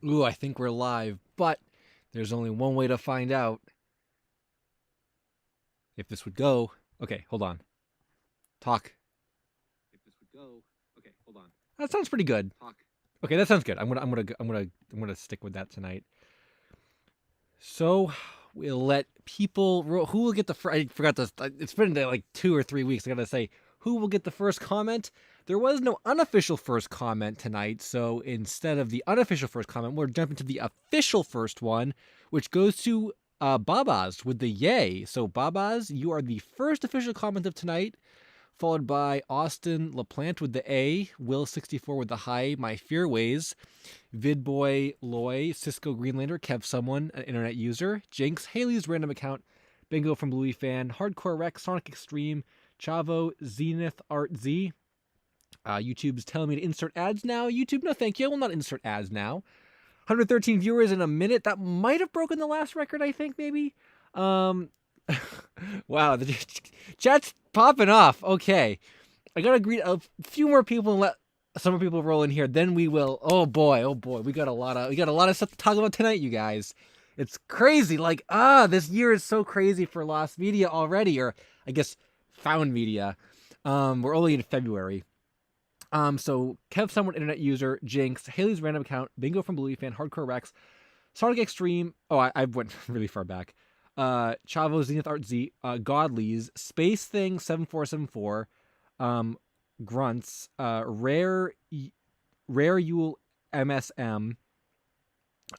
Ooh, I think we're live, but there's only one way to find out if this would go. Okay, hold on. Talk. If this would go. Okay, hold on. That sounds pretty good. Talk. Okay, that sounds good. I'm gonna stick with that tonight. So we'll let people. Who will get the first? I forgot this. It's been like 2 or 3 weeks. I gotta say, who will get the first comment? There was no unofficial first comment tonight, so instead of the unofficial first comment, we're jumping to the official first one, which goes to Babas with the yay. So Babas, you are the first official comment of tonight, followed by Austin LaPlante with the A, Will64 with the hi, My Fearways, Vidboy Loy, Cisco Greenlander, Kev Someone, an internet user, Jinx, Haley's random account, Bingo from Bluey Fan, Hardcore Rex, Sonic Extreme, Chavo, Zenith Art Z. YouTube's telling me to insert ads now. YouTube, no thank you. I will not insert ads now. 113 viewers in a minute. That might have broken the last record, I think, maybe. Wow, the chat's popping off. Okay. I gotta greet a few more people and let some more people roll in here. Then we will. Oh boy, we got a lot of stuff to talk about tonight, you guys. It's crazy. Like this year is so crazy for lost media already, or I guess found media. We're only in February. So Kev Someone internet user, Jinx, Haley's random account, Bingo from Bluey Fan, Hardcore Rex, Sonic Extreme. Oh, I went really far back. Chavo, Zenith Art Z, Godlies, Space Thing 7474, Grunts, Rare Yule MSM.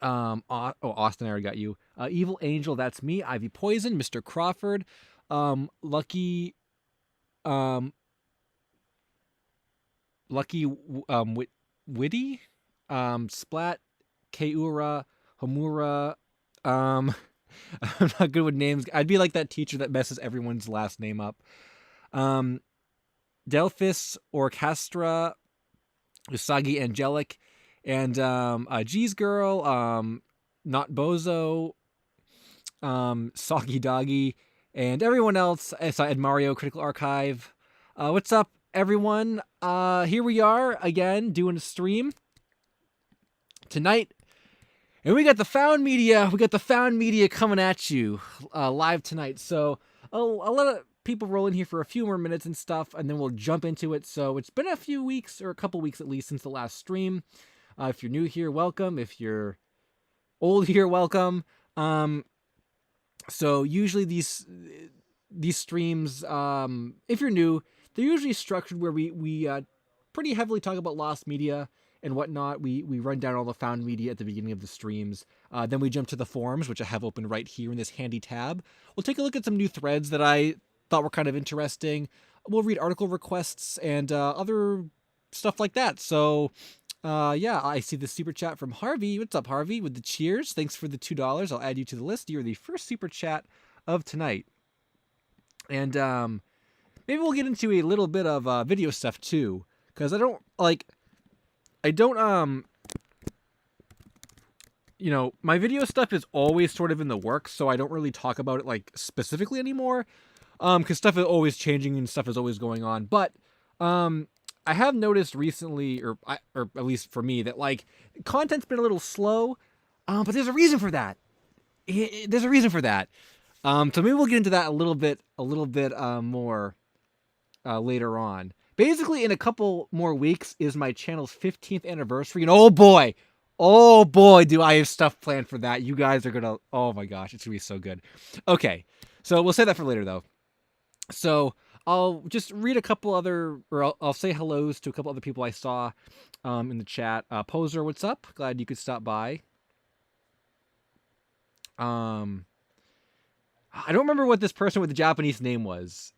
Austin, I already got you. Evil Angel, that's me. Ivy Poison, Mr. Crawford, Lucky, Witty, Splat, Keura, Homura. I'm not good with names. I'd be like that teacher that messes everyone's last name up. Delphis, Orchestra, Usagi Angelic, and G's Girl, Not Bozo, Soggy Doggy, and everyone else. I saw Ed Mario, Critical Archive. What's up, everyone? Here we are again doing a stream tonight. And we got the found media. We got the found media coming at you live tonight. So I'll let people roll in here for a few more minutes and stuff, and then we'll jump into it. So it's been a few weeks, or a couple weeks at least, since the last stream. If you're new here, welcome. If you're old here, welcome. So usually these streams, if you're new, they're usually structured where we pretty heavily talk about lost media and whatnot. We run down all the found media at the beginning of the streams. Then we jump to the forums, which I have open right here in this handy tab. We'll take a look at some new threads that I thought were kind of interesting. We'll read article requests and other stuff like that. So, yeah, I see the super chat from Harvey. What's up, Harvey? With the cheers. Thanks for the $2. I'll add you to the list. You're the first super chat of tonight. And maybe we'll get into a little bit of video stuff too, because my video stuff is always sort of in the works, so I don't really talk about it like specifically anymore, because stuff is always changing and stuff is always going on. But I have noticed recently, or at least for me, that like content's been a little slow, but there's a reason for that. There's a reason for that. So maybe we'll get into that a little bit more later on. Basically, in a couple more weeks is my channel's 15th anniversary, and oh boy, do I have stuff planned for that. You guys are gonna, oh my gosh, it's gonna be so good. Okay, so we'll say that for later though. So I'll just read a couple other, or I'll say hellos to a couple other people I saw in the chat. Poser, what's up? Glad you could stop by. I don't remember what this person with the Japanese name was,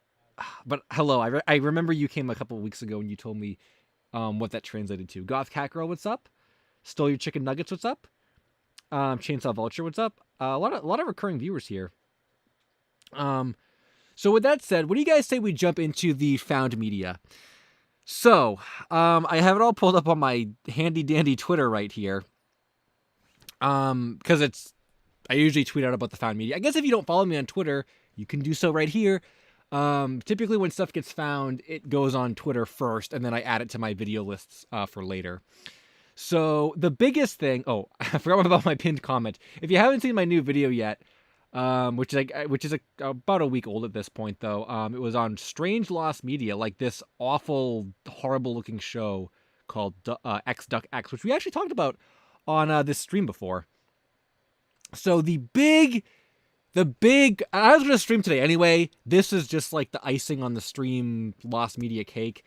but hello. I remember you came a couple of weeks ago and you told me what that translated to. Goth Cat Girl, what's up? Stole Your Chicken Nuggets, what's up? Chainsaw Vulture, what's up? A lot of recurring viewers here. So with that said, what do you guys say we jump into the found media? So, I have it all pulled up on my handy dandy Twitter right here. Because I usually tweet out about the found media. I guess if you don't follow me on Twitter, you can do so right here. Typically when stuff gets found, it goes on Twitter first, and then I add it to my video lists for later. So the biggest thing, oh, I forgot about my pinned comment. If you haven't seen my new video yet, which is about a week old at this point though, it was on Strange Lost Media, like this awful, horrible looking show called X Duck X, which we actually talked about on this stream before. So I was gonna stream today anyway. This is just like the icing on the stream Lost Media cake.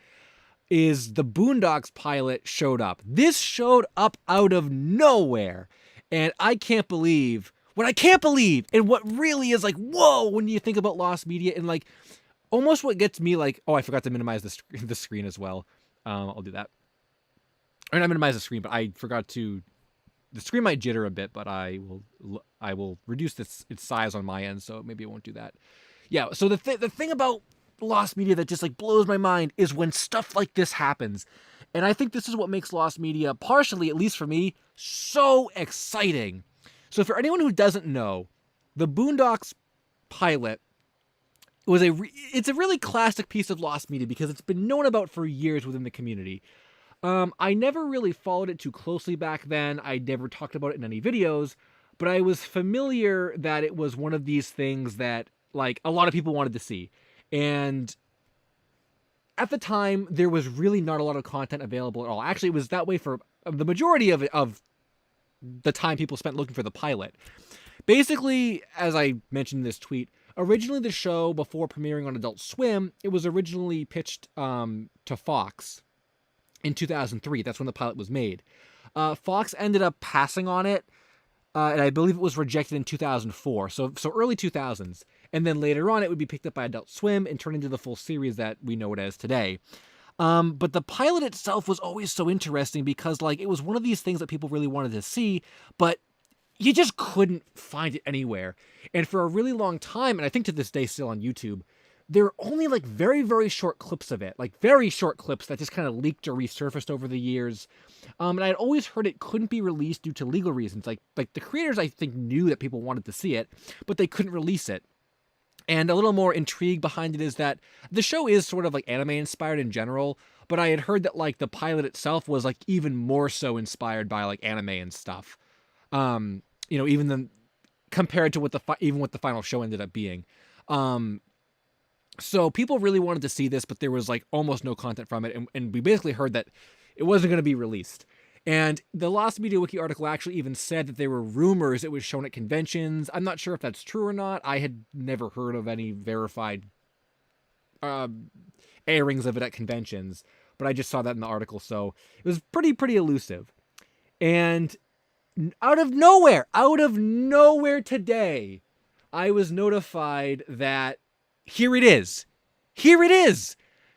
Is the Boondocks pilot showed up. This showed up out of nowhere. And I can't believe, and what really is like, whoa, when you think about Lost Media, and like, almost what gets me like, oh, I forgot to minimize the screen as well. I'll do that. Or not minimize the screen, but I forgot to, the screen might jitter a bit, but I will reduce its size on my end, so maybe it won't do that. Yeah, so the thing about Lost Media that just like blows my mind is when stuff like this happens. And I think this is what makes Lost Media, partially, at least for me, so exciting. So for anyone who doesn't know, the Boondocks pilot was it's a really classic piece of Lost Media because it's been known about for years within the community. I never really followed it too closely back then. I never talked about it in any videos, but I was familiar that it was one of these things that like a lot of people wanted to see. And at the time, there was really not a lot of content available at all. Actually, it was that way for the majority of the time people spent looking for the pilot. Basically, as I mentioned in this tweet, originally the show, before premiering on Adult Swim, it was originally pitched to Fox in 2003. That's when the pilot was made. Fox ended up passing on it, and I believe it was rejected in 2004, so early 2000s. And then later on, it would be picked up by Adult Swim and turned into the full series that we know it as today. But the pilot itself was always so interesting because, like, it was one of these things that people really wanted to see, but you just couldn't find it anywhere. And for a really long time, and I think to this day still on YouTube, there are only, like, very, very short clips of it. Like, very short clips that just kind of leaked or resurfaced over the years. And I'd always heard it couldn't be released due to legal reasons. Like the creators, I think, knew that people wanted to see it, but they couldn't release it. And a little more intrigue behind it is that the show is sort of like anime inspired in general, but I had heard that like the pilot itself was like even more so inspired by like anime and stuff. Even then compared to what the final show ended up being. So people really wanted to see this, but there was like almost no content from it, and we basically heard that it wasn't going to be released. And the Lost Media Wiki article actually even said that there were rumors it was shown at conventions. I'm not sure if that's true or not. I had never heard of any verified airings of it at conventions, but I just saw that in the article, so it was pretty elusive. And out of nowhere today, I was notified that here it is.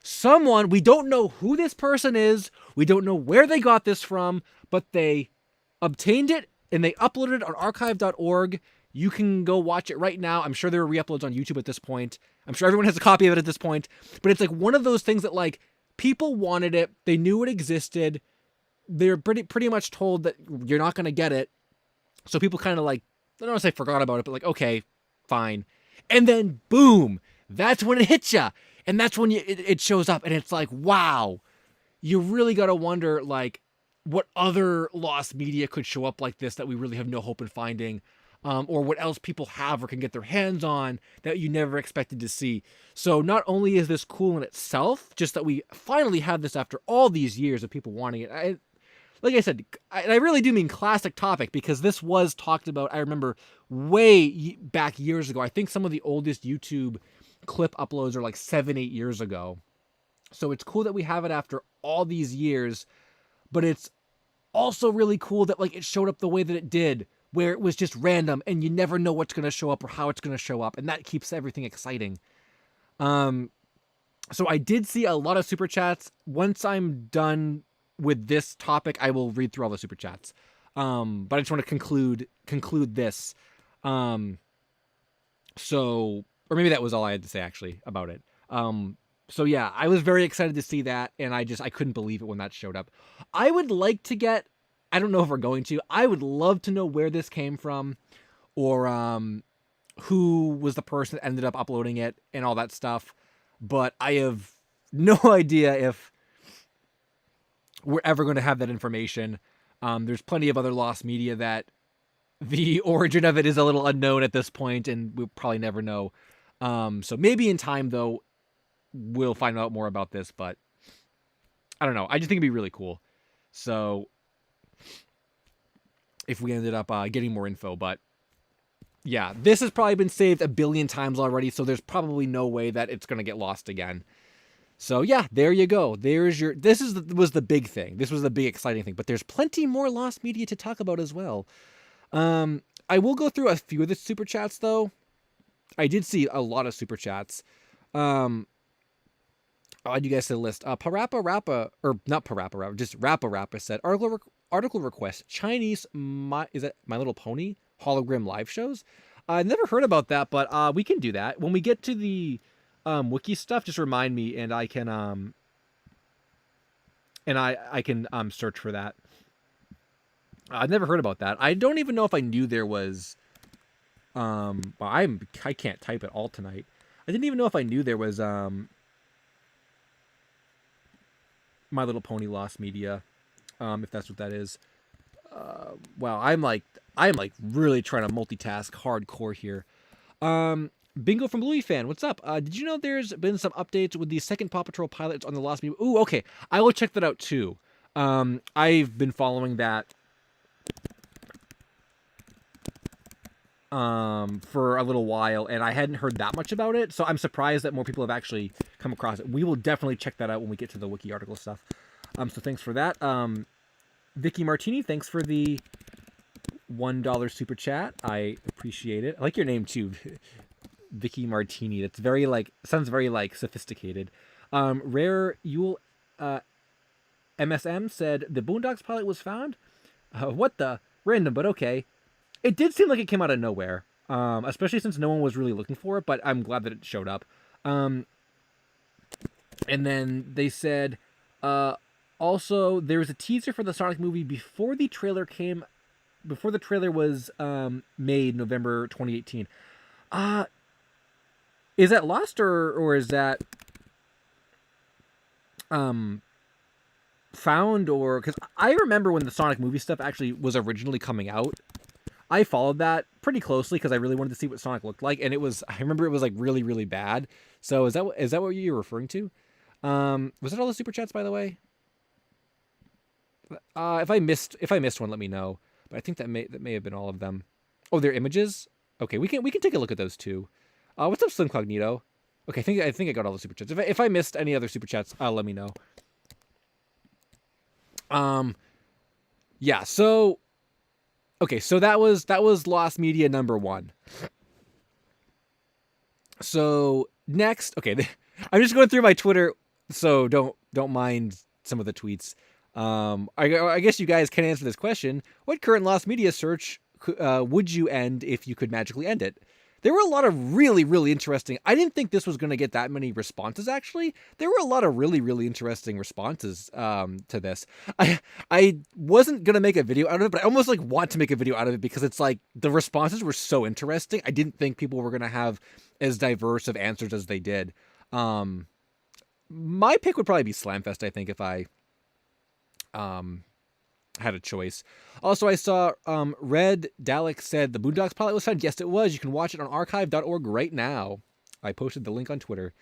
Someone, we don't know who this person is, we don't know where they got this from, but they obtained it and they uploaded it on archive.org. You can go watch it right now. I'm sure there are re-uploads on YouTube at this point. I'm sure everyone has a copy of it at this point. But it's like one of those things that like people wanted it, they knew it existed, they're pretty much told that you're not going to get it. So people kind of like, I don't want to say forgot about it, but like, okay, fine. And then boom, that's when it hits ya. And that's when it shows up, and it's like, wow, you really got to wonder, like, what other Lost Media could show up like this that we really have no hope in finding, or what else people have or can get their hands on that you never expected to see. So not only is this cool in itself, just that we finally have this after all these years of people wanting it. Like I said, I really do mean classic topic, because this was talked about, I remember, way back years ago. I think some of the oldest YouTube clip uploads are like 7-8 years ago. So it's cool that we have it after all these years, but it's also really cool that like it showed up the way that it did, where it was just random and you never know what's going to show up or how it's going to show up, and that keeps everything exciting. So I did see a lot of super chats. Once I'm done with this topic, I will read through all the super chats. But I just want to conclude this. Or maybe that was all I had to say actually about it. So yeah, I was very excited to see that, and I couldn't believe it when that showed up. I would like to get, I don't know if we're going to, I would love to know where this came from, or who was the person that ended up uploading it and all that stuff. But I have no idea if we're ever going to have that information. There's plenty of other lost media that the origin of it is a little unknown at this point, and we'll probably never know. So maybe in time, though, we'll find out more about this, but I don't know. I just think it'd be really cool. So if we ended up getting more info, but yeah, this has probably been saved a billion times already, so there's probably no way that it's going to get lost again. So yeah, there you go. There's your. Was the big thing. This was the big exciting thing. But there's plenty more lost media to talk about as well. I will go through a few of the super chats though. I did see a lot of super chats. I'll add you guys to the list. Parappa Rappa, or not Parappa Rappa, just Rappa Rappa said article request Chinese. Is it My Little Pony hologram live shows? I've never heard about that, but we can do that when we get to the wiki stuff. Just remind me, and I can search for that. I've never heard about that. I don't even know if I knew there was. Well, I can't type at all tonight. I didn't even know if I knew there was My Little Pony lost media. If that's what that is. Wow, I'm like really trying to multitask hardcore here. Bingo from Louis fan, what's up? Did you know there's been some updates with the second Paw Patrol pilots on the lost media? Ooh, okay. I will check that out too. I've been following that for a little while, and I hadn't heard that much about it, so I'm surprised that more people have actually come across it. We will definitely check that out when we get to the wiki article stuff. So thanks for that. Vicky Martini, thanks for the $1 super chat. I appreciate it. I like your name too, Vicky Martini. That's very sounds very sophisticated. Rare Yule MSM said the Boondocks pilot was found. What the random, but okay. It did seem like it came out of nowhere, especially since no one was really looking for it. But I'm glad that it showed up. And then they said, also there was a teaser for the Sonic movie before the trailer was made November 2018. Is that lost or is that found? Or because I remember when the Sonic movie stuff actually was originally coming out, I followed that pretty closely because I really wanted to see what Sonic looked like, and I remember it was like really, really bad. So is that what you're referring to? Was it all the super chats, by the way? If I missed one, let me know. But I think that may have been all of them. Oh, they're images. Okay, we can take a look at those too. What's up, Slim Cognito? Okay, I think I got all the super chats. If I missed any other super chats, let me know. Yeah. So. Okay, so that was lost media number 1. So next, okay, I'm just going through my Twitter, so don't mind some of the tweets. I guess you guys can answer this question. What current lost media search would you end if you could magically end it? There were a lot of really, really interesting. I didn't think this was going to get that many responses, actually. There were a lot of really, really interesting responses to this. I wasn't going to make a video out of it, but I almost want to make a video out of it because it's the responses were so interesting. I didn't think people were going to have as diverse of answers as they did. My pick would probably be Slamfest, I think, if I had a choice. Also, I saw Red Dalek said the Boondocks pilot was found. Yes, it was. You can watch it on archive.org right now. I posted the link on Twitter.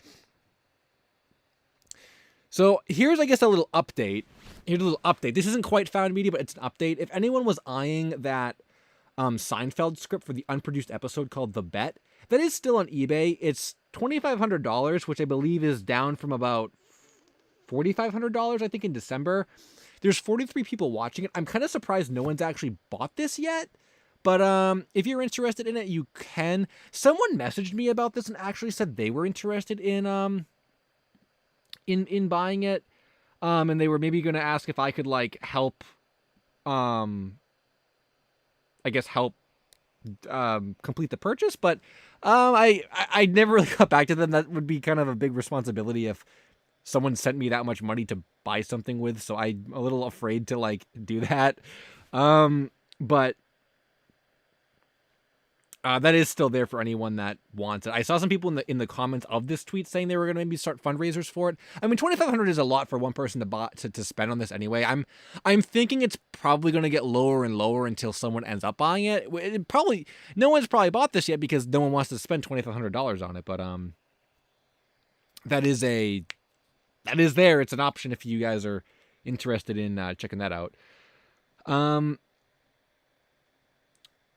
So here's, I guess, a little update. This isn't quite found media, but it's an update. If anyone was eyeing that Seinfeld script for the unproduced episode called The Bet, that is still on eBay. It's $2,500, which I believe is down from about $4,500, I think, in December. There's 43 people watching it. I'm kind of surprised no one's actually bought this yet. But if you're interested in it, you can. Someone messaged me about this and actually said they were interested in buying it. And they were maybe going to ask if I could help complete the purchase, but I never really got back to them. That would be kind of a big responsibility if someone sent me that much money to buy something with, so I'm a little afraid to do that. But That is still there for anyone that wants it. I saw some people in the comments of this tweet saying they were going to maybe start fundraisers for it. I mean, 2,500 is a lot for one person to spend on this anyway. I'm thinking it's probably going to get lower and lower until someone ends up buying it. No one's probably bought this yet because no one wants to spend $2,500 on it. But that is there. It's an option if you guys are interested in checking that out.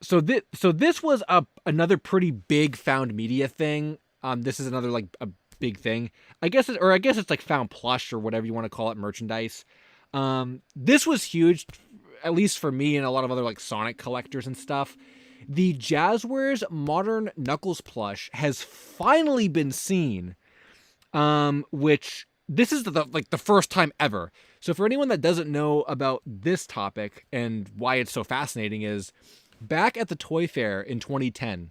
So this was another pretty big found media thing. This is another like a big thing. I guess it's like found plush or whatever you want to call it, merchandise. This was huge, at least for me and a lot of other like Sonic collectors and stuff. The Jazzwares Modern Knuckles plush has finally been seen, which this is the first time ever. So for anyone that doesn't know about this topic and why it's so fascinating is, back at the Toy Fair in 2010,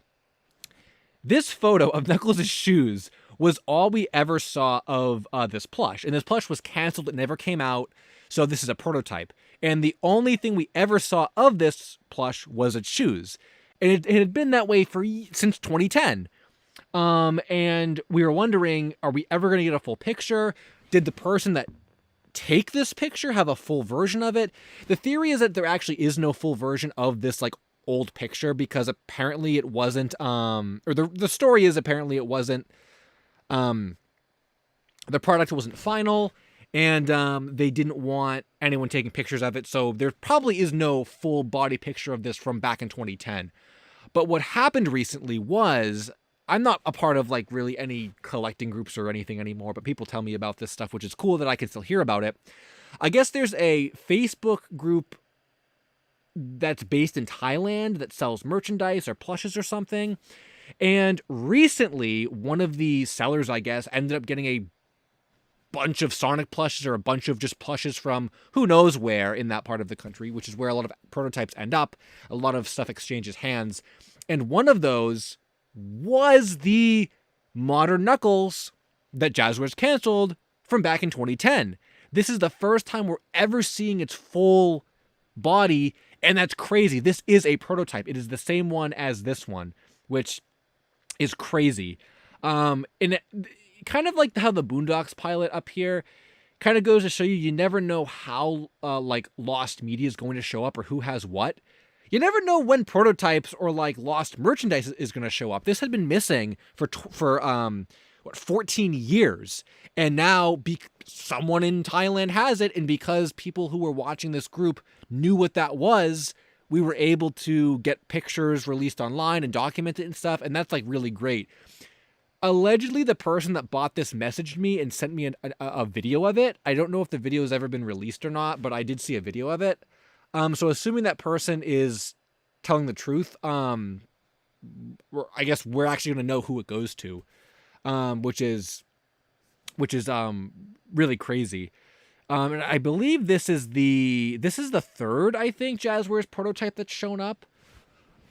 this photo of Knuckles' shoes was all we ever saw of this plush. And this plush was canceled. It never came out. So this is a prototype. And the only thing we ever saw of this plush was its shoes. And it had been that way since 2010. And we were wondering, are we ever going to get a full picture? Did the person that take this picture have a full version of it? The theory is that there actually is no full version of this like old picture because apparently it wasn't or the story is apparently it wasn't the product wasn't final, and they didn't want anyone taking pictures of it, so there probably is no full body picture of this from back in 2010. But what happened recently was, I'm not a part of like really any collecting groups or anything anymore, but people tell me about this stuff, which is cool that I can still hear about it. I guess there's a Facebook group that's based in Thailand that sells merchandise or plushes or something. And recently, one of the sellers, I guess, ended up getting a bunch of Sonic plushes or a bunch of just plushes from who knows where in that part of the country, which is where a lot of prototypes end up. A lot of stuff exchanges hands. And one of those was the Modern Knuckles that Jazzwares canceled from back in 2010. This is the first time we're ever seeing its full body, and that's crazy. This is a prototype. It is the same one as this one, which is crazy. And kind of like how the Boondocks pilot up here kind of goes to show you never know how like lost media is going to show up or who has what. You never know when prototypes or like lost merchandise is going to show up. This had been missing for 14 years. And now someone in Thailand has it. And because people who were watching this group knew what that was, we were able to get pictures released online and document it and stuff. And that's like really great. Allegedly, the person that bought this messaged me and sent me a video of it. I don't know if the video has ever been released or not, but I did see a video of it. So assuming that person is telling the truth, I guess we're actually going to know who it goes to, which is really crazy. And I believe this is the third, I think, Jazzwares prototype that's shown up.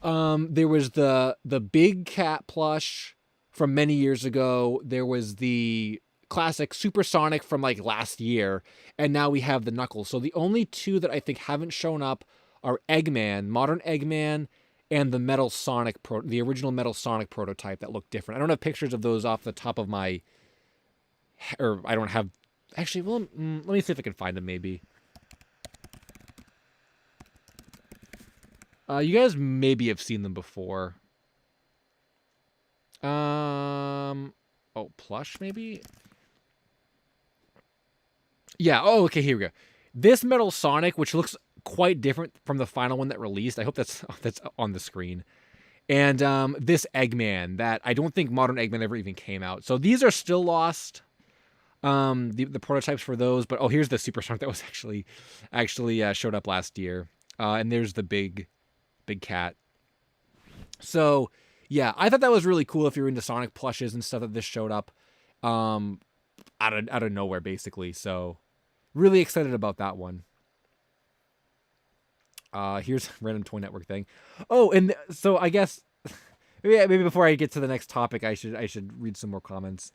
There was the big cat plush from many years ago. There was the classic Supersonic from like last year, and now we have the Knuckles. So the only two that I think haven't shown up are Eggman, Modern Eggman, and the Metal Sonic the original Metal Sonic prototype that looked different. I don't have pictures of those off the top of my, or I don't have. Actually, well, let me see if I can find them. Maybe. You guys maybe have seen them before. Oh, plush maybe. Yeah. Oh, okay. Here we go. This Metal Sonic, which looks quite different from the final one that released. I hope that's on the screen. And this Eggman that I don't think Modern Eggman ever even came out. So these are still lost. The prototypes for those. But oh, here's the Super Sonic that was actually showed up last year. And there's the big cat. So yeah, I thought that was really cool if you're into Sonic plushes and stuff that this showed up out of nowhere basically. So really excited about that one. Here's a random Toy Network thing. Oh, and so I guess maybe before I get to the next topic, I should read some more comments.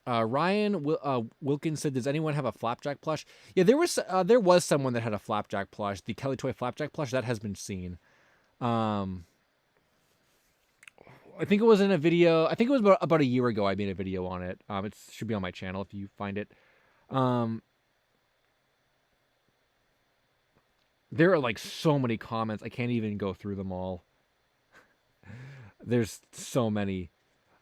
Wilkins said, "Does anyone have a Flapjack plush?" Yeah, there was someone that had a Flapjack plush. The Kelly Toy Flapjack plush that has been seen. Um, I think it was in a video. I think it was about a year ago. I made a video on it. It should be on my channel if you find it. Um, there are like so many comments. I can't even go through them all. There's so many.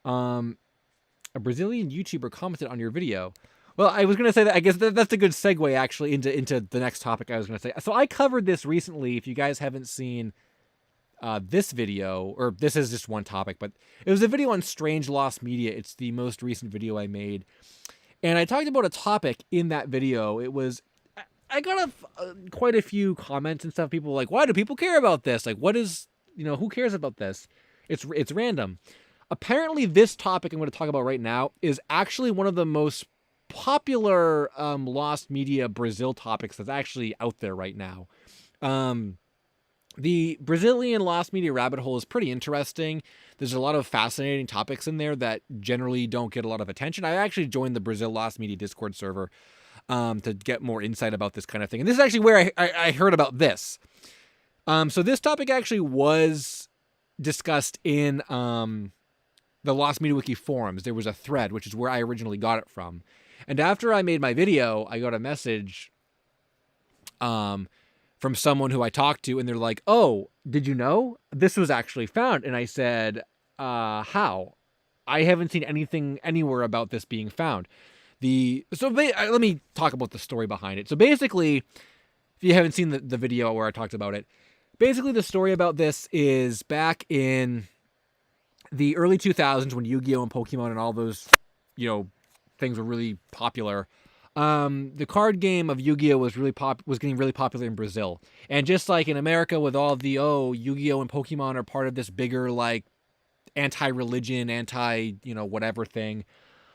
A Brazilian YouTuber commented on your video. Well, I was gonna say that. I guess that's a good segue actually into the next topic I was gonna say. So I covered this recently. If you guys haven't seen this video, or this is just one topic, but it was a video on strange lost media. It's the most recent video I made, and I talked about a topic in that video. It was I got quite a few comments and stuff. People were like, why do people care about this? Like, what is who cares about this? It's random. Apparently, this topic I'm going to talk about right now is actually one of the most popular lost media Brazil topics that's actually out there right now. The Brazilian lost media rabbit hole is pretty interesting. There's a lot of fascinating topics in there that generally don't get a lot of attention. I actually joined the Brazil Lost Media Discord server to get more insight about this kind of thing. And this is actually where I heard about this. So this topic actually was discussed in the Lost Media Wiki forums. There was a thread, which is where I originally got it from. And after I made my video, I got a message from someone who I talked to, and they're like, "Oh, did you know this was actually found?" And I said, "How? I haven't seen anything anywhere about this being found." Let me talk about the story behind it. So basically, if you haven't seen the video where I talked about it, basically the story about this is back in the early 2000s when Yu-Gi-Oh! And Pokemon and all those, things were really popular. The card game of Yu-Gi-Oh! Was getting really popular in Brazil. And just like in America with all the, Yu-Gi-Oh! And Pokemon are part of this bigger, like, anti-religion, whatever thing.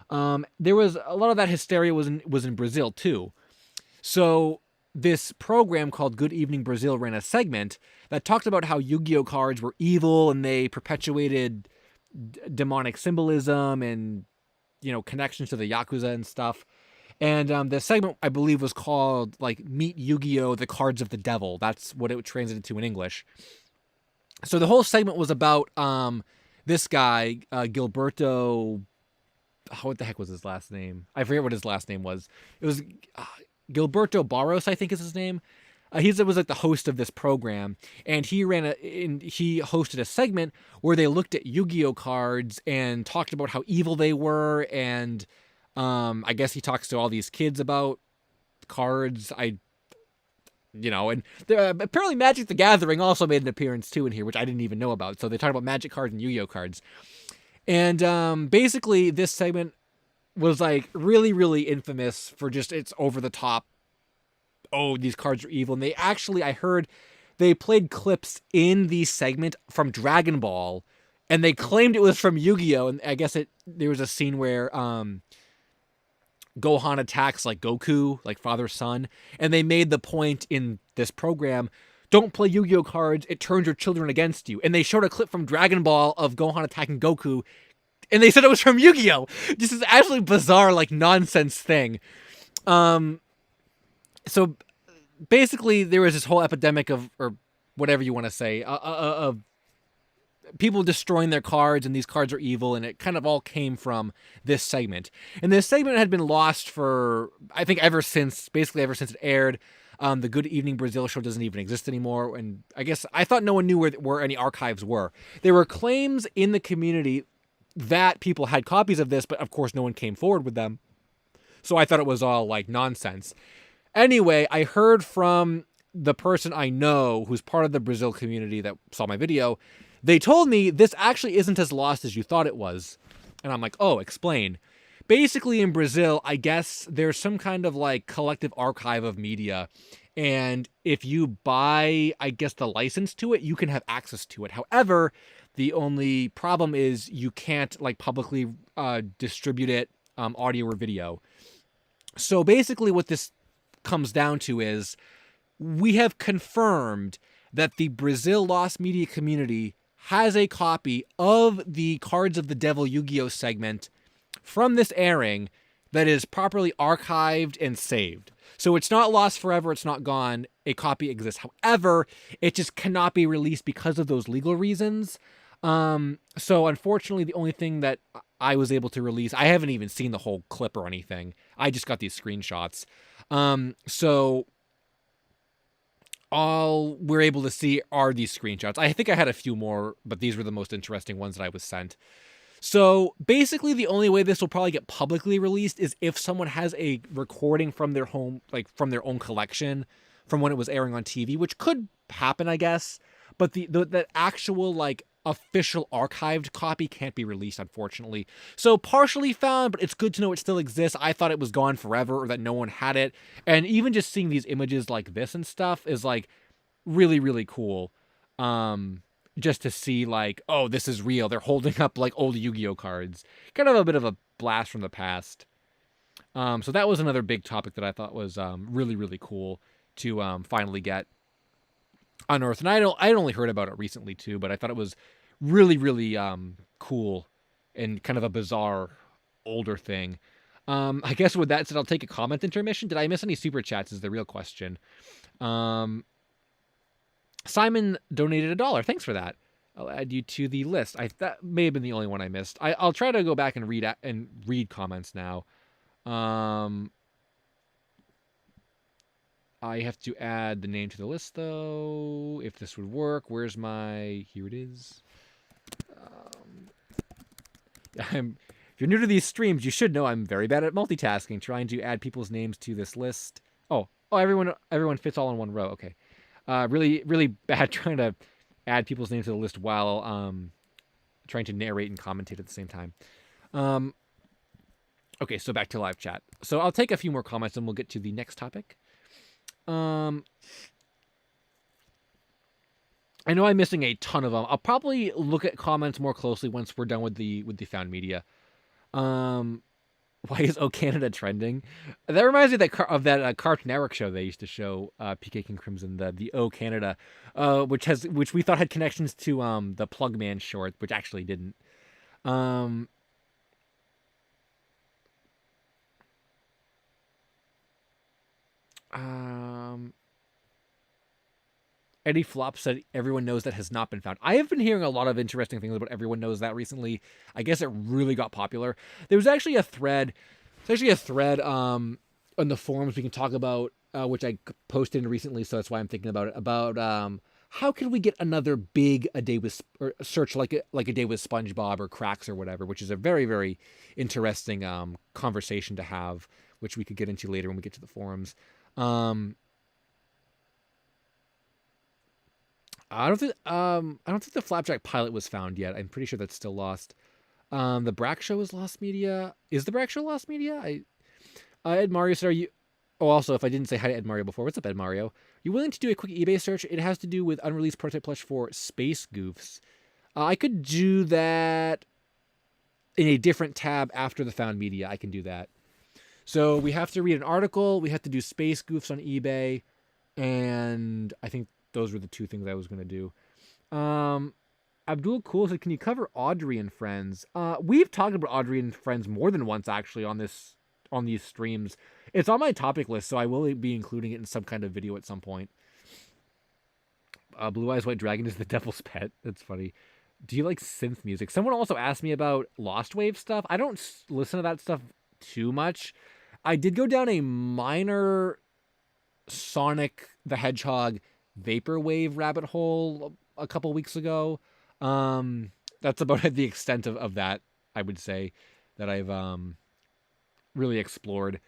There was a lot of that hysteria was in Brazil too. So this program called Good Evening Brazil ran a segment that talked about how Yu-Gi-Oh! Cards were evil and they perpetuated demonic symbolism and, connections to the Yakuza and stuff. And the segment, I believe, was called, like, Meet Yu-Gi-Oh! The Cards of the Devil. That's what it translated to in English. So the whole segment was about this guy, Gilberto... what the heck was his last name? I forget what his last name was. It was Gilberto Barros, I think is his name. He was like the host of this program, and he hosted a segment where they looked at Yu-Gi-Oh cards and talked about how evil they were, and I guess he talks to all these kids about cards. And apparently Magic the Gathering also made an appearance too in here, which I didn't even know about. So they talked about Magic cards and Yu-Gi-Oh cards. And basically this segment was like really, really infamous for just its over the top, oh, these cards are evil. And I heard they played clips in the segment from Dragon Ball, and they claimed it was from Yu-Gi-Oh! And I guess there was a scene where Gohan attacks like Goku, like father-son, and they made the point in this program, don't play Yu-Gi-Oh cards, it turns your children against you. And they showed a clip from Dragon Ball of Gohan attacking Goku, and they said it was from Yu-Gi-Oh! This is absolutely bizarre, like, nonsense thing. So basically there was this whole epidemic of, or whatever you want to say, of people destroying their cards, and these cards are evil, and it kind of all came from this segment. And this segment had been lost for, I think, ever since it aired. The Good Evening Brazil show doesn't even exist anymore, and I thought no one knew where any archives were. There were claims in the community that people had copies of this, but of course no one came forward with them. So I thought it was all like nonsense. Anyway, I heard from the person I know who's part of the Brazil community that saw my video. They told me this actually isn't as lost as you thought it was. And I'm like, oh, explain. Basically in Brazil, I guess there's some kind of like collective archive of media. And if you buy, I guess, the license to it, you can have access to it. However, the only problem is you can't like publicly distribute it, audio or video. So basically what this comes down to is we have confirmed that the Brazil Lost Media community has a copy of the Cards of the Devil Yu-Gi-Oh segment from this airing that is properly archived and saved. So it's not lost forever, it's not gone. A copy exists. However, it just cannot be released because of those legal reasons. So unfortunately, the only thing that I was able to release, I haven't even seen the whole clip or anything. I just got these screenshots. So all we're able to see are these screenshots. I think I had a few more, but these were the most interesting ones that I was sent. So basically, the only way this will probably get publicly released is if someone has a recording from their home, like from their own collection, from when it was airing on TV, which could happen, I guess. But the actual like official archived copy can't be released, unfortunately. So partially found, but it's good to know it still exists. I thought it was gone forever or that no one had it, and even just seeing these images like this and stuff is like really really cool. Just to see like, oh, this is real. They're holding up like old Yu-Gi-Oh cards. Kind of a bit of a blast from the past. So that was another big topic that I thought was really, really cool to finally get unearthed. And I'd only heard about it recently too, but I thought it was really, really cool and kind of a bizarre older thing. I guess with that said, I'll take a comment intermission. Did I miss any super chats is the real question. Simon donated $1. Thanks for that. I'll add you to the list. That may have been the only one I missed. I'll try to go back and read comments now. I have to add the name to the list though. If this would work, where's my? Here it is. If you're new to these streams, you should know I'm very bad at multitasking, trying to add people's names to this list. Oh, everyone fits all in one row. Okay. Really, really bad trying to add people's names to the list while trying to narrate and commentate at the same time. Okay, so back to live chat. So I'll take a few more comments and we'll get to the next topic. I know I'm missing a ton of them. I'll probably look at comments more closely once we're done with the found media. Why is O Canada trending? That reminds me of that Cartoon Network show they used to show, PK King Crimson, the O Canada, which we thought had connections to the Plugman short, which actually didn't. Eddie Flop said everyone knows that has not been found. I have been hearing a lot of interesting things about everyone knows that recently. I guess it really got popular. There was actually a thread. There's actually a thread on the forums we can talk about, which I posted recently, so that's why I'm thinking about it. About how can we get another big a day with search like a day with SpongeBob or Cracks or whatever, which is a very very interesting conversation to have, which we could get into later when we get to the forums. I don't think the Flapjack pilot was found yet. I'm pretty sure that's still lost. The Brack Show is lost media. Is the Brack Show lost media? Ed Mario said, "Are you?" Oh, also, if I didn't say hi to Ed Mario before, what's up, Ed Mario? Are you willing to do a quick eBay search? It has to do with unreleased prototype plush for Space Goofs. I could do that in a different tab after the found media. I can do that. So we have to read an article. We have to do Space Goofs on eBay, and I think those were the two things I was going to do. Abdul Cool said, can you cover Audrey and Friends? We've talked about Audrey and Friends more than once, actually, on these streams. It's on my topic list, so I will be including it in some kind of video at some point. Blue Eyes White Dragon is the devil's pet. That's funny. Do you like synth music? Someone also asked me about Lost Wave stuff. I don't listen to that stuff too much. I did go down a minor Sonic the Hedgehog Vaporwave rabbit hole a couple weeks ago. That's about the extent of that, I would say, that I've really explored.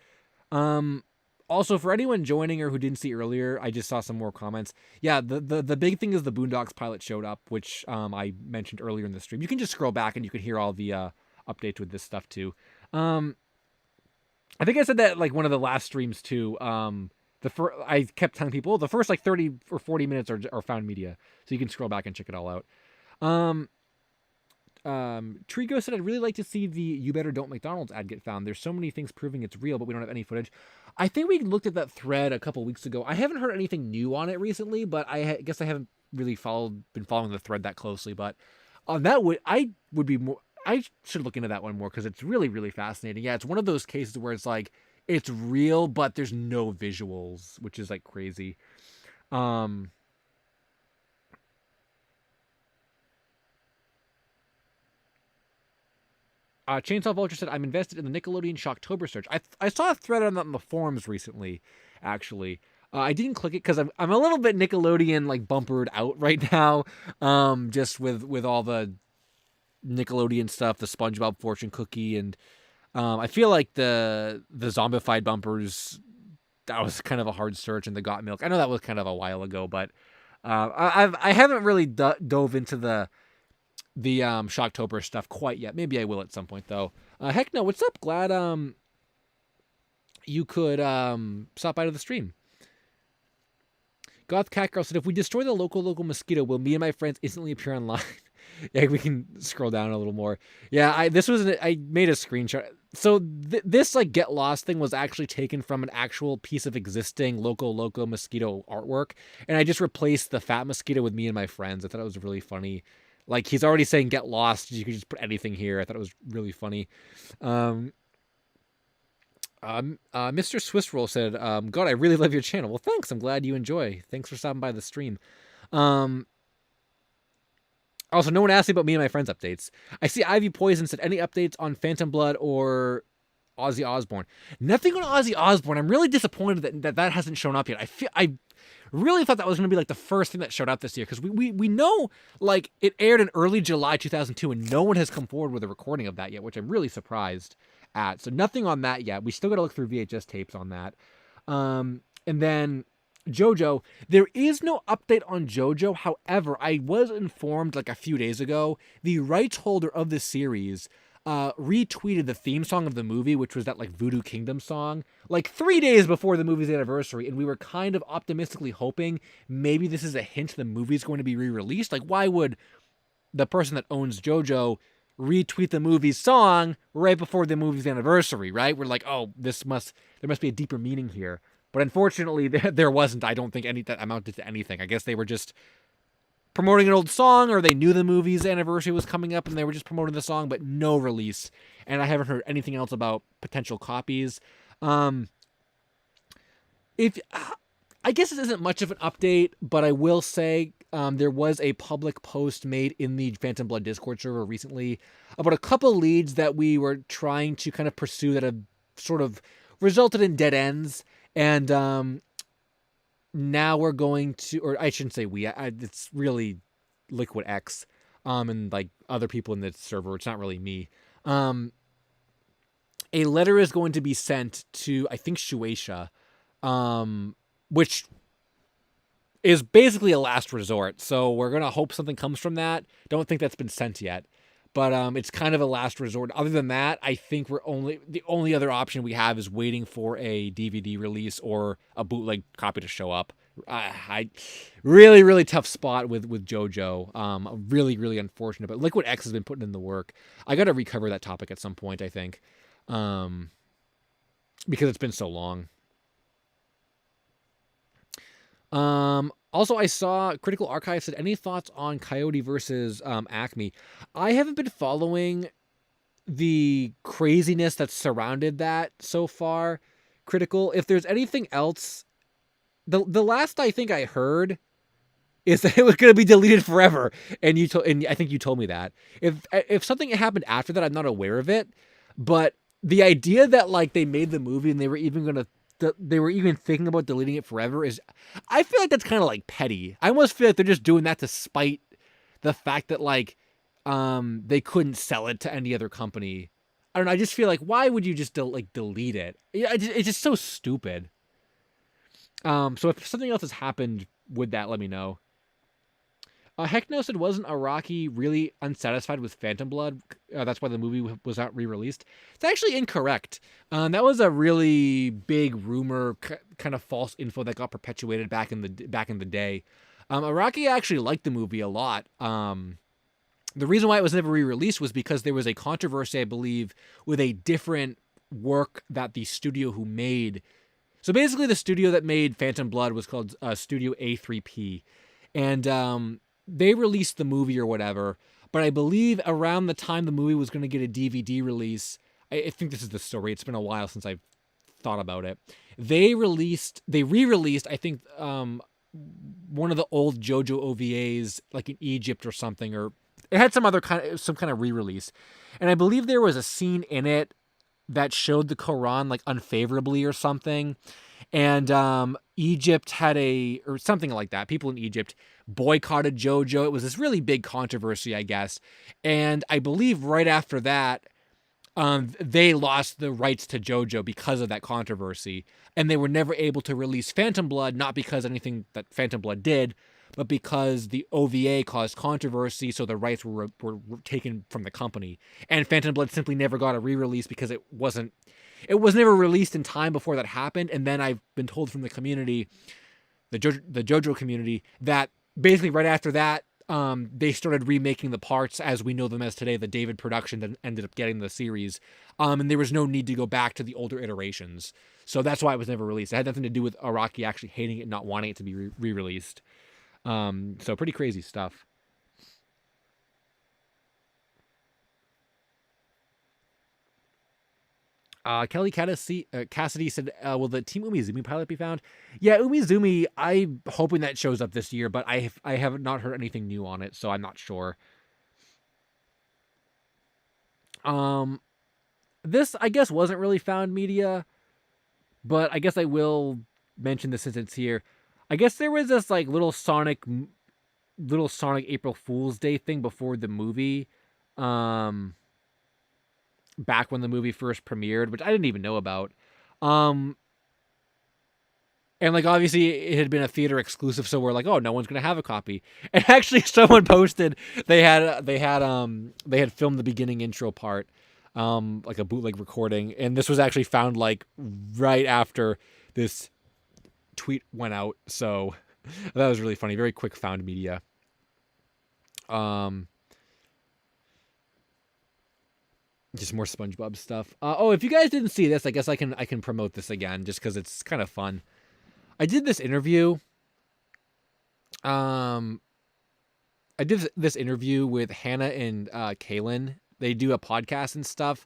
Also, for anyone joining or who didn't see earlier, I just saw some more comments. Yeah, the big thing is the Boondocks pilot showed up, which I mentioned earlier in the stream. You can just scroll back and you can hear all the updates with this stuff too. I think I said that like one of the last streams too. I kept telling people the first like 30 or 40 minutes are found media, so you can scroll back and check it all out. Trigo said, I'd really like to see the You Better Don't McDonald's ad get found. There's so many things proving it's real, but we don't have any footage. I think we looked at that thread a couple weeks ago. I haven't heard anything new on it recently, but I guess I haven't really been following the thread that closely. But on that, I would be more. I should look into that one more because it's really, really fascinating. Yeah, it's one of those cases where it's like it's real, but there's no visuals, which is like crazy. Um, Chainsaw Vulture said, "I'm invested in the Nickelodeon Shocktober search." I saw a thread on that in the forums recently, actually. I didn't click it because I'm a little bit Nickelodeon like bumpered out right now, just with all the Nickelodeon stuff, the SpongeBob fortune cookie, and I feel like the zombified bumpers, that was kind of a hard search, and the got milk. I know that was kind of a while ago, but I haven't really dove into the Shocktober stuff quite yet. Maybe I will at some point though. Heck no, what's up? Glad you could stop by to the stream. Goth Cat Girl said, "If we destroy the local mosquito, will me and my friends instantly appear online?" Yeah, we can scroll down a little more. Yeah, I made a screenshot. So this like get lost thing was actually taken from an actual piece of existing loco mosquito artwork, and I just replaced the fat mosquito with me and my friends. I thought it was really funny. Like, he's already saying get lost. You could just put anything here. I thought it was really funny. Mr. Swiss Roll said, "God, I really love your channel." Well, thanks. I'm glad you enjoy. Thanks for stopping by the stream. Also, no one asked me about me and my friends updates. I see Ivy Poison said, "Any updates on Phantom Blood or Ozzy Osbourne?" Nothing on Ozzy Osbourne. I'm really disappointed that hasn't shown up yet. I really thought that was going to be like the first thing that showed up this year, because we know like it aired in early July 2002 and no one has come forward with a recording of that yet, which I'm really surprised at. So nothing on that yet. We still got to look through VHS tapes on that. And then JoJo, there is no update on JoJo. However, I was informed like a few days ago, the rights holder of the series retweeted the theme song of the movie, which was that like Voodoo Kingdom song, like 3 days before the movie's anniversary. And we were kind of optimistically hoping maybe this is a hint the movie's going to be re-released. Like, why would the person that owns JoJo retweet the movie's song right before the movie's anniversary, right? We're like, oh, there must be a deeper meaning here. But unfortunately, there wasn't. I don't think any that amounted to anything. I guess they were just promoting an old song, or they knew the movie's anniversary was coming up and they were just promoting the song, but no release. And I haven't heard anything else about potential copies. If I guess it isn't much of an update, but I will say there was a public post made in the Phantom Blood Discord server recently about a couple leads that we were trying to kind of pursue that have sort of resulted in dead ends. And now we're going to, or I shouldn't say we, it's really Liquid X and like other people in the server. It's not really me. A letter is going to be sent to, I think, Shueisha, which is basically a last resort. So we're going to hope something comes from that. Don't think that's been sent yet. But it's kind of a last resort. Other than that, I think the only other option we have is waiting for a DVD release or a bootleg copy to show up. I really, really tough spot with JoJo. Really, really unfortunate. But Liquid X has been putting in the work. I got to recover that topic at some point, I think, because it's been so long. Also, I saw Critical Archive said, "Any thoughts on Coyote versus Acme?" I haven't been following the craziness that's surrounded that so far. Critical, if there's anything else, the last I think I heard is that it was going to be deleted forever, and I think you told me that. If something happened after that, I'm not aware of it, but the idea that like they made the movie and they were even thinking about deleting it forever I feel like that's kind of like petty. I almost feel like they're just doing that to spite the fact that like they couldn't sell it to any other company. I don't know. I just feel like, why would you just delete it? It's just so stupid. So if something else has happened with that, let me know. Heckno said, "Wasn't Araki really unsatisfied with Phantom Blood? That's why the movie was not re-released." It's actually incorrect. That was a really big rumor, kind of false info that got perpetuated back in the day. Araki actually liked the movie a lot. The reason why it was never re-released was because there was a controversy, I believe, with a different work that the studio who made. So basically, the studio that made Phantom Blood was called Studio A3P, and they released the movie or whatever, but but I believe around the time the movie was going to get a DVD release, I think this is the story. It's been a while since I've thought about it. They re-released, I think, one of the old JoJo OVAs, like in Egypt or something, or it had some kind of re-release, and I believe there was a scene in it that showed the Quran like unfavorably or something, and Egypt had or something like that. People in Egypt boycotted JoJo. It was this really big controversy, I guess, and I believe right after that, they lost the rights to JoJo because of that controversy, and they were never able to release Phantom Blood, not because anything that Phantom Blood did, but because the OVA caused controversy, so the rights were taken from the company. And Phantom Blood simply never got a re-release because it was never released in time before that happened. And then I've been told from the community, the JoJo community, that basically right after that, they started remaking the parts as we know them as today, the David production that ended up getting the series. And there was no need to go back to the older iterations. So that's why it was never released. It had nothing to do with Araki actually hating it and not wanting it to be re-released. So pretty crazy stuff. Kelly Cassidy said, will the Team Umizoomi pilot be found? Yeah, Umizoomi, I'm hoping that shows up this year, but I have not heard anything new on it, so I'm not sure. This, I guess, wasn't really found media, but I guess I will mention this since it's here. I guess there was this, like, little Sonic April Fool's Day thing before the movie. Back when the movie first premiered, which I didn't even know about. And like obviously it had been a theater exclusive, so we're like, oh, no one's gonna have a copy. And actually someone posted they had filmed the beginning intro part, like a bootleg recording, and this was actually found like right after this tweet went out. So that was really funny. Very quick found media. Just more SpongeBob stuff. If you guys didn't see this, I guess I can promote this again just because it's kind of fun. I did this interview. I did this interview with Hannah and Kaylin. They do a podcast and stuff.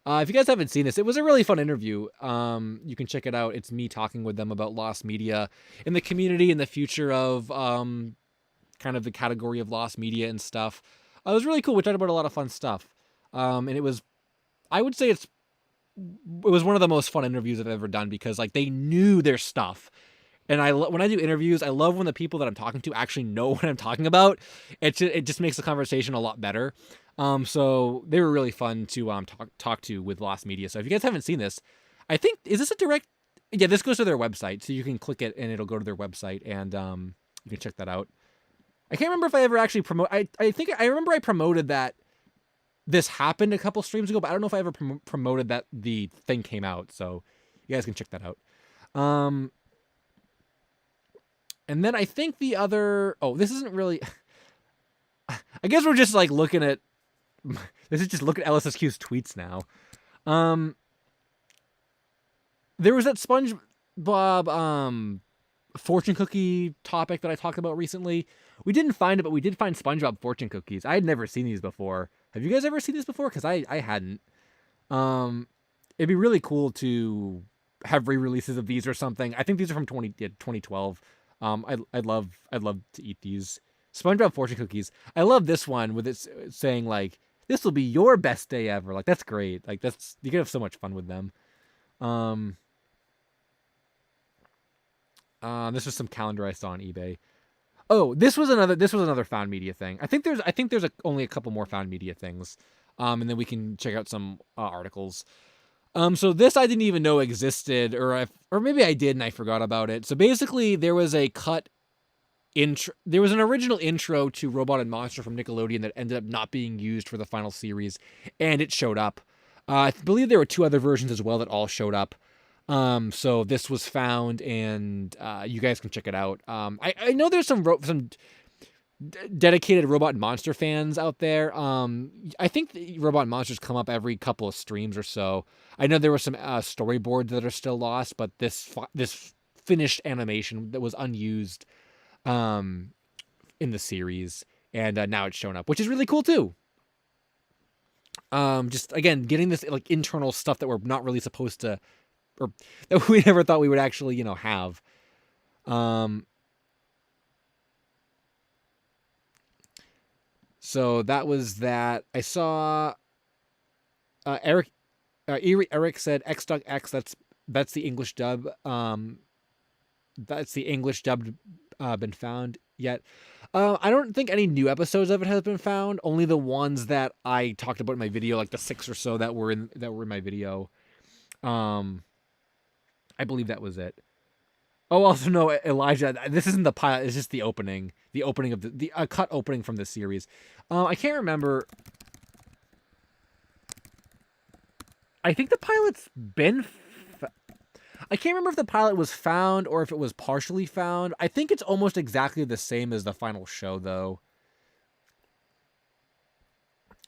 If you guys haven't seen this, it was a really fun interview. You can check it out. It's me talking with them about lost media in the community and the future of kind of the category of lost media and stuff. It was really cool. We talked about a lot of fun stuff. And it was, I would say it was one of the most fun interviews I've ever done because like they knew their stuff. And when I do interviews, I love when the people that I'm talking to actually know what I'm talking about. It just makes the conversation a lot better. So they were really fun to talk to with Lost Media. So if you guys haven't seen this, I think, is this a direct? Yeah, this goes to their website, so you can click it and it'll go to their website, and you can check that out. I can't remember if I ever actually I think I remember I promoted that this happened a couple streams ago, but I don't know if I ever promoted that the thing came out. So you guys can check that out. And then I think the other... Oh, this isn't really... I guess we're just like looking at... This is just look at LSSQ's tweets now. There was that SpongeBob fortune cookie topic that I talked about recently. We didn't find it, but we did find SpongeBob fortune cookies. I had never seen these before. Have you guys ever seen this before? Because I hadn't. It'd be really cool to have re-releases of these or something. I think these are from 2012. I'd love to eat these SpongeBob fortune cookies. I love this one with it saying like, "This will be your best day ever." Like that's great. Like you can have so much fun with them. This was some calendar I saw on eBay. Oh, this was another found media thing. I think there's only a couple more found media things, and then we can check out some articles. So this I didn't even know existed, or maybe I did and I forgot about it. So basically, there was a cut intro. There was an original intro to Robot and Monster from Nickelodeon that ended up not being used for the final series, and it showed up. I believe there were 2 other versions as well that all showed up. So this was found, and you guys can check it out. I know there's some dedicated Robot and Monster fans out there. I think the Robot and Monsters come up every couple of streams or so. I know there were some storyboards that are still lost, but this finished animation that was unused in the series and now it's shown up, which is really cool too. Just again getting this like internal stuff that we're not really supposed to, or that we never thought we would actually have. So that was that. I saw Eric said X. That's the English dub. That's the English dub been found yet. I don't think any new episodes of it has been found. Only the ones that I talked about in my video, like the 6 or so that were in my video. I believe that was it. Oh, also no, Elijah. This isn't the pilot. It's just the opening. The opening of the cut opening from the series. I can't remember. I think the pilot's been. I can't remember if the pilot was found or if it was partially found. I think it's almost exactly the same as the final show, though.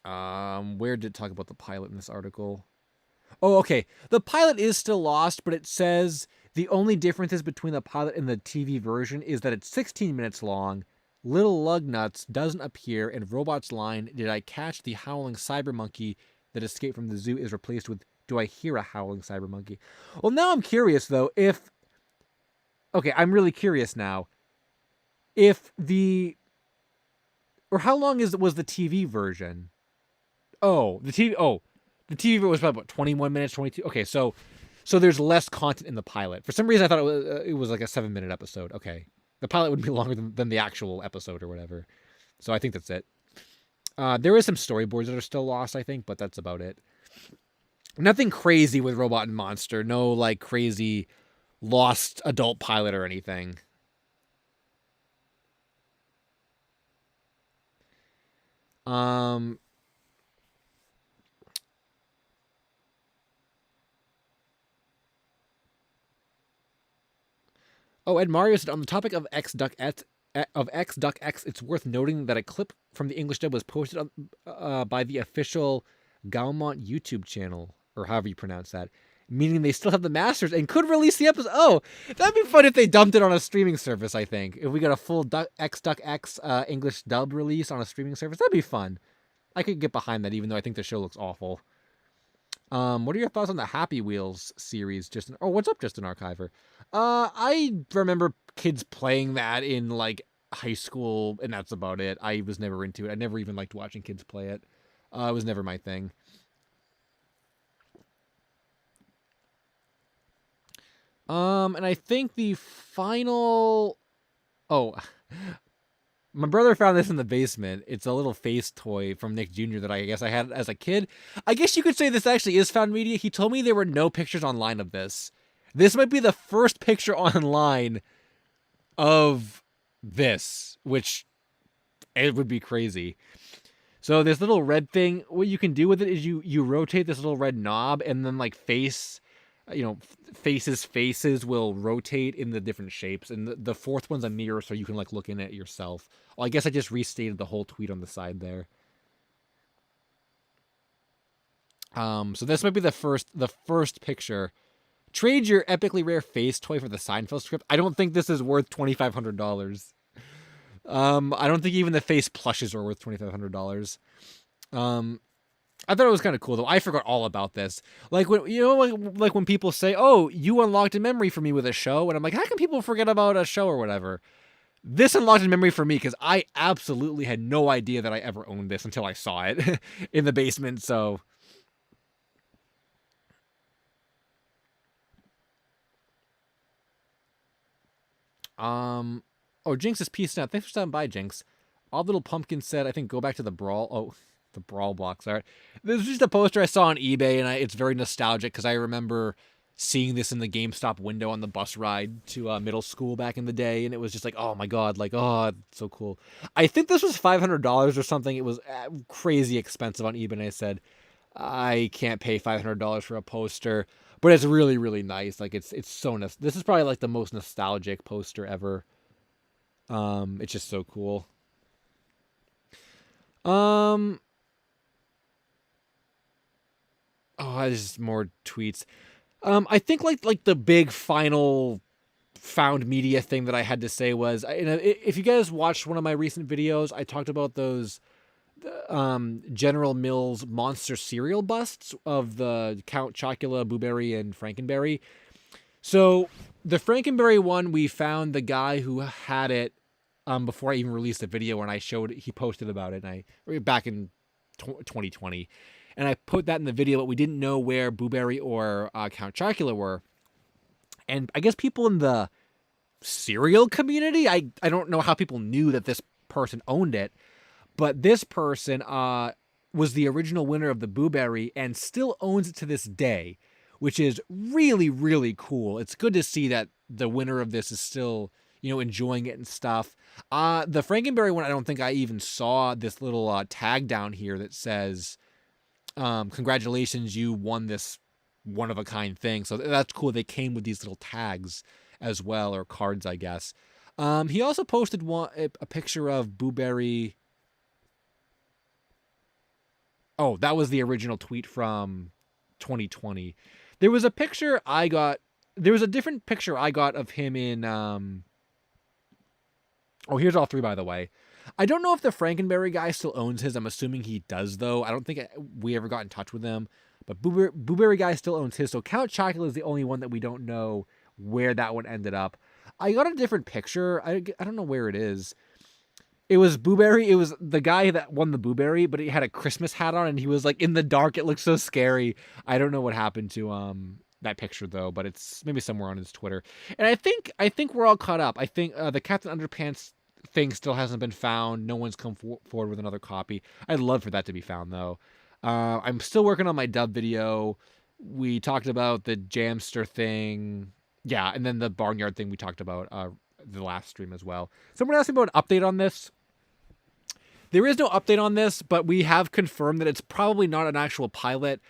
Where did it talk about the pilot in this article? Oh, okay. The pilot is still lost, but it says the only differences between the pilot and the TV version is that it's 16 minutes long. Little Lugnuts doesn't appear, and Robot's line, "Did I catch the howling cyber monkey that escaped from the zoo?" is replaced with, "Do I hear a howling cyber monkey?" Well, now I'm curious, though, if... Okay, I'm really curious now. If the... Or how long was the TV version? Oh, the TV version was about, what, 21 minutes, 22? Okay, so there's less content in the pilot. For some reason, I thought it was like a 7-minute episode. Okay. The pilot would be longer than the actual episode or whatever. So I think that's it. There is some storyboards that are still lost, I think, but that's about it. Nothing crazy with Robot and Monster. No, like, crazy lost adult pilot or anything. Oh, Ed Mario said, on the topic of X-Duck X, it's worth noting that a clip from the English dub was posted by the official Gaumont YouTube channel, or however you pronounce that, meaning they still have the masters and could release the episode. Oh, that'd be fun if they dumped it on a streaming service, I think. If we got a full X-Duck X English dub release on a streaming service, that'd be fun. I could get behind that, even though I think the show looks awful. What are your thoughts on the Happy Wheels series, Justin? Oh, what's up, Justin Archiver? I remember kids playing that in, like, high school, and that's about it. I was never into it. I never even liked watching kids play it. It was never my thing. And I think the final... Oh, my brother found this in the basement. It's a little face toy from Nick Jr. that I guess I had as a kid. I guess you could say this actually is found media. He told me there were no pictures online of this. This might be the first picture online of this, which it would be crazy. So this little red thing, what you can do with it is you rotate this little red knob, and then like faces will rotate in the different shapes, and the fourth one's a mirror, so you can like look in it yourself. Well, I guess I just restated the whole tweet on the side there. So this might be the first picture. Trade your epically rare face toy for the Seinfeld script. I don't think this is worth $2,500. I don't think even the face plushes are worth $2,500. I thought it was kind of cool though. I forgot all about this. Like when like when people say, "Oh, you unlocked a memory for me with a show," and I'm like, "How can people forget about a show or whatever?" This unlocked a memory for me because I absolutely had no idea that I ever owned this until I saw it in the basement. So. Oh, Jinx is peaced out. Thanks for stopping by, Jinx. All Little Pumpkin said, I think go back to the Brawl. Oh, the Brawl blocks. All right. This is just a poster I saw on eBay, and it's very nostalgic because I remember seeing this in the GameStop window on the bus ride to middle school back in the day, and it was just like, oh my god, like, oh, it's so cool. I think this was $500 or something. It was crazy expensive on eBay, and I said, I can't pay $500 for a poster, but it's really, really nice. Like, it's so nice. This is probably like the most nostalgic poster ever. It's just so cool. Oh, there's just more tweets. I think like the big final found media thing that I had to say was, if you guys watched one of my recent videos, I talked about those General Mills monster cereal busts of the Count Chocula, Blueberry, and Frankenberry. So the Frankenberry one, we found the guy who had it before I even released the video, and he posted about it, and back in 2020, and I put that in the video, but we didn't know where Blueberry or Count Chocula were. And I guess people in the cereal community, I don't know how people knew that this person owned it, but this person was the original winner of the Blueberry and still owns it to this day, which is really, really cool. It's good to see that the winner of this is still, enjoying it and stuff. The Frankenberry one, I don't think I even saw this little tag down here that says, congratulations, you won this one-of-a-kind thing. So that's cool. They came with these little tags as well, or cards, I guess. He also posted a picture of Blueberry. Oh, that was the original tweet from 2020. There was a picture I got. There was a different picture I got of him in. Oh, here's all three, by the way. I don't know if the Frankenberry guy still owns his. I'm assuming he does, though. I don't think we ever got in touch with him. But Blueberry guy still owns his. So Count Chocula is the only one that we don't know where that one ended up. I got a different picture. I don't know where it is. It was Blueberry. It was the guy that won the Blueberry, but he had a Christmas hat on, and he was like in the dark. It looked so scary. I don't know what happened to that picture though, but it's maybe somewhere on his Twitter. And I think we're all caught up. I think the Captain Underpants thing still hasn't been found. No one's come forward with another copy. I'd love for that to be found though. I'm still working on my dub video. We talked about the Jamster thing. Yeah, and then the Barnyard thing we talked about the last stream as well. Someone asked me about an update on this. There is no update on this, but we have confirmed that it's probably not an actual pilot.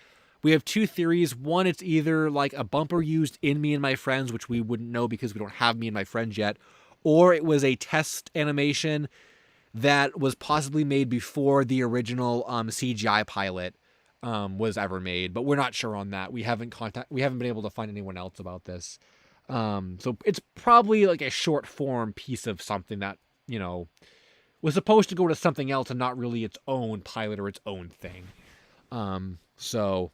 We have two theories. One, it's either like a bumper used in Me and My Friends, which we wouldn't know because we don't have Me and My Friends yet, or it was a test animation that was possibly made before the original CGI pilot was ever made, but we're not sure on that. We haven't been able to find anyone else about this. So it's probably like a short form piece of something that, was supposed to go to something else and not really its own pilot or its own thing. So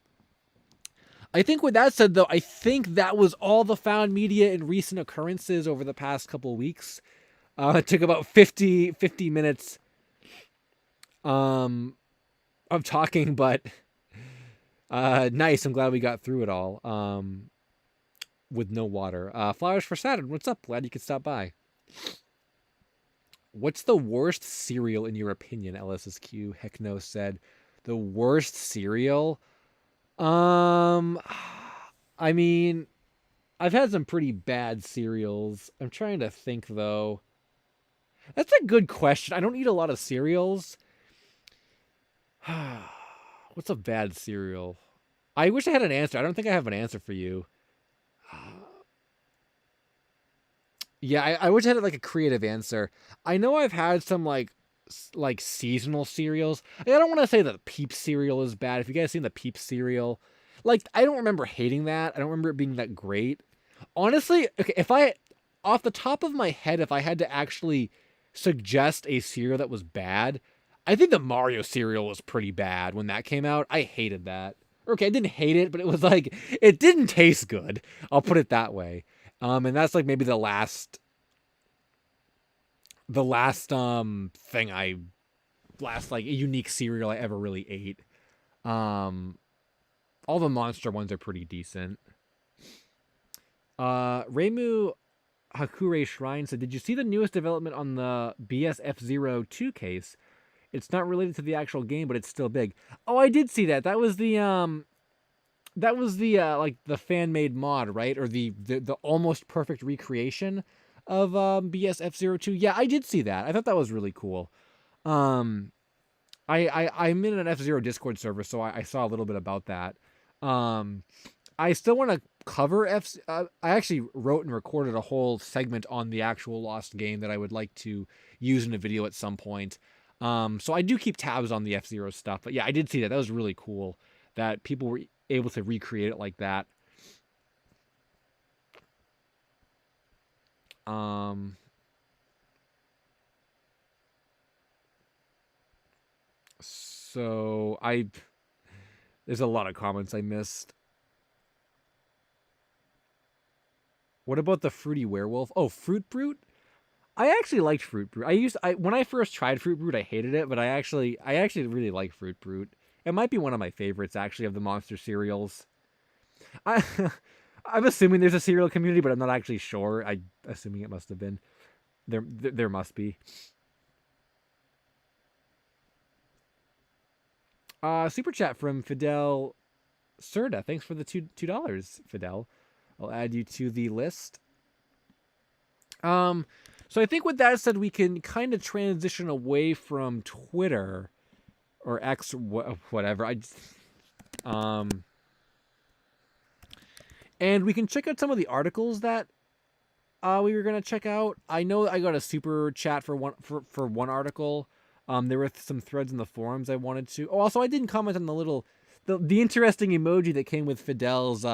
I think with that said, though, I think that was all the found media and recent occurrences over the past couple of weeks. It took about 50 minutes of talking, but nice. I'm glad we got through it all with no water. Flowers for Saturn. What's up? Glad you could stop by. What's the worst cereal in your opinion? LSSQ Heckno said. The worst cereal? I mean, I've had some pretty bad cereals. I'm trying to think, though. That's a good question. I don't eat a lot of cereals. What's a bad cereal? I wish I had an answer. I don't think I have an answer for you. Yeah, I wish I had like a creative answer. I know I've had some like seasonal cereals. I don't want to say that the Peeps cereal is bad. If you guys seen the Peeps cereal, like I don't remember hating that. I don't remember it being that great. Honestly, okay, off the top of my head, if I had to actually suggest a cereal that was bad, I think the Mario cereal was pretty bad when that came out. I hated that. Okay, I didn't hate it, but it was like it didn't taste good. I'll put it that way. And that's like maybe the last like unique cereal I ever really ate. All the monster ones are pretty decent. Reimu Hakure Shrine said, "Did you see the newest development on the BSF-02 case? It's not related to the actual game, but it's still big." Oh, I did see that. That was the like the fan-made mod, right? Or the almost perfect recreation of BSF-02. Yeah, I did see that. I thought that was really cool. I'm in an F-Zero Discord server, so I saw a little bit about that. I still want to cover I actually wrote and recorded a whole segment on the actual Lost game that I would like to use in a video at some point. So I do keep tabs on the F-Zero stuff. But yeah, I did see that. That was really cool that people were able to recreate it like that. Um, so there's a lot of comments I missed. What about the fruity werewolf? Oh, Fruit Brute. I actually liked Fruit Brute. When I first tried Fruit Brute, I hated it, but I actually really like Fruit Brute. It might be one of my favorites actually of the monster cereals. I I'm assuming there's a cereal community, but I'm not actually sure. I assuming it must have been. There must be. Super chat from Fidel Serta. Thanks for the $2, Fidel. I'll add you to the list. So I think with that said, we can kind of transition away from Twitter or X, whatever. And we can check out some of the articles that we were gonna check out. I know I got a super chat for one article. There were some threads in the forums I wanted to. Oh, also I didn't comment on the interesting emoji that came with Fidel's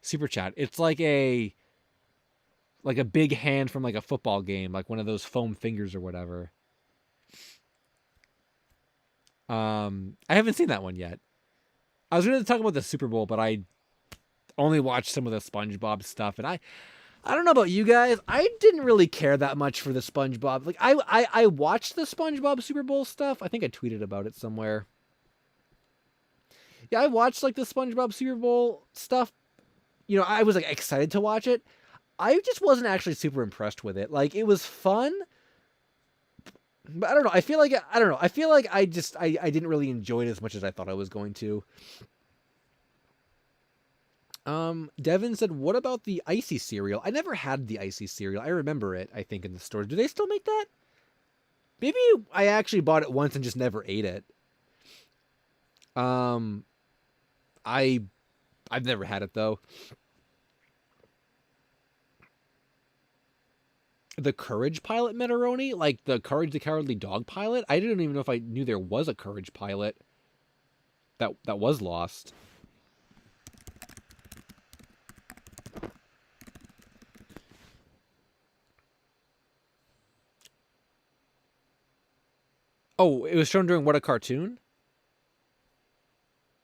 super chat. It's like a big hand from like a football game, like one of those foam fingers or whatever. I haven't seen that one yet. I was going to talk about the Super Bowl, but I only watched some of the SpongeBob stuff, and I don't know about you guys. I didn't really care that much for the SpongeBob. Like I watched the SpongeBob Super Bowl stuff. I think I tweeted about it somewhere. Yeah, I watched like the SpongeBob Super Bowl stuff. You know, I was like excited to watch it. I just wasn't actually super impressed with it. Like it was fun, but I don't know. I don't know. I feel like I didn't really enjoy it as much as I thought I was going to. Devin said, "What about the icy cereal? I never had the icy cereal. I remember it. I think in the stores. Do they still make that? Maybe I actually bought it once and just never ate it. Um, I I've never had it though. The Courage Pilot Metaroni, like the Courage the Cowardly Dog pilot. I didn't even know if I knew there was a Courage pilot that was lost. Oh, it was shown during What a Cartoon?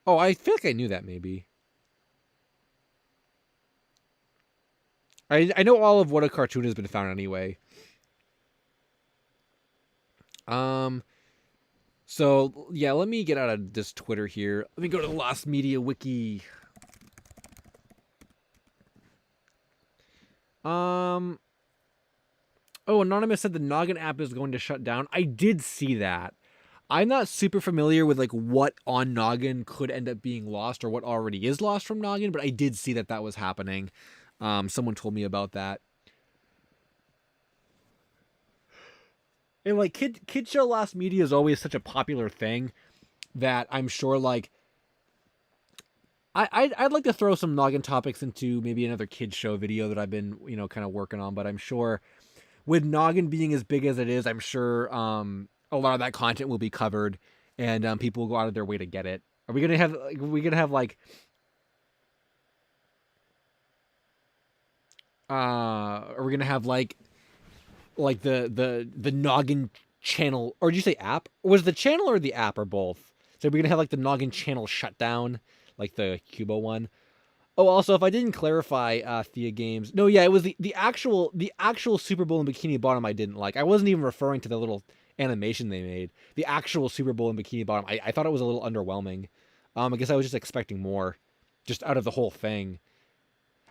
Oh, I feel like I knew that maybe. I know all of What a Cartoon has been found anyway. Um, so yeah, let me get out of this Twitter here. Let me go to the Lost Media Wiki. Um, oh, Anonymous said the Noggin app is going to shut down. I did see that. I'm not super familiar with like what on Noggin could end up being lost or what already is lost from Noggin, but I did see that was happening. Someone told me about that. And like kid show Lost Media is always such a popular thing that I'm sure like I'd like to throw some Noggin topics into maybe another kid show video that I've been kind of working on, but I'm sure with Noggin being as big as it is, I'm sure a lot of that content will be covered, and people will go out of their way to get it. Are we gonna have? Are we gonna have like the Noggin channel, or did you say app? Was the channel or the app or both? So we're gonna have like the Noggin channel shutdown, like the Cubo one. Oh, also, if I didn't clarify, Thea Games. No, yeah, it was the actual Super Bowl in Bikini Bottom I didn't like. I wasn't even referring to the little animation they made. The actual Super Bowl in Bikini Bottom, I thought it was a little underwhelming. I guess I was just expecting more, just out of the whole thing.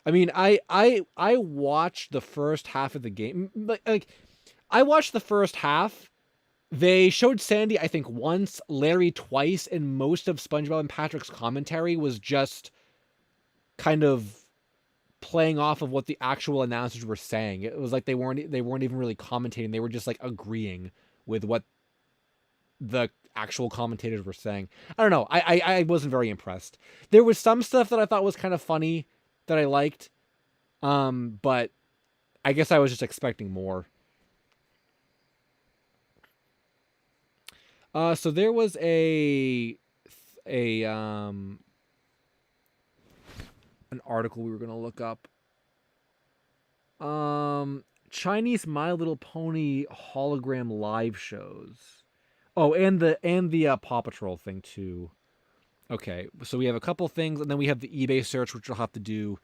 I mean, I watched the first half of the game. Like I watched the first half. They showed Sandy, I think, once, Larry twice, and most of SpongeBob and Patrick's commentary was just kind of playing off of what the actual announcers were saying. It was like they weren't even really commentating. They were just like agreeing with what the actual commentators were saying. I don't know. I wasn't very impressed. There was some stuff that I thought was kind of funny that I liked. But I guess I was just expecting more. So there was a an article we were gonna look up. Chinese My Little Pony hologram live shows. Oh, and the Paw Patrol thing too. Okay, so we have a couple things, and then we have the eBay search, which we'll have to do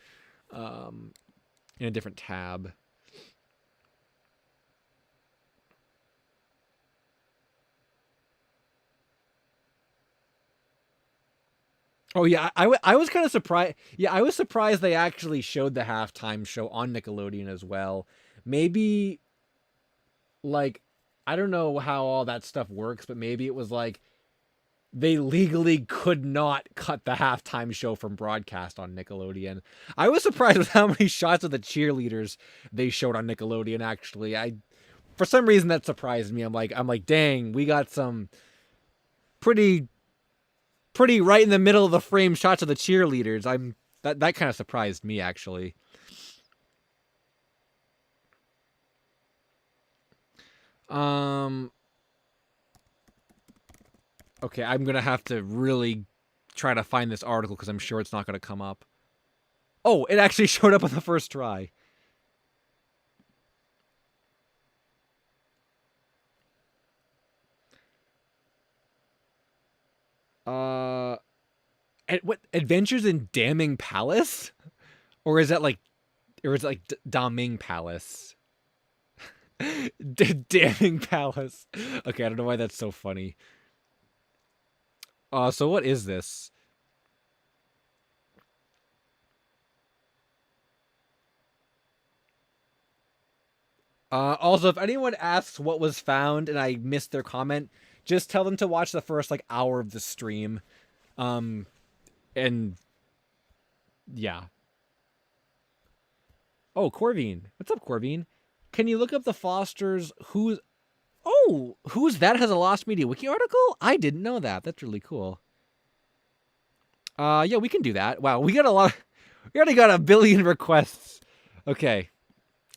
in a different tab. Oh yeah, I was kind of surprised. Yeah, I was surprised they actually showed the halftime show on Nickelodeon as well. Maybe like I don't know how all that stuff works, but maybe it was like they legally could not cut the halftime show from broadcast on Nickelodeon. I was surprised with how many shots of the cheerleaders they showed on Nickelodeon. Actually, I for some reason that surprised me. I'm like, dang, we got some pretty right in the middle of the frame shots of the cheerleaders. That kind of surprised me actually. Okay, I'm gonna have to really try to find this article because I'm sure it's not gonna come up. Oh, it actually showed up on the first try. What Adventures in Damning Palace, or is that like, Damning Palace? Damning Palace. Okay, I don't know why that's so funny. So what is this? Also, if anyone asks what was found and I missed their comment, just tell them to watch the first like hour of the stream. And yeah. Oh, Corvine. What's up, Corvine? Can you look up the Fosters? Who's that has a Lost Media Wiki article? I didn't know that. That's really cool. Yeah, we can do that. Wow, we got a lot. We already got 1 billion requests. Okay.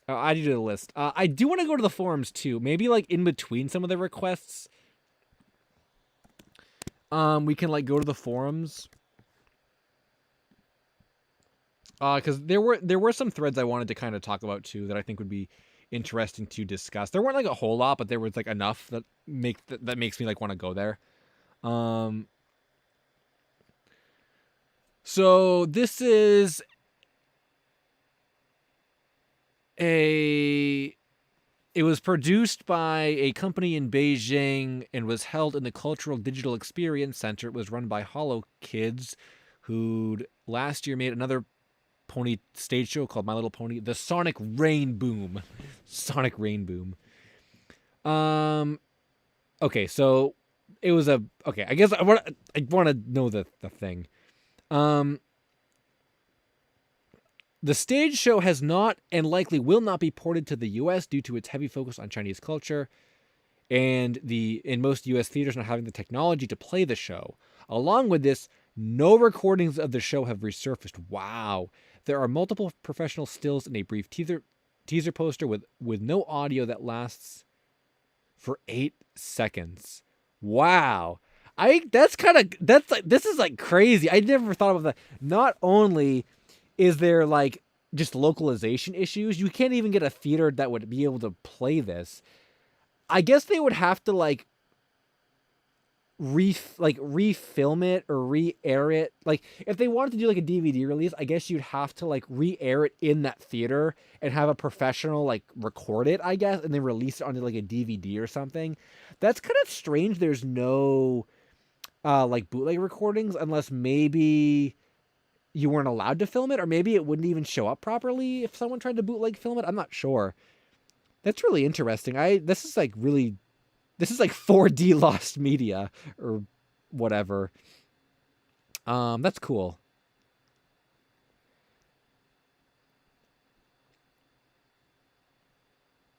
I need to do the list. I do want to go to the forums too. Maybe like in between some of the requests. We can like go to the forums. Because there were some threads I wanted to kind of talk about too that I think would be interesting to discuss. There weren't like a whole lot, but there was like enough that makes me like want to go there. So this is it was produced by a company in Beijing and was held in the Cultural Digital Experience Center. It was run by Hollow Kids, who'd last year made another pony stage show called My Little Pony, the Sonic Rain Boom. Sonic Rain Boom. Okay, so it was okay, I guess I want to know the thing. The stage show has not and likely will not be ported to the US due to its heavy focus on Chinese culture and in most US theaters not having the technology to play the show. Along with this, no recordings of the show have resurfaced. Wow. There are multiple professional stills and a brief teaser poster with no audio that lasts for 8 seconds. Wow. This is like crazy. I never thought of that. Not only is there like just localization issues, you can't even get a theater that would be able to play this. I guess they would have to like refilm it or re-air it. Like if they wanted to do like a DVD release, I guess you'd have to like re-air it in that theater and have a professional like record it, I guess, and then release it onto like a DVD or something. That's kind of strange. There's no like bootleg recordings unless maybe you weren't allowed to film it, or maybe it wouldn't even show up properly if someone tried to bootleg film it. I'm not sure. That's really interesting. This is like 4D lost media or whatever. That's cool.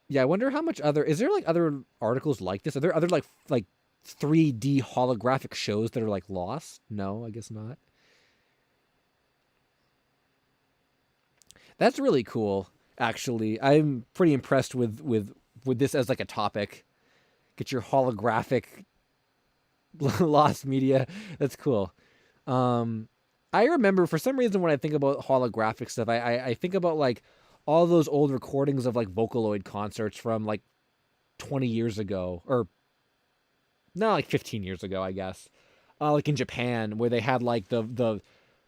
Yeah, I wonder how much is there like other articles like this? Are there other like 3D holographic shows that are like lost? No, I guess not. That's really cool. Actually, I'm pretty impressed with this as like a topic. Get your holographic lost media. That's cool. I remember for some reason when I think about holographic stuff, I think about like all those old recordings of like Vocaloid concerts from like 20 years ago, or no, like 15 years ago, I guess. Like in Japan, where they had like the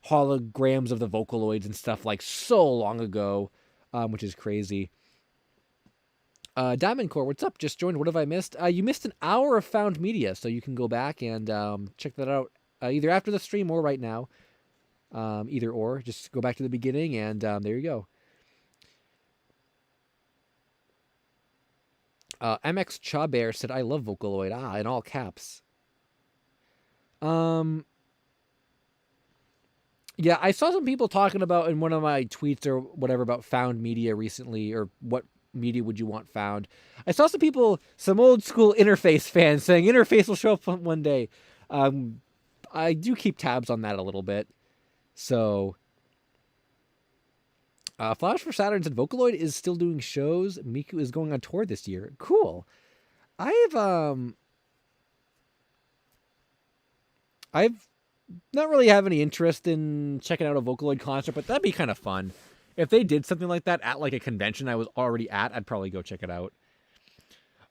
holograms of the Vocaloids and stuff like so long ago, which is crazy. Diamond Core, what's up? Just joined. What have I missed? You missed an hour of found media, so you can go back and check that out either after the stream or right now. Either or, just go back to the beginning and there you go. MX Chabear said, "I love Vocaloid." In all caps. Yeah, I saw some people talking about in one of my tweets or whatever about found media recently, or what media would you want found. I saw some people, some old school Interface fans saying Interface will show up one day. I do keep tabs on that a little bit. So, Flash for Saturn said Vocaloid is still doing shows. Miku is going on tour this year. Cool. I've not really have any interest in checking out a Vocaloid concert, but that'd be kind of fun. If they did something like that at like a convention I was already at, I'd probably go check it out.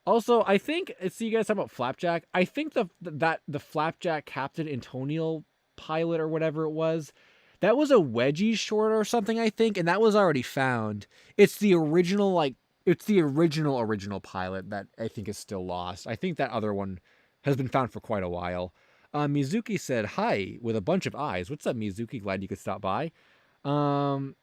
Also, I think, see, you guys talk about Flapjack. I think the Flapjack Captain Antonio pilot or whatever it was, that was a Wedgie short or something, I think, and that was already found. It's the original, like, it's the original pilot that I think is still lost. I think that other one has been found for quite a while. Mizuki said, "Hi," with a bunch of eyes. What's up, Mizuki? Glad you could stop by. Um,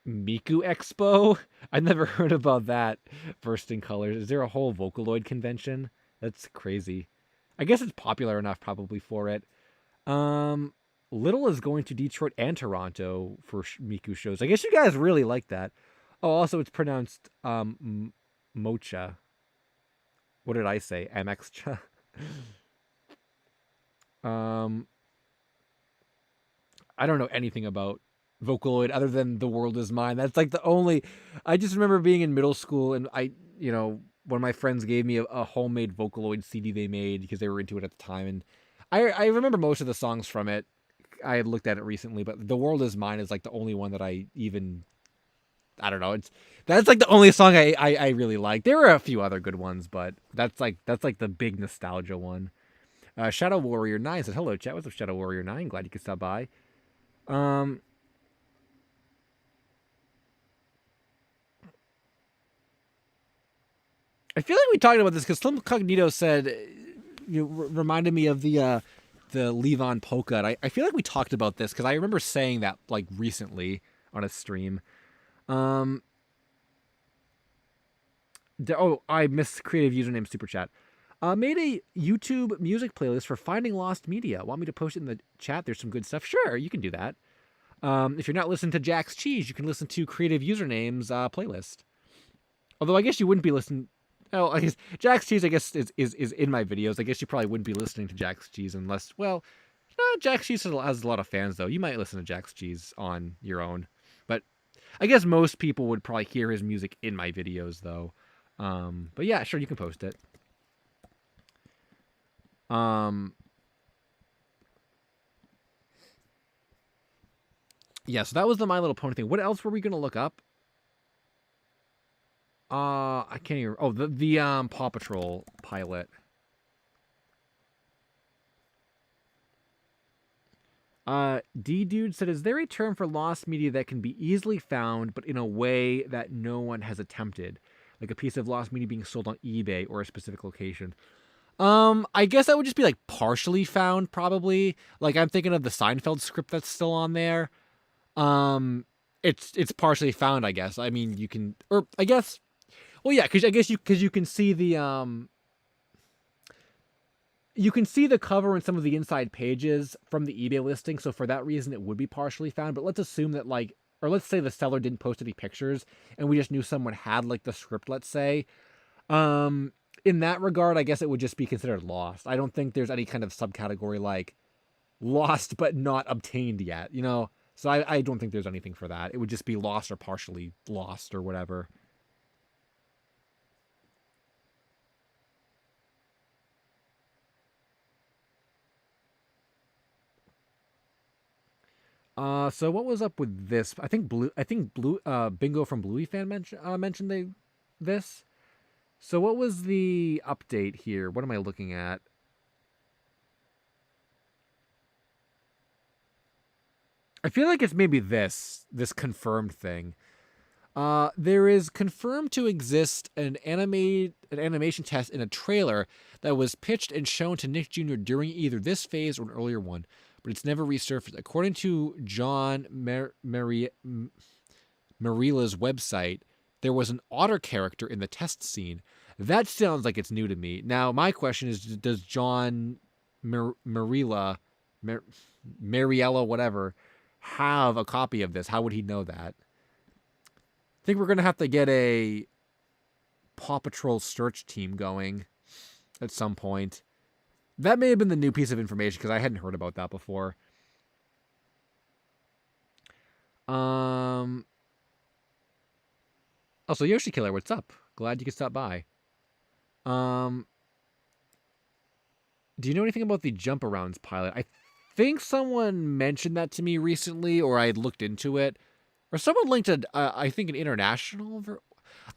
Miku Expo? I never heard about that. Bursting Colors. Is there a whole Vocaloid convention? That's crazy. I guess it's popular enough probably for it. Little is going to Detroit and Toronto for Miku shows. I guess you guys really like that. Oh, also it's pronounced Mocha. What did I say? MX. I don't know anything about Vocaloid other than The World Is Mine. That's like the only. I just remember being in middle school and one of my friends gave me a homemade Vocaloid CD they made because they were into it at the time, and I remember most of the songs from it. I had looked at it recently, but The World Is Mine is like the only one that I don't know. That's like the only song I really like. There were a few other good ones, but that's like the big nostalgia one. Shadow Warrior 9 says, "Hello, chat. What's up, Shadow Warrior 9? Glad you could stop by." Um, I feel like we talked about this because Slim Cognito said, reminded me of the Levon Polka. And I feel like we talked about this because I remember saying that like recently on a stream. I missed creative username super chat. Made a YouTube music playlist for finding lost media. Want me to post it in the chat? There's some good stuff. Sure, you can do that. If you're not listening to Jack's Cheese, you can listen to Creative Usernames playlist. Although I guess you wouldn't be listening. Oh, I guess Jack's Cheese, I guess, is in my videos. I guess you probably wouldn't be listening to Jack's Cheese unless, well, Jack's Cheese has a lot of fans, though. You might listen to Jack's Cheese on your own. But I guess most people would probably hear his music in my videos, though. But yeah, sure, you can post it. Yeah, so that was the My Little Pony thing. What else were we going to look up? I can't even. Oh, the Paw Patrol pilot. D-Dude said, "Is there a term for lost media that can be easily found, but in a way that no one has attempted? Like a piece of lost media being sold on eBay or a specific location?" I guess that would just be like partially found, probably. Like I'm thinking of the Seinfeld script that's still on there. It's partially found, I guess. I mean, you can, or I guess, well, yeah, because you can see you can see the cover and some of the inside pages from the eBay listing. So for that reason, it would be partially found. But let's assume that or let's say the seller didn't post any pictures, and we just knew someone had like the script. Let's say, in that regard, I guess it would just be considered lost. I don't think there's any kind of subcategory like lost but not obtained yet. So I don't think there's anything for that. It would just be lost or partially lost or whatever. So what was up with this? Bingo from Bluey fan mentioned this. So what was the update here? What am I looking at? I feel like it's maybe this confirmed thing. There is confirmed to exist an animation test in a trailer that was pitched and shown to Nick Jr. during either this phase or an earlier one, but it's never resurfaced. According to John Marila's website, there was an otter character in the test scene. That sounds like it's new to me. Now, my question is, does John Mariella, whatever, have a copy of this? How would he know that? I think we're going to have to get a Paw Patrol search team going at some point. That may have been the new piece of information because I hadn't heard about that before. Also, Yoshi Killer, what's up? Glad you could stop by. Do you know anything about the Jump Arounds pilot? I think someone mentioned that to me recently, or I had looked into it. Or someone linked I think, an international...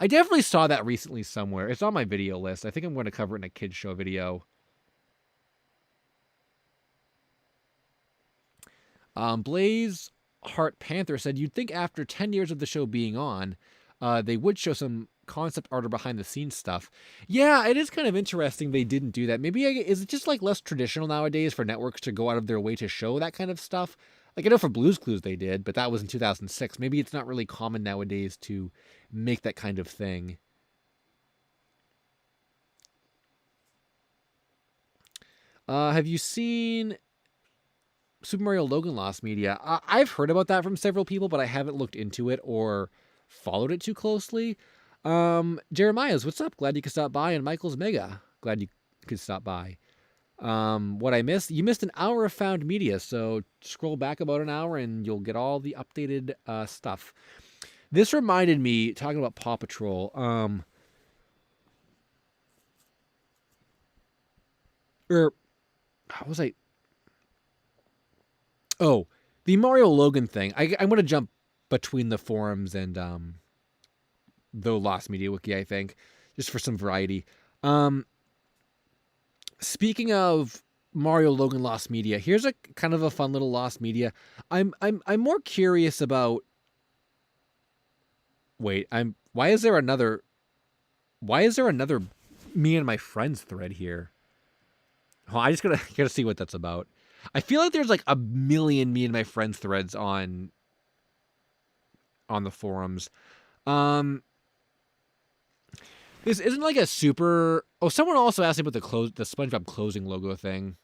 I definitely saw that recently somewhere. It's on my video list. I think I'm going to cover it in a kids show video. Blaze Heart Panther said, you'd think after 10 years of the show being on, they would show some concept art or behind the scenes stuff. Yeah, it is kind of interesting they didn't do that. Maybe is it just like less traditional nowadays for networks to go out of their way to show that kind of stuff? Like, I know for Blue's Clues they did, but that was in 2006. Maybe it's not really common nowadays to make that kind of thing. Have you seen Super Mario Logan Lost Media? I've heard about that from several people, but I haven't looked into it or followed it too closely. Jeremiah's, what's up? Glad you could stop by. And Michael's Mega, glad you could stop by. What I missed? You missed an hour of found media, so scroll back about an hour and you'll get all the updated stuff. This reminded me, talking about Paw Patrol, how was I? Oh, the Mario Logan thing. I'm going to jump between the forums and the Lost Media Wiki, I think, just for some variety. Speaking of Mario Logan Lost Media, here's a kind of a fun little Lost Media. I'm more curious about. Wait, why is there another me and my friends thread here? Oh, I just gotta see what that's about. I feel like there's like a million me and my friends threads on the forums. This isn't like a super... Oh, someone also asked me about the SpongeBob closing logo thing.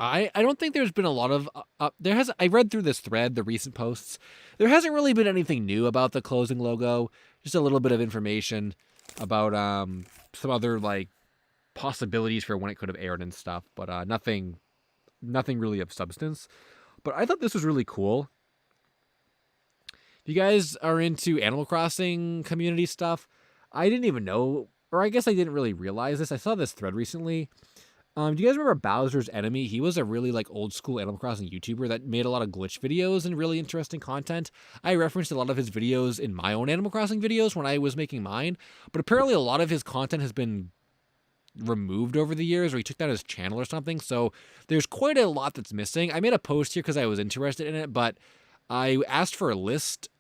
I don't think there's been a lot of... I read through this thread, the recent posts. There hasn't really been anything new about the closing logo. Just a little bit of information about some other like possibilities for when it could have aired and stuff. But nothing really of substance. But I thought this was really cool. If you guys are into Animal Crossing community stuff, I didn't even know, or I guess I didn't really realize this. I saw this thread recently. Do you guys remember Bowser's Enemy? He was a really like old school Animal Crossing YouTuber that made a lot of glitch videos and really interesting content. I referenced a lot of his videos in my own Animal Crossing videos when I was making mine, but apparently a lot of his content has been removed over the years, or he took down his channel or something. So there's quite a lot that's missing. I made a post here because I was interested in it, but I asked for a list.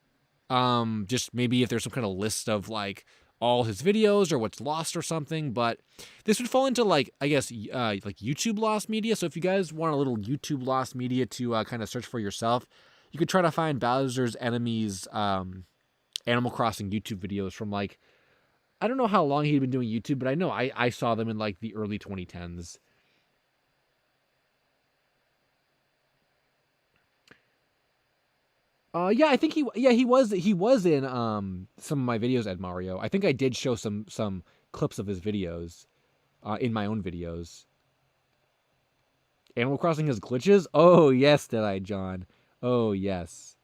Just maybe if there's some kind of list of like all his videos or what's lost or something, but this would fall into like, I guess, like YouTube lost media. So if you guys want a little YouTube lost media to kind of search for yourself, you could try to find Bowser's Enemies Animal Crossing YouTube videos from like, I don't know how long he'd been doing YouTube, but I know I saw them in like the early 2010s. Yeah, I think he was in some of my videos, Ed Mario. I think I did show some clips of his videos in my own videos. Animal Crossing has glitches? Oh, yes, did I, John? Oh, yes.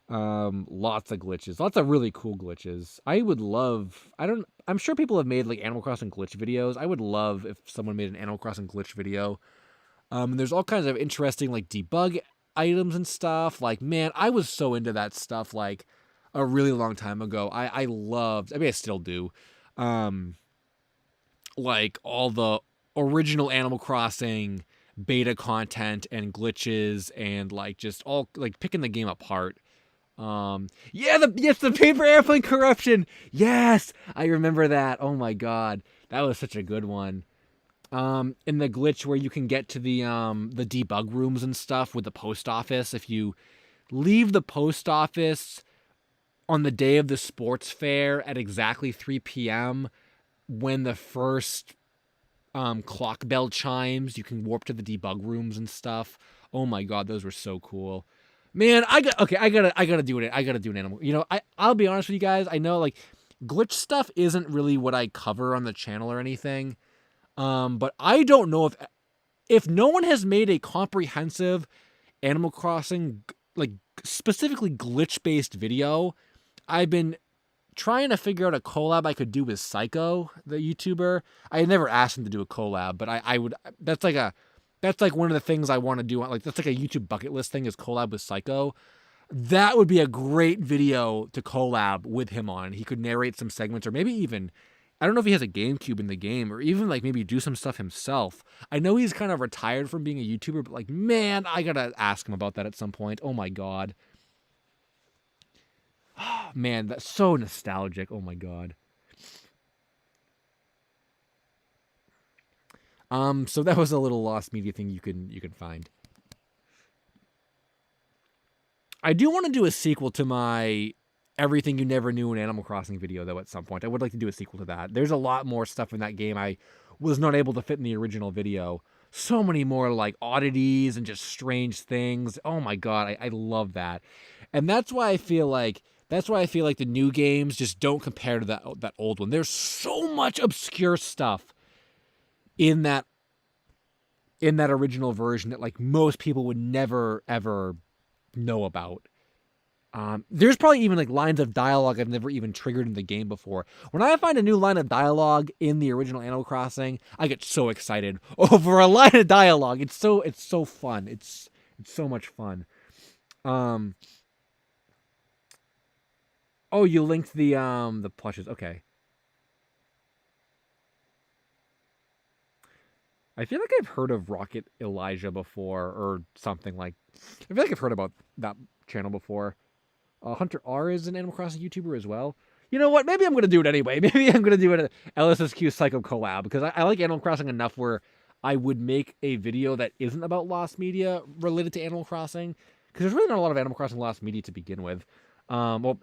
Lots of glitches. Lots of really cool glitches. I'm sure people have made like Animal Crossing glitch videos. I would love if someone made an Animal Crossing glitch video. There's all kinds of interesting like debug items and stuff. Like, man, I was so into that stuff like a really long time ago. I loved, I mean, I still do, um, like all the original Animal Crossing beta content and glitches and like just all like picking the game apart. Yeah, the paper airplane corruption. Yes, I remember that. Oh my god, that was such a good one. In the glitch where you can get to the debug rooms and stuff with the post office. If you leave the post office on the day of the sports fair at exactly 3 p.m. when the first clock bell chimes, you can warp to the debug rooms and stuff. Oh my god, those were so cool. Man, I gotta do it. I gotta do an animal. You know, I'll be honest with you guys. I know like glitch stuff isn't really what I cover on the channel or anything. But I don't know if no one has made a comprehensive Animal Crossing like specifically glitch based video. I've been trying to figure out a collab I could do with Psycho, the YouTuber. I had never asked him to do a collab, but I would. That's like one of the things I want to do. Like that's like a YouTube bucket list thing is collab with Psycho. That would be a great video to collab with him on. He could narrate some segments, or maybe even, I don't know if he has a GameCube in the game, or even like maybe do some stuff himself. I know he's kind of retired from being a YouTuber, but like, man, I gotta ask him about that at some point. Oh my god. Man, that's so nostalgic. Oh my god. So that was a little lost media thing you can find. I do want to do a sequel to my Everything You Never Knew in Animal Crossing video, though, at some point. I would like to do a sequel to that. There's a lot more stuff in that game I was not able to fit in the original video. So many more, like, oddities and just strange things. Oh my god, I love that. And that's why I feel like the new games just don't compare to that old one. There's so much obscure stuff in that original version that like most people would never ever know about. There's probably even like lines of dialogue I've never even triggered in the game before. When I find a new line of dialogue in the original Animal Crossing, I get so excited over a line of dialogue. It's so fun. It's so much fun. Oh, you linked the plushes. Okay. I feel like I've heard of Rocket Elijah before or something like. I feel like I've heard about that channel before. Hunter R is an Animal Crossing YouTuber as well. You know what? Maybe I'm going to do it anyway. Maybe I'm going to do an LSSQ Psycho collab because I like Animal Crossing enough where I would make a video that isn't about lost media related to Animal Crossing because there's really not a lot of Animal Crossing lost media to begin with. Well,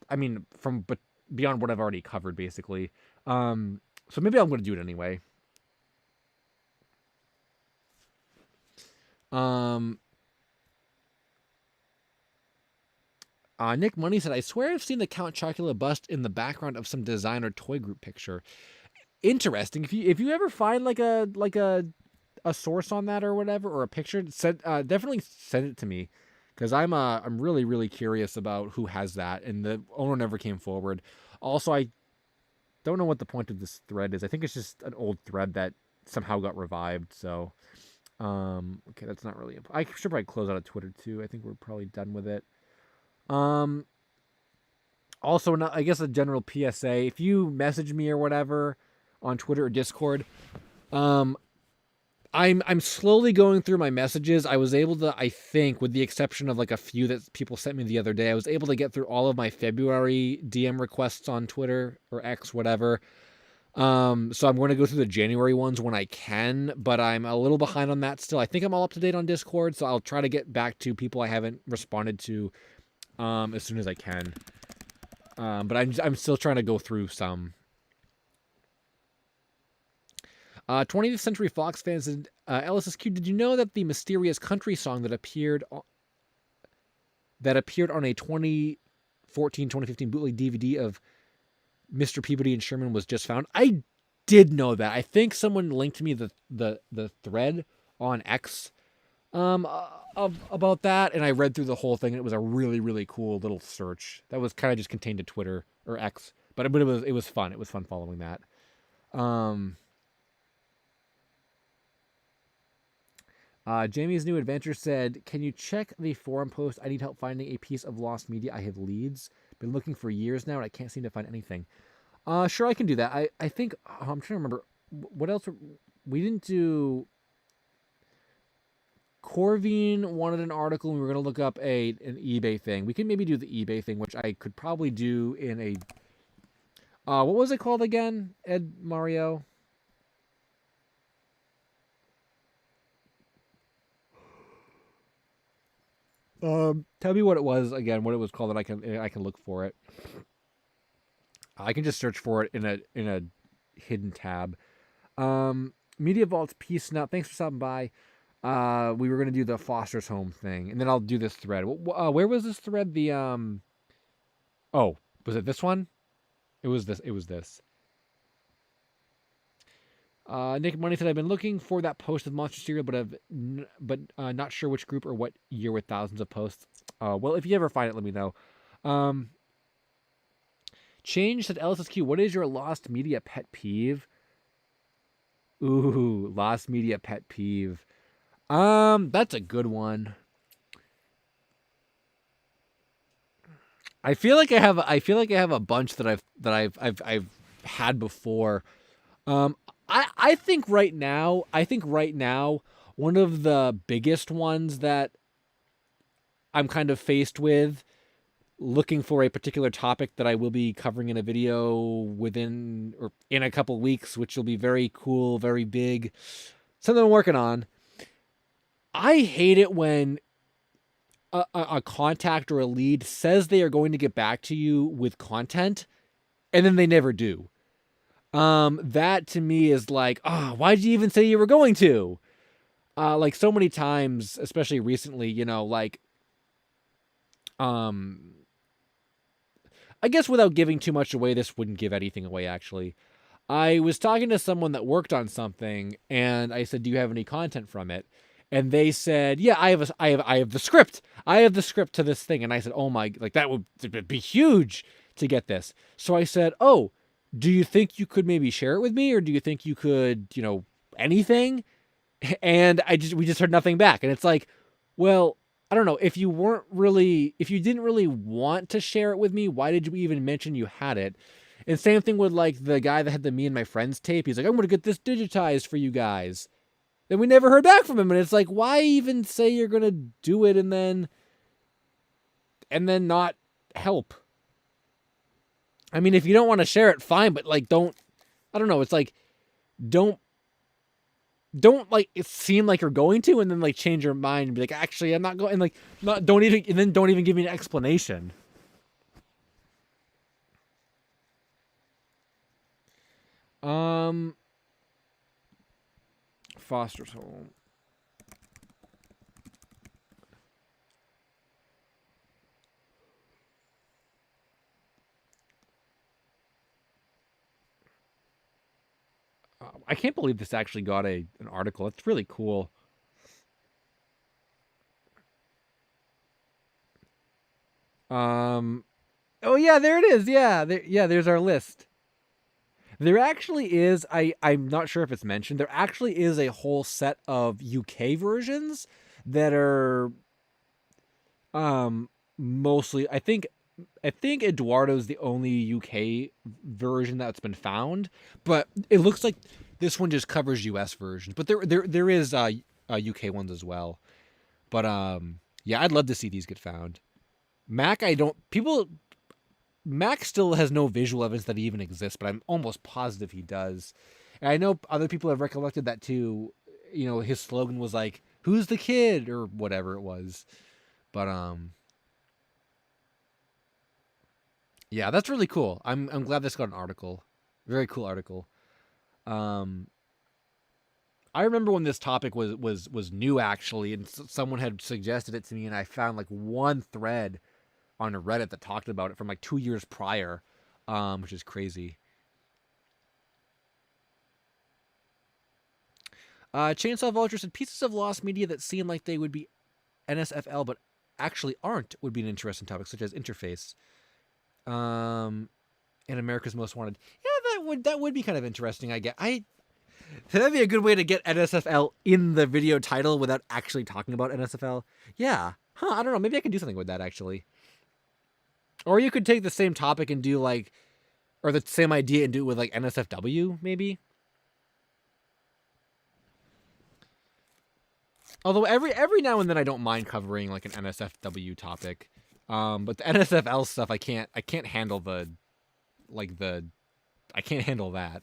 I mean, but beyond what I've already covered, basically. So maybe I'm going to do it anyway. Nick Money said, I swear I've seen the Count Chocula bust in the background of some designer toy group picture. Interesting. If you ever find like a source on that or whatever, or a picture, definitely send it to me. Because I'm really, really curious about who has that, and the owner never came forward. Also, I don't know what the point of this thread is. I think it's just an old thread that somehow got revived, so okay, that's not really I should probably close out of Twitter too. I think we're probably done with it. Also, I guess a general PSA: if you message me or whatever on Twitter or Discord, I'm slowly going through my messages. I was able to, I think, with the exception of like a few that people sent me the other day, I was able to get through all of my February DM requests on Twitter or X, whatever. So I'm going to go through the January ones when I can, but I'm a little behind on that still. I think I'm all up to date on Discord, so I'll try to get back to people I haven't responded to as soon as I can. But I'm still trying to go through some. 20th Century Fox fans said, LSSQ, did you know that the mysterious country song that appeared on a 2014-2015 bootleg DVD of Mr. Peabody and Sherman was just found? I did know that. I think someone linked me the thread on X about that, and I read through the whole thing, and it was a really, really cool little search that was kind of just contained to Twitter or X, but it was fun. It was fun following that. Jamie's New Adventure said, "Can you check the forum post? I need help finding a piece of lost media. I have leads. Been looking for years now, and I can't seem to find anything." Sure, I can do that. I think I'm trying to remember what else we didn't do. Corvine wanted an article, and we were going to look up an eBay thing. We can maybe do the eBay thing, which I could probably do in a. What was it called again, Ed Mario? Tell me what it was again. What it was called, and I can look for it. I can just search for it in a hidden tab. Media Vault's Peace Nut. Thanks for stopping by. We were gonna do the Foster's Home thing, and then I'll do this thread. Where was this thread? The Oh, was it this one? It was this. It was this. Nick Money said, "I've been looking for that post of Monster Cereal, but not sure which group or what year with thousands of posts." Well, if you ever find it, let me know. Change said, "LSSQ, what is your lost media pet peeve?" Ooh, lost media pet peeve. That's a good one. I feel like I have a bunch that I've had before. I think right now, one of the biggest ones that I'm kind of faced with, looking for a particular topic that I will be covering in a video within or in a couple weeks, which will be very cool, very big, something I'm working on. I hate it when a contact or a lead says they are going to get back to you with content, and then they never do. That to me is like, why did you even say you were going to? Like so many times, especially recently, like, I guess without giving too much away, this wouldn't give anything away, actually. I was talking to someone that worked on something, and I said, "Do you have any content from it?" And they said, "Yeah, I have the script. I have the script to this thing." And I said, "Oh my, like that would be huge to get this." So I said, "Oh, do you think you could maybe share it with me, or do you think you could, anything?" And we just heard nothing back. And it's like, well, I don't know, if you didn't really want to share it with me, why did you even mention you had it? And same thing with like the guy that had the Me and My Friends tape. He's like, "I'm going to get this digitized for you guys." Then we never heard back from him, and it's like, why even say you're going to do it and then not help? I mean, if you don't want to share it, fine, but like I don't know, it's like, don't like it seem like you're going to, and then like change your mind and be like, "Actually, I'm not going," and like don't even give me an explanation. Foster's Home. I can't believe this actually got an article. It's really cool. Oh yeah, there it is. Yeah, there's our list. There actually is, I'm not sure if it's mentioned, there actually is a whole set of UK versions that are mostly, I think Eduardo's the only UK version that's been found, but it looks like this one just covers US versions. But there is UK ones as well. But yeah, I'd love to see these get found. Mac still has no visual evidence that he even exists, but I'm almost positive he does. And I know other people have recollected that too. His slogan was like, "Who's the kid?" or whatever it was. But yeah, that's really cool. I'm glad this got an article. Very cool article. I remember when this topic was new, actually, and someone had suggested it to me, and I found like one thread on a Reddit that talked about it from like 2 years prior, which is crazy. Chainsaw Vulture said, "Pieces of lost media that seem like they would be NSFL but actually aren't would be an interesting topic, such as interface. And America's Most Wanted." Yeah, that would be kind of interesting. I get. That'd be a good way to get NSFL in the video title without actually talking about NSFL. Yeah. Huh, I don't know. Maybe I can do something with that, actually. Or you could take the same topic and do, like, or the same idea and do it with, like, NSFW, maybe? Although every now and then I don't mind covering, like, an NSFW topic. But the NSFL stuff, I can't handle the, like, I can't handle that.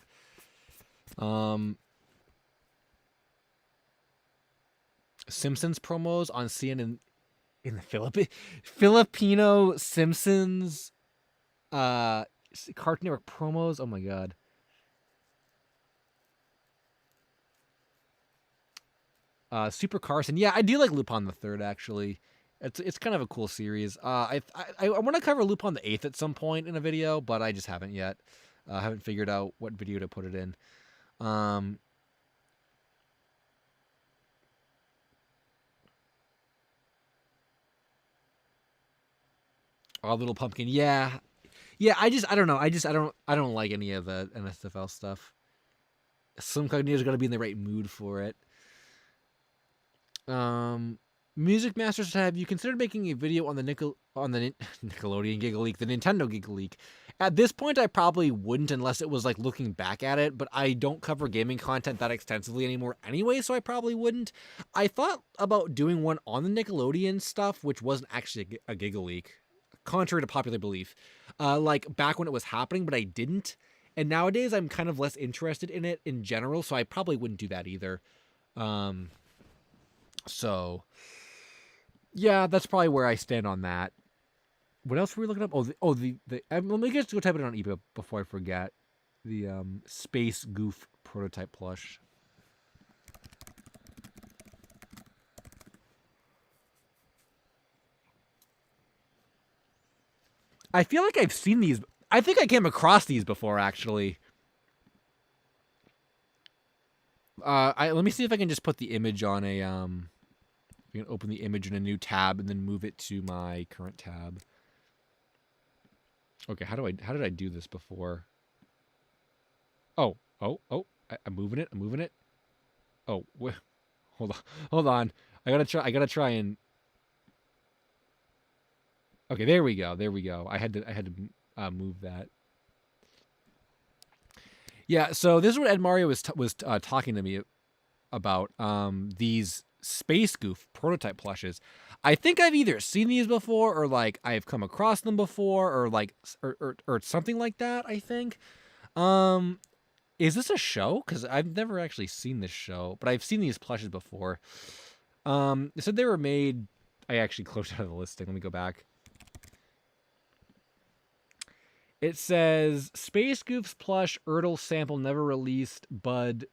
Simpsons promos on CNN in the Filipino Simpsons Cartoon Network promos. Oh my god. Super Carson. Yeah, I do like Lupin the Third, actually. It's kind of a cool series. I want to cover Lupin the Eighth at some point in a video, but I just haven't yet. I haven't figured out what video to put it in. Oh, Little Pumpkin. Yeah. Yeah, I don't know. I don't like any of the NSFL stuff. Some cognitos got to be in the right mood for it. Music Masters, have you considered making a video on the Nickelodeon Giga Leak, the Nintendo Giga Leak? At this point, I probably wouldn't unless it was like looking back at it, but I don't cover gaming content that extensively anymore anyway, so I probably wouldn't. I thought about doing one on the Nickelodeon stuff, which wasn't actually a Giga Leak, contrary to popular belief, like back when it was happening, but I didn't. And nowadays, I'm kind of less interested in it in general, so I probably wouldn't do that either. So, yeah, that's probably where I stand on that. What else were we looking up? Let me just go type it on eBay before I forget. The Space Goof prototype plush. I feel like I've seen these. I think I came across these before, actually. Let me see if I can just put the image on a you can open the image in a new tab and then move it to my current tab. Okay, how did I do this before? Oh, I'm moving it. Oh, hold on. I gotta try and. Okay, there we go. I had to move that. Yeah, so this is what Ed Mario was talking to me about. These Space Goof prototype plushes. I think I've either seen these before or like I've come across them before or like or something like that, I think. Is this a show? Because I've never actually seen this show, but I've seen these plushes before. They said they were made. I actually closed out of the listing. Let me go back. It says Space Goof's plush Ertl sample never released Buddy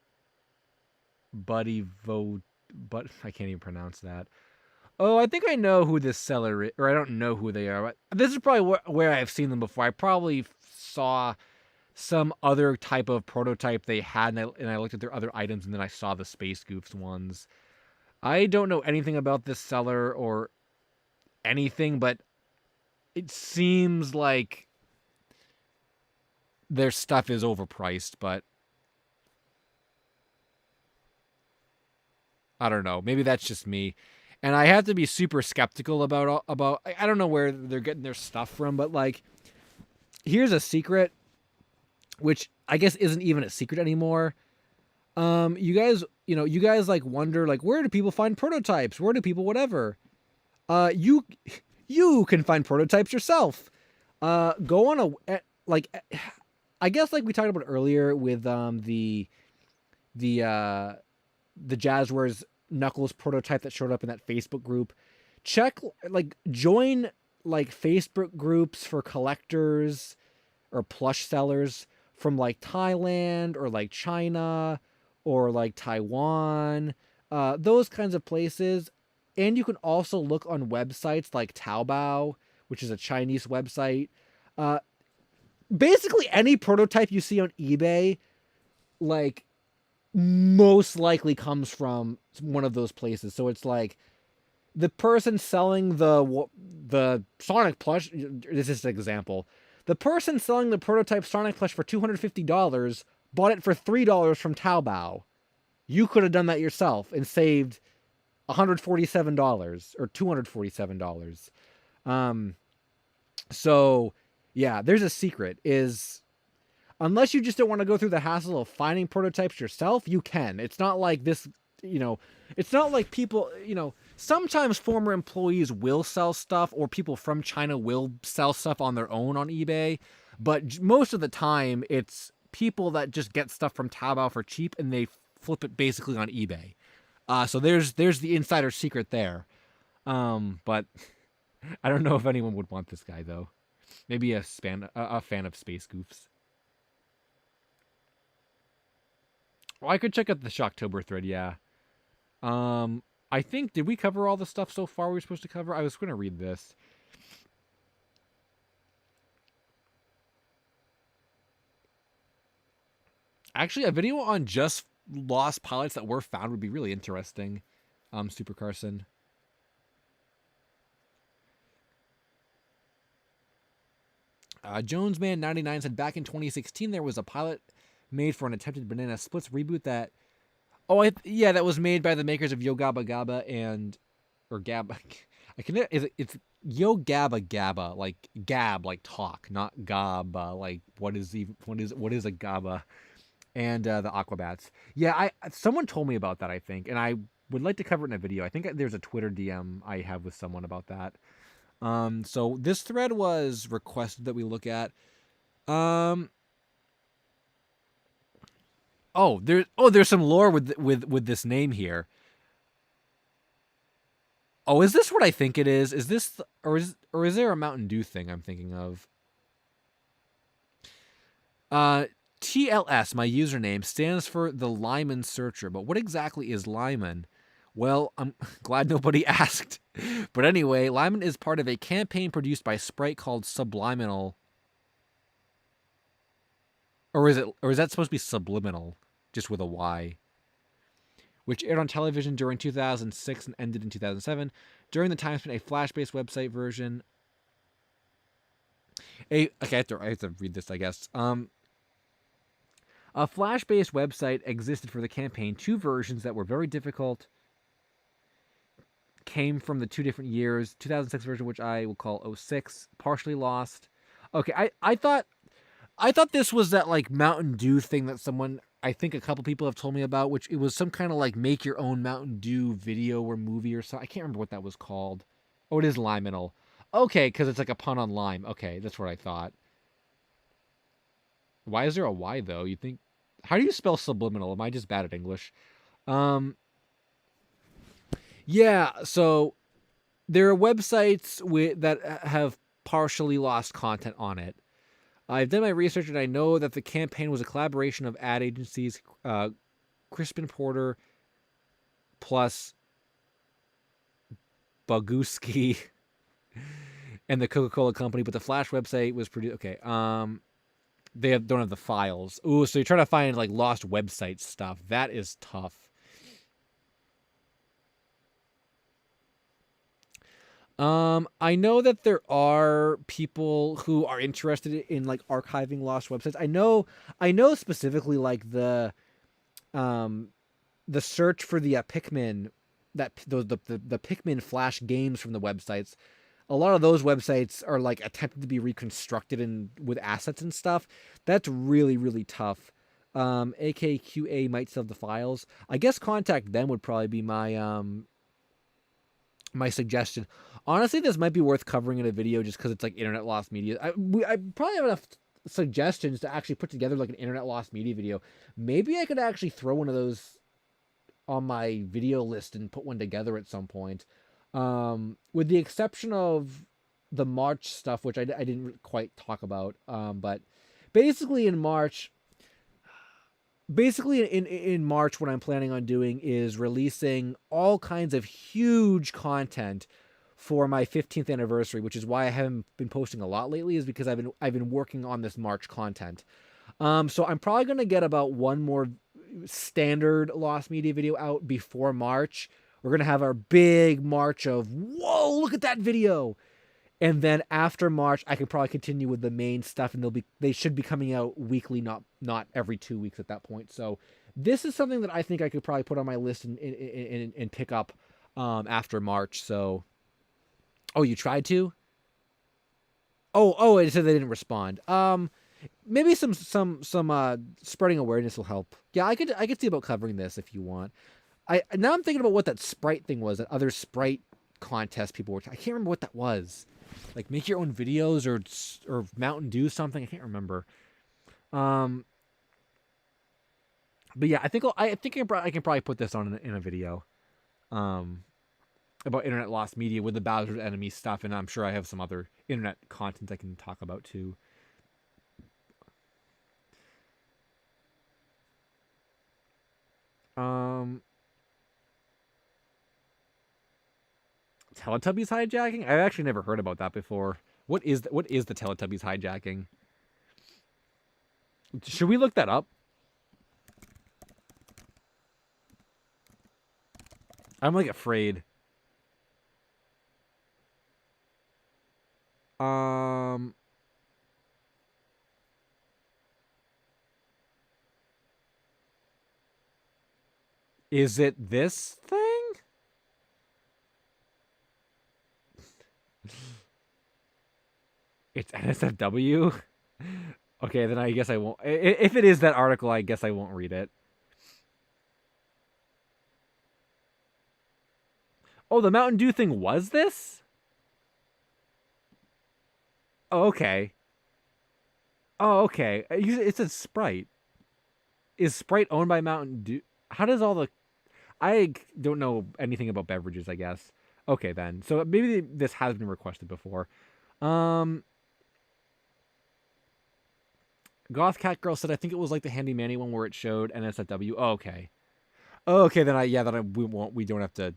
Vote. But I can't even pronounce that. Oh, I think I know who this seller is, or I don't know who they are. This is probably where I've seen them before. I probably saw some other type of prototype they had, and I looked at their other items, and then I saw the Space Goofs ones. I don't know anything about this seller or anything, but it seems like their stuff is overpriced, but I don't know. Maybe that's just me. And I have to be super skeptical about I don't know where they're getting their stuff from, but like here's a secret, which I guess isn't even a secret anymore. You guys like wonder like where do people find prototypes? Where do people whatever? You can find prototypes yourself. Go on I guess like we talked about earlier with the Jazzwares Knuckles prototype that showed up in that Facebook group. Join like Facebook groups for collectors or plush sellers from like Thailand or like China or like Taiwan, those kinds of places. And you can also look on websites like Taobao, which is a Chinese website. Basically any prototype you see on eBay, like most likely comes from one of those places. So it's like the person selling the Sonic plush. This is an example. The person selling the prototype Sonic plush for $250 bought it for $3 from Taobao. You could have done that yourself and saved $147 or $247. So yeah, there's a secret is unless you just don't want to go through the hassle of finding prototypes yourself, you can. It's not like this, it's not like people, sometimes former employees will sell stuff or people from China will sell stuff on their own on eBay. But most of the time, it's people that just get stuff from Taobao for cheap and they flip it basically on eBay. So there's the insider secret there. But I don't know if anyone would want this guy, though. Maybe a fan of Space Goofs. Well, I could check out the Shocktober thread, yeah. I think, did we cover all the stuff so far we were supposed to cover? I was going to read this. Actually, a video on just lost pilots that were found would be really interesting. Super Carson. Jonesman99 said back in 2016 there was a pilot made for an attempted Banana Splits reboot that that was made by the makers of Yo Gabba Gabba or Gab. It's Yo Gabba Gabba, like Gab, like talk, not Gabba, like what is a Gabba, and the Aquabats. Yeah, someone told me about that, I think, and I would like to cover it in a video. I think there's a Twitter DM I have with someone about that. So this thread was requested that we look at. There's some lore with this name here. Oh, is this what I think it is? Is this or is there a Mountain Dew thing I'm thinking of? TLS, my username, stands for the Lyman Searcher, but what exactly is Lyman? Well, I'm glad nobody asked. But anyway, Lyman is part of a campaign produced by Sprite called Subliminal. Or is that supposed to be Subliminal, just with a Y? Which aired on television during 2006 and ended in 2007. During the time spent, a Flash-based website version. I have to read this, I guess. A Flash-based website existed for the campaign. 2 versions that were very difficult came from the 2 different years. 2006 version, which I will call 06, partially lost. Okay, I thought this was that like Mountain Dew thing that I think a couple people have told me about, which it was some kind of like make your own Mountain Dew video or movie or something. I can't remember what that was called. Oh, it is Liminal. Okay, because it's like a pun on lime. Okay, that's what I thought. Why is there a Y though? You think? How do you spell subliminal? Am I just bad at English? Yeah. So there are websites that have partially lost content on it. I've done my research and I know that the campaign was a collaboration of ad agencies, Crispin Porter plus Boguski and the Coca-Cola Company, but the Flash website was pretty okay. They don't have the files. Ooh, so you're trying to find like lost website stuff. That is tough. I know that there are people who are interested in like archiving lost websites. I know specifically like the search for the Pikmin, that the Pikmin Flash games from the websites. A lot of those websites are like attempted to be reconstructed and with assets and stuff. That's really, really tough. AKQA might still have the files. I guess contact them would probably be my my suggestion. Honestly, this might be worth covering in a video just because it's like internet lost media. I probably have enough suggestions to actually put together like an internet lost media video. Maybe I could actually throw one of those on my video list and put one together at some point. With the exception of the March stuff, which I didn't quite talk about. But basically in March, in March, what I'm planning on doing is releasing all kinds of huge content for my 15th anniversary, which is why I haven't been posting a lot lately, is because I've been working on this March content. So I'm probably going to get about one more standard Lost Media video out before March. We're going to have our big March of, whoa, look at that video. And then after March, I can probably continue with the main stuff, and they should be coming out weekly, not every 2 weeks at that point. So this is something that I think I could probably put on my list and pick up after March. So, oh, you tried to? Oh, it said they didn't respond. Maybe some spreading awareness will help. Yeah, I could see about covering this if you want. Now I'm thinking about what that Sprite thing was. That other Sprite contest people were. I can't remember what that was. Like make your own videos or Mountain Dew something. I can't remember. But yeah, I think I can probably put this on in a video. About internet lost media with the Bowser's Enemy stuff, and I'm sure I have some other internet content I can talk about too. Teletubbies hijacking? I've actually never heard about that before. What is the Teletubbies hijacking? Should we look that up? I'm like afraid. Is it this thing? It's NSFW? Okay, then I guess I won't. If it is that article, I guess I won't read it. Oh, the Mountain Dew thing was this? Oh, okay. Oh, okay. It says Sprite. Is Sprite owned by Mountain Dew? How does all the... I don't know anything about beverages, I guess. Okay, then. So maybe this has been requested before. Goth Cat Girl said, I think it was like the Handy Manny one where it showed NSFW. Oh, okay. Oh, okay, then we don't have to...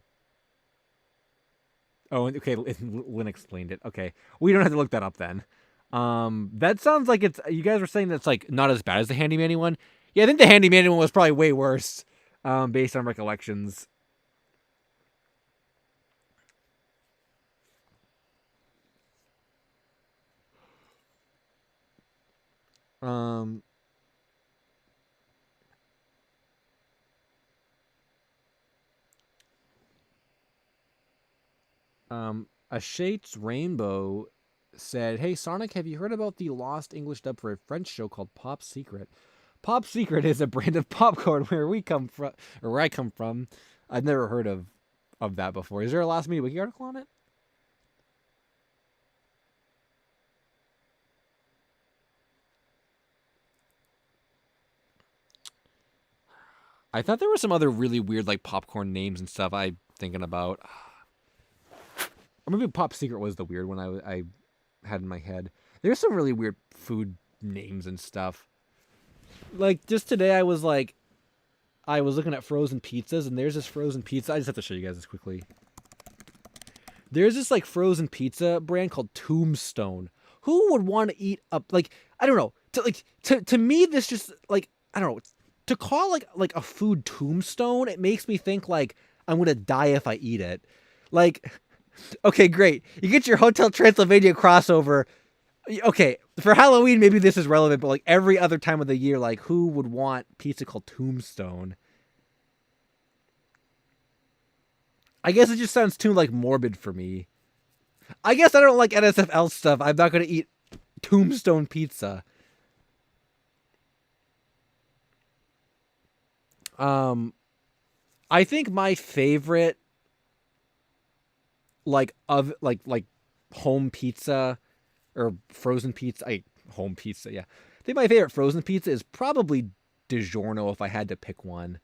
Oh, okay, Lynn explained it. Okay. We don't have to look that up then. That sounds like it's... You guys were saying that's like not as bad as the Handy Manny one? Yeah, I think the Handy Manny one was probably way worse, based on recollections. A Shate's Rainbow said, "Hey Sonic, have you heard about the lost English dub for a French show called Pop Secret? Pop Secret is a brand of popcorn where we come from, or where I come from. I've never heard of that before. Is there a Last Media Wiki article on it?" I thought there were some other really weird like popcorn names and stuff I'm thinking about. Or maybe Pop Secret was the weird one I had in my head. There's some really weird food names and stuff. Like just today I was looking at frozen pizzas, and there's this frozen pizza. I just have to show you guys this quickly. There's this like frozen pizza brand called Tombstone. Who would want to eat up like I don't know. To me this just like I don't know. To call like a food tombstone, it makes me think like I'm gonna die if I eat it. Like, okay, great. You get your Hotel Transylvania crossover. Okay, for Halloween maybe this is relevant, but like every other time of the year, like who would want pizza called Tombstone? I guess it just sounds too like morbid for me. I guess I don't like NSFL stuff. I'm not gonna eat Tombstone pizza. I think my favorite like home pizza or frozen pizza, home pizza, yeah. I think my favorite frozen pizza is probably DiGiorno if I had to pick one.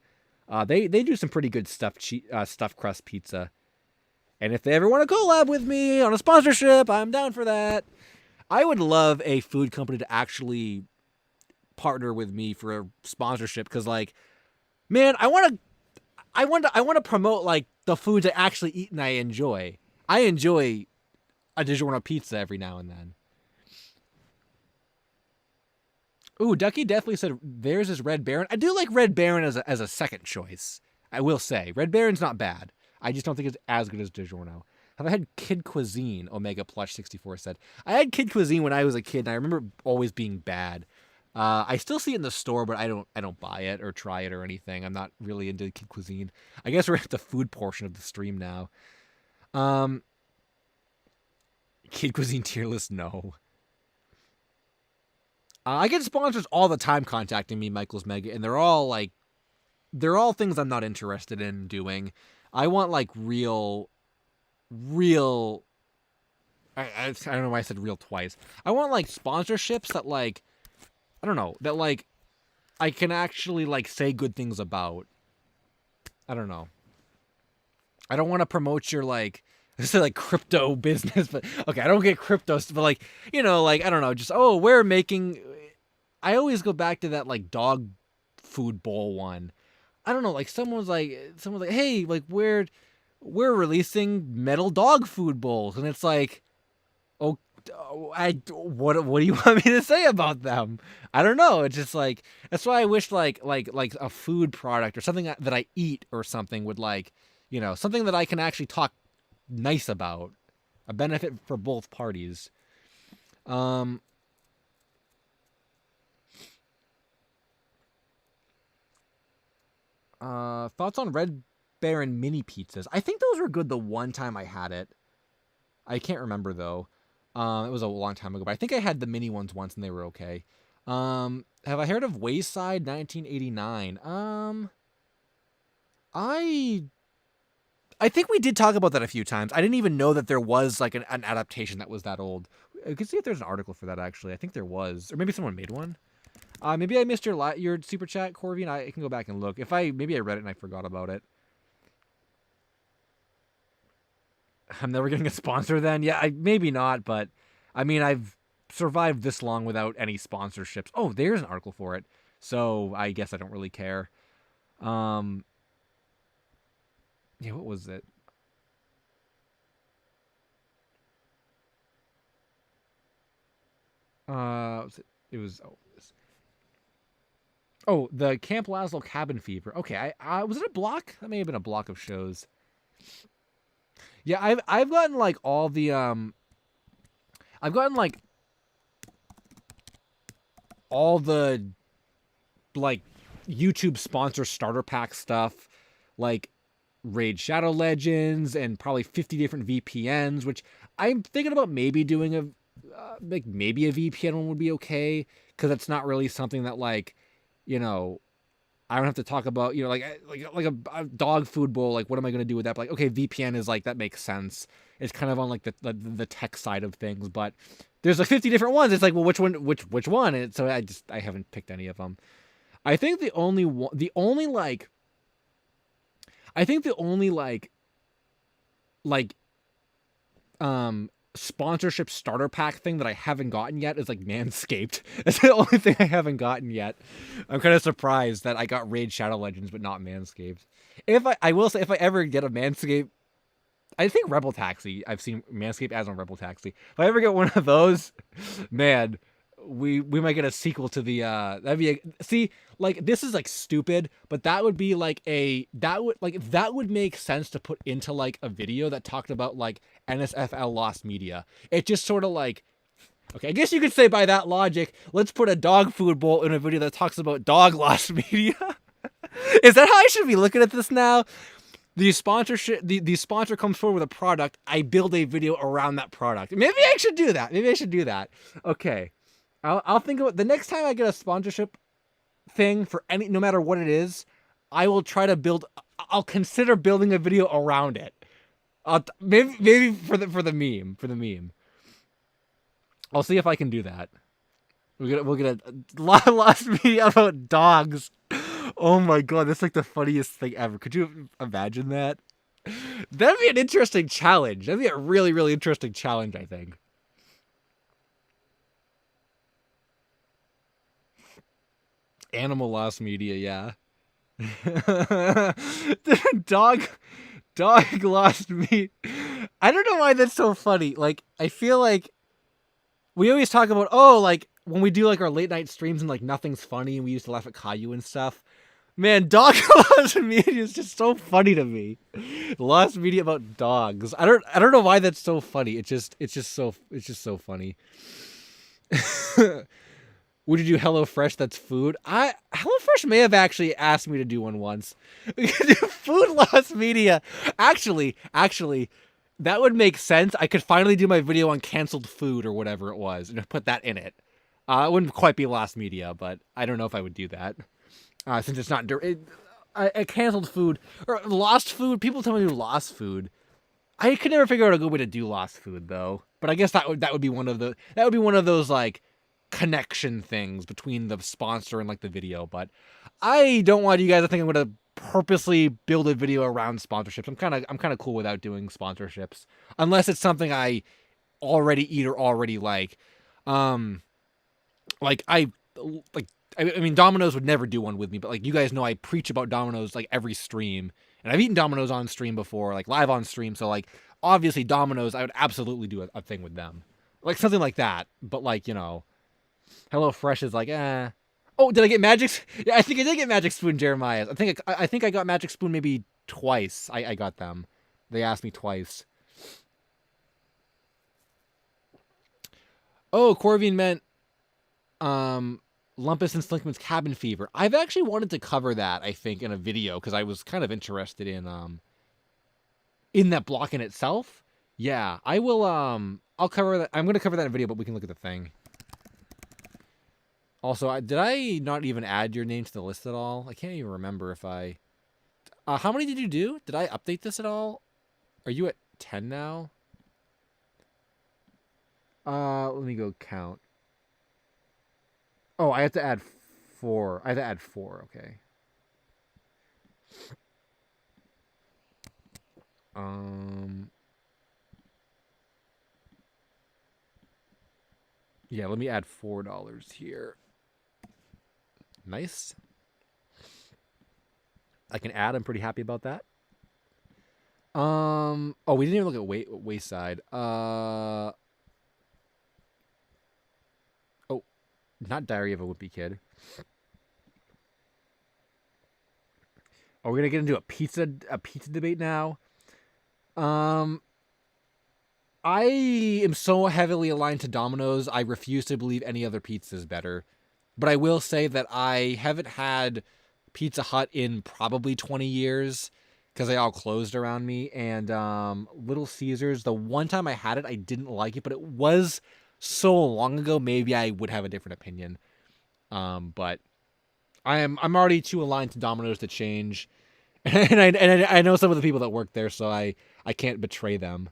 They do some pretty good stuffed crust pizza. And if they ever want to collab with me on a sponsorship, I'm down for that. I would love a food company to actually partner with me for a sponsorship because like man, I want to promote like the foods I actually eat and I enjoy. I enjoy a DiGiorno pizza every now and then. Ooh, Ducky definitely said theirs is Red Baron. I do like Red Baron as a second choice. I will say Red Baron's not bad. I just don't think it's as good as DiGiorno. Have I had Kid Cuisine? Omega Plush 64 said. I had Kid Cuisine when I was a kid, and I remember always being bad. I still see it in the store, but I don't buy it or try it or anything. I'm not really into Kid Cuisine. I guess we're at the food portion of the stream now. Um, Kid Cuisine tier list, no. I get sponsors all the time contacting me, Michael's Mega, and they're all things I'm not interested in doing. I want like real. I don't know why I said real twice. I want like sponsorships that like I don't know that like I can actually like say good things about. I don't know. I don't want to promote your like say like crypto business, but okay, I don't get crypto, but like like I don't know, just we're making. I always go back to that like dog food bowl one. I don't know, like someone's like, hey, like we're releasing metal dog food bowls, and it's like, oh, what do you want me to say about them? I don't know. It's just like that's why I wish like a food product or something that I eat or something would like, something that I can actually talk nice about, a benefit for both parties. Thoughts on Red Baron mini pizzas? I think those were good the one time I had it. I can't remember though. It was a long time ago, but I think I had the mini ones once and they were okay. Have I heard of Wayside 1989? I think we did talk about that a few times. I didn't even know that there was like an adaptation that was that old. I could see if there's an article for that actually. I think there was, or maybe someone made one. Maybe I missed your super chat, Corby, and I can go back and look. Maybe I read it and I forgot about it. I'm never getting a sponsor then. Yeah, maybe not, but I mean, I've survived this long without any sponsorships. Oh, there's an article for it. So I guess I don't really care. Yeah, what was it? It was the Camp Lazlo Cabin Fever. Okay, I was it a block? That may have been a block of shows. Yeah, I've gotten like all the I've gotten like all the like YouTube sponsor starter pack stuff, like Raid Shadow Legends and probably 50 different VPNs, which I'm thinking about maybe doing a maybe a VPN one would be okay, because it's not really something that like I don't have to talk about, like a dog food bowl. Like, what am I going to do with that? But like, okay, VPN is like, that makes sense. It's kind of on like the tech side of things, but there's like 50 different ones. It's like, well, which one? And so I haven't picked any of them. I think the only sponsorship starter pack thing that I haven't gotten yet is like Manscaped. That's the only thing I haven't gotten yet. I'm kind of surprised that I got Raid Shadow Legends but not Manscaped. I will say, if I ever get a Manscaped, I think Rebel Taxi, I've seen Manscaped ads on Rebel Taxi. If I ever get one of those, man, we might get a sequel to the that'd be see, like, this is like stupid, but that would be like that would make sense to put into like a video that talked about like NSFL lost media. It just sort of like, okay, I guess you could say by that logic, let's put a dog food bowl in a video that talks about dog lost media. Is that how I should be looking at this now? The sponsor comes forward with a product. I build a video around that product. Maybe I should do that. Okay. I'll think about the next time I get a sponsorship thing for no matter what it is. I will try to I'll consider building a video around it. Maybe for the meme. I'll see if I can do that. We'll get a lost media about dogs. Oh my god, that's like the funniest thing ever. Could you imagine that? That'd be an interesting challenge. That'd be a really, really interesting challenge, I think. Animal lost media, yeah. dog lost meat. I don't know why that's so funny. Like, I feel like we always talk about, like when we do like our late night streams and like nothing's funny and we used to laugh at Caillou and stuff. Man, dog lost media is just so funny to me. Lost media about dogs. I don't know why that's so funny. It's just so funny. Would you do HelloFresh? That's food. HelloFresh may have actually asked me to do one once. We could do food loss media. Actually, that would make sense. I could finally do my video on canceled food or whatever it was, and put that in it. It wouldn't quite be lost media, but I don't know if I would do that. Since it's not I canceled food or lost food. People tell me to do lost food. I could never figure out a good way to do lost food though. But I guess that would be one of those like connection things between the sponsor and like the video. But I don't want you guys to think I'm gonna purposely build a video around sponsorships. I'm kind of cool without doing sponsorships unless it's something I already eat or already like. Like I mean, Domino's would never do one with me, but like you guys know, I preach about Domino's like every stream, and I've eaten Domino's on stream before, like live on stream. So like obviously Domino's, I would absolutely do a thing with them, like something like that. But like HelloFresh is like Oh, did I get Magic? Yeah, I think I did get Magic Spoon, Jeremiah. I think I got Magic Spoon maybe twice. I got them. They asked me twice. Oh, Corvine meant Lumpus and Slinkman's Cabin Fever. I've actually wanted to cover that, I think, in a video because I was kind of interested in that block in itself. Yeah, I will I'll cover that. I'm going to cover that in a video, but we can look at the thing. Also, did I not even add your name to the list at all? I can't even remember if I how many did you do? Did I update this at all? Are you at 10 now? Let me go count. Oh, I have to add 4. I have to add 4, okay. Yeah, let me add $4 here. Nice. I can add. I'm pretty happy about that. Oh, we didn't even look at Wayside. Oh, not Diary of a Wimpy Kid. Are we gonna get into a pizza debate now? I am so heavily aligned to Domino's. I refuse to believe any other pizza is better. But I will say that I haven't had Pizza Hut in probably 20 years because they all closed around me. And Little Caesars, the one time I had it, I didn't like it, but it was so long ago. Maybe I would have a different opinion. But I'm already too aligned to Domino's to change, and I know some of the people that work there, so I can't betray them.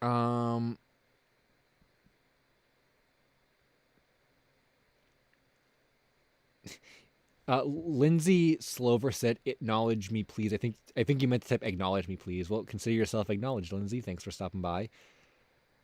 Um, Lindsay Slover said, "Acknowledge me, please." I think you meant to type "acknowledge me, please." Well, consider yourself acknowledged, Lindsay. Thanks for stopping by.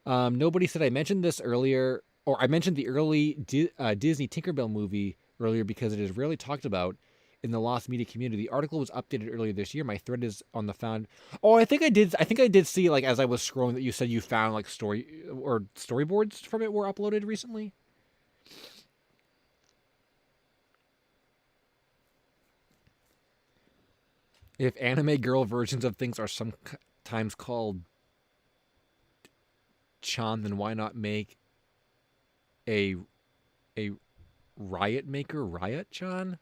Nobody said I mentioned this earlier, or I mentioned the early Disney Tinkerbell movie earlier because it is rarely talked about in the lost media community. The article was updated earlier this year. My thread is on the found. Oh, I think I did. I think I did see, like, as I was scrolling, that you said you found like storyboards from it were uploaded recently. If anime girl versions of things are sometimes called chan, then why not make a a riot maker riot chan?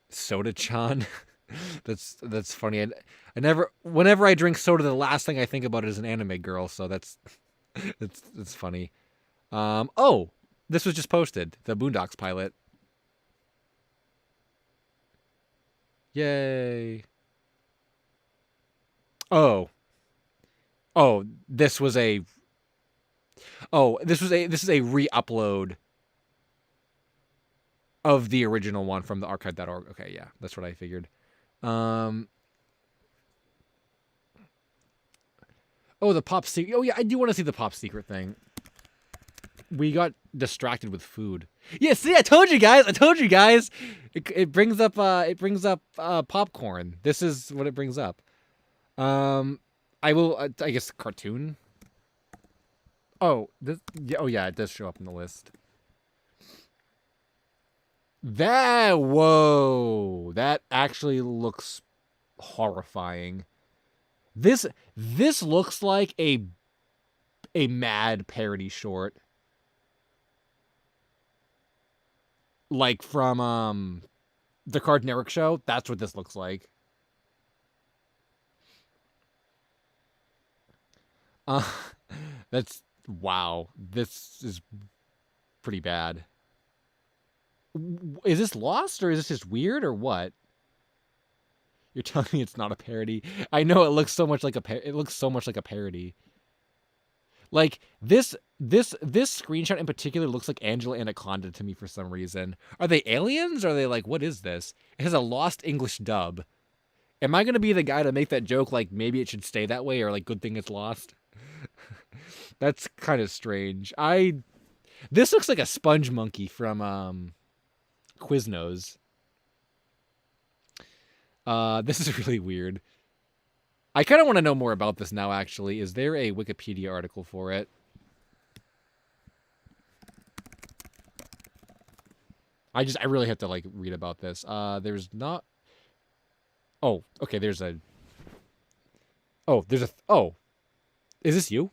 Soda chan. That's funny. I never. Whenever I drink soda, the last thing I think about is an anime girl. So that's that's funny. Oh, this was just posted. The Boondocks pilot. Yay. Oh. Oh, this is a re-upload of the original one from the archive.org. Okay, yeah, that's what I figured. Um Oh, the pop secret. Oh yeah, I do want to see the pop secret thing. We got distracted with food. Yeah, see, I told you guys. It brings up popcorn. This is what it brings up. I will I guess cartoon. Oh, this. Yeah, oh yeah, it does show up in the list. Whoa, that actually looks horrifying. This this looks like a mad parody short, like from the Cartoon Network show. That's what this looks like. Uh, that's wow. This is pretty bad. Is this lost or is this just weird or what? You're telling me it's not a parody? I know it looks so much like it looks so much like a parody. Like this screenshot in particular looks like Angela Anaconda to me for some reason. Are they aliens? Or are they like, what is this? It has a lost English dub. Am I gonna be the guy to make that joke like maybe it should stay that way or like good thing it's lost? That's kind of strange. This looks like a sponge monkey from Quiznos. This is really weird. I kind of want to know more about this now, actually. Is there a Wikipedia article for it? I really have to, like, read about this. There's not... Oh, okay, there's a... Oh, there's a... Oh. Is this you?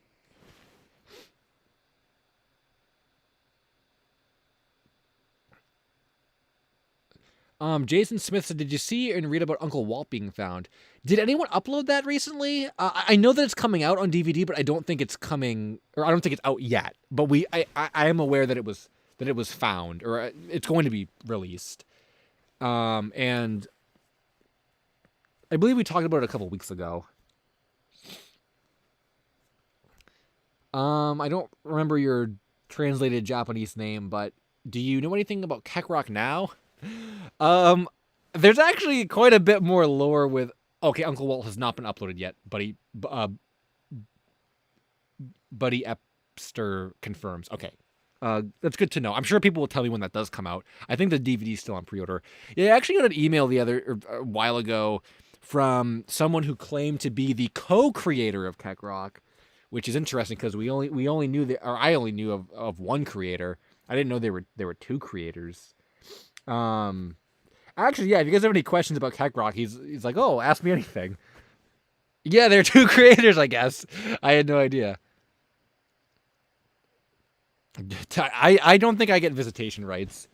Jason Smith said, did you see and read about Uncle Walt being found? Did anyone upload that recently? I know that it's coming out on DVD, but I don't think it's coming, or I don't think it's out yet. But I am aware that it was found, or it's going to be released. And I believe we talked about it a couple weeks ago. I don't remember your translated Japanese name, but do you know anything about Kakarot now? There's actually quite a bit more lore with... Okay, Uncle Walt has not been uploaded yet, Buddy Epster confirms. Okay. That's good to know. I'm sure people will tell me when that does come out. I think the DVD's still on pre-order. Yeah, I actually got an email a while ago from someone who claimed to be the co-creator of Kakarot, which is interesting because we only knew that, or I only knew of one creator. I didn't know there were two creators. Actually, yeah, if you guys have any questions about Kakarot, he's like, oh, ask me anything. Yeah, there are two creators, I guess. I had no idea. I don't think I get visitation rights.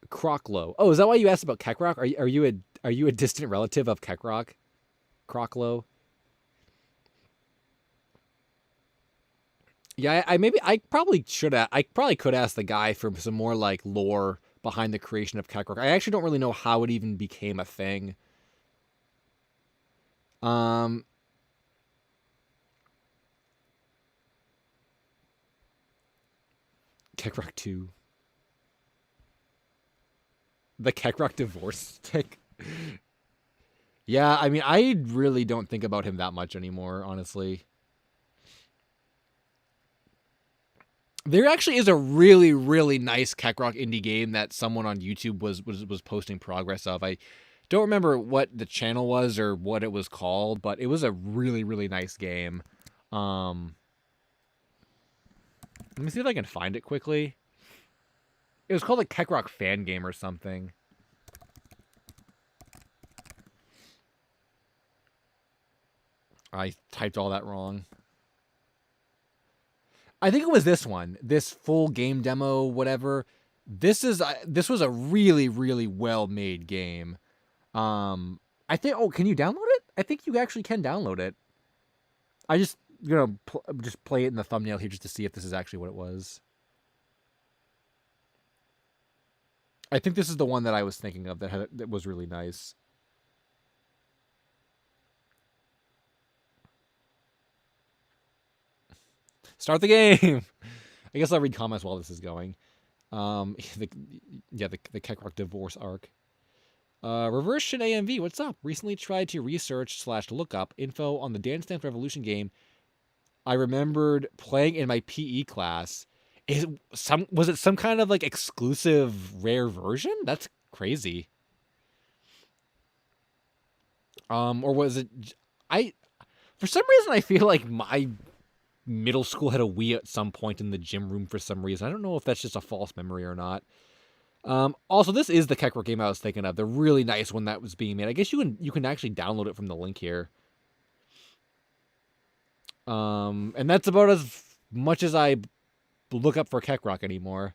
Crocklow. Oh, is that why you asked about Kakarot? Are you a distant relative of Kakarot? Crocklow. Yeah, I probably could ask the guy for some more like lore behind the creation of Kakarot. I actually don't really know how it even became a thing. Kakarot 2. The Kakarot divorce stick. Yeah, I mean, I really don't think about him that much anymore, honestly. There actually is a really, really nice Kakarot indie game that someone on YouTube was posting progress of. I don't remember what the channel was or what it was called, but it was a really, really nice game. Let me see if I can find it quickly. It was called a Kakarot fan game or something. I typed all that wrong. I think it was this one. This full game demo, whatever. This was a really, really well-made game. I think... Oh, can you download it? I think you actually can download it. I just... just play it in the thumbnail here just to see if this is actually what it was. I think this is the one that I was thinking of that was really nice. Start the game! I guess I'll read comments while this is going. The Kakarot divorce arc. Reverse Shin AMV, what's up? Recently tried to research/look up info on the Dance Dance Revolution game I remembered playing in my PE class. Was it some kind of like exclusive rare version? That's crazy. Or was it? I For some reason I feel like my middle school had a Wii at some point in the gym room for some reason. I don't know if that's just a false memory or not. Also, this is the Keckrock game I was thinking of. The really nice one that was being made. I guess you can actually download it from the link here. And that's about as much as I look up for Keckrock anymore.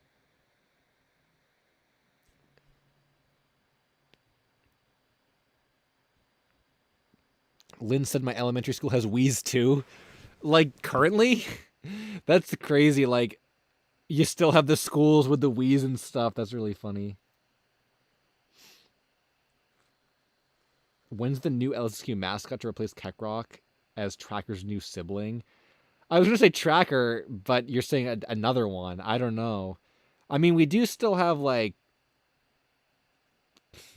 Lynn said my elementary school has Wii's too. Like, currently? That's crazy. Like, you still have the schools with the Wii's and stuff. That's really funny. When's the new LSQ mascot to replace Keckrock as Tracker's new sibling? I was going to say Tracker, but you're saying another one. I don't know. I mean, we do still have, like,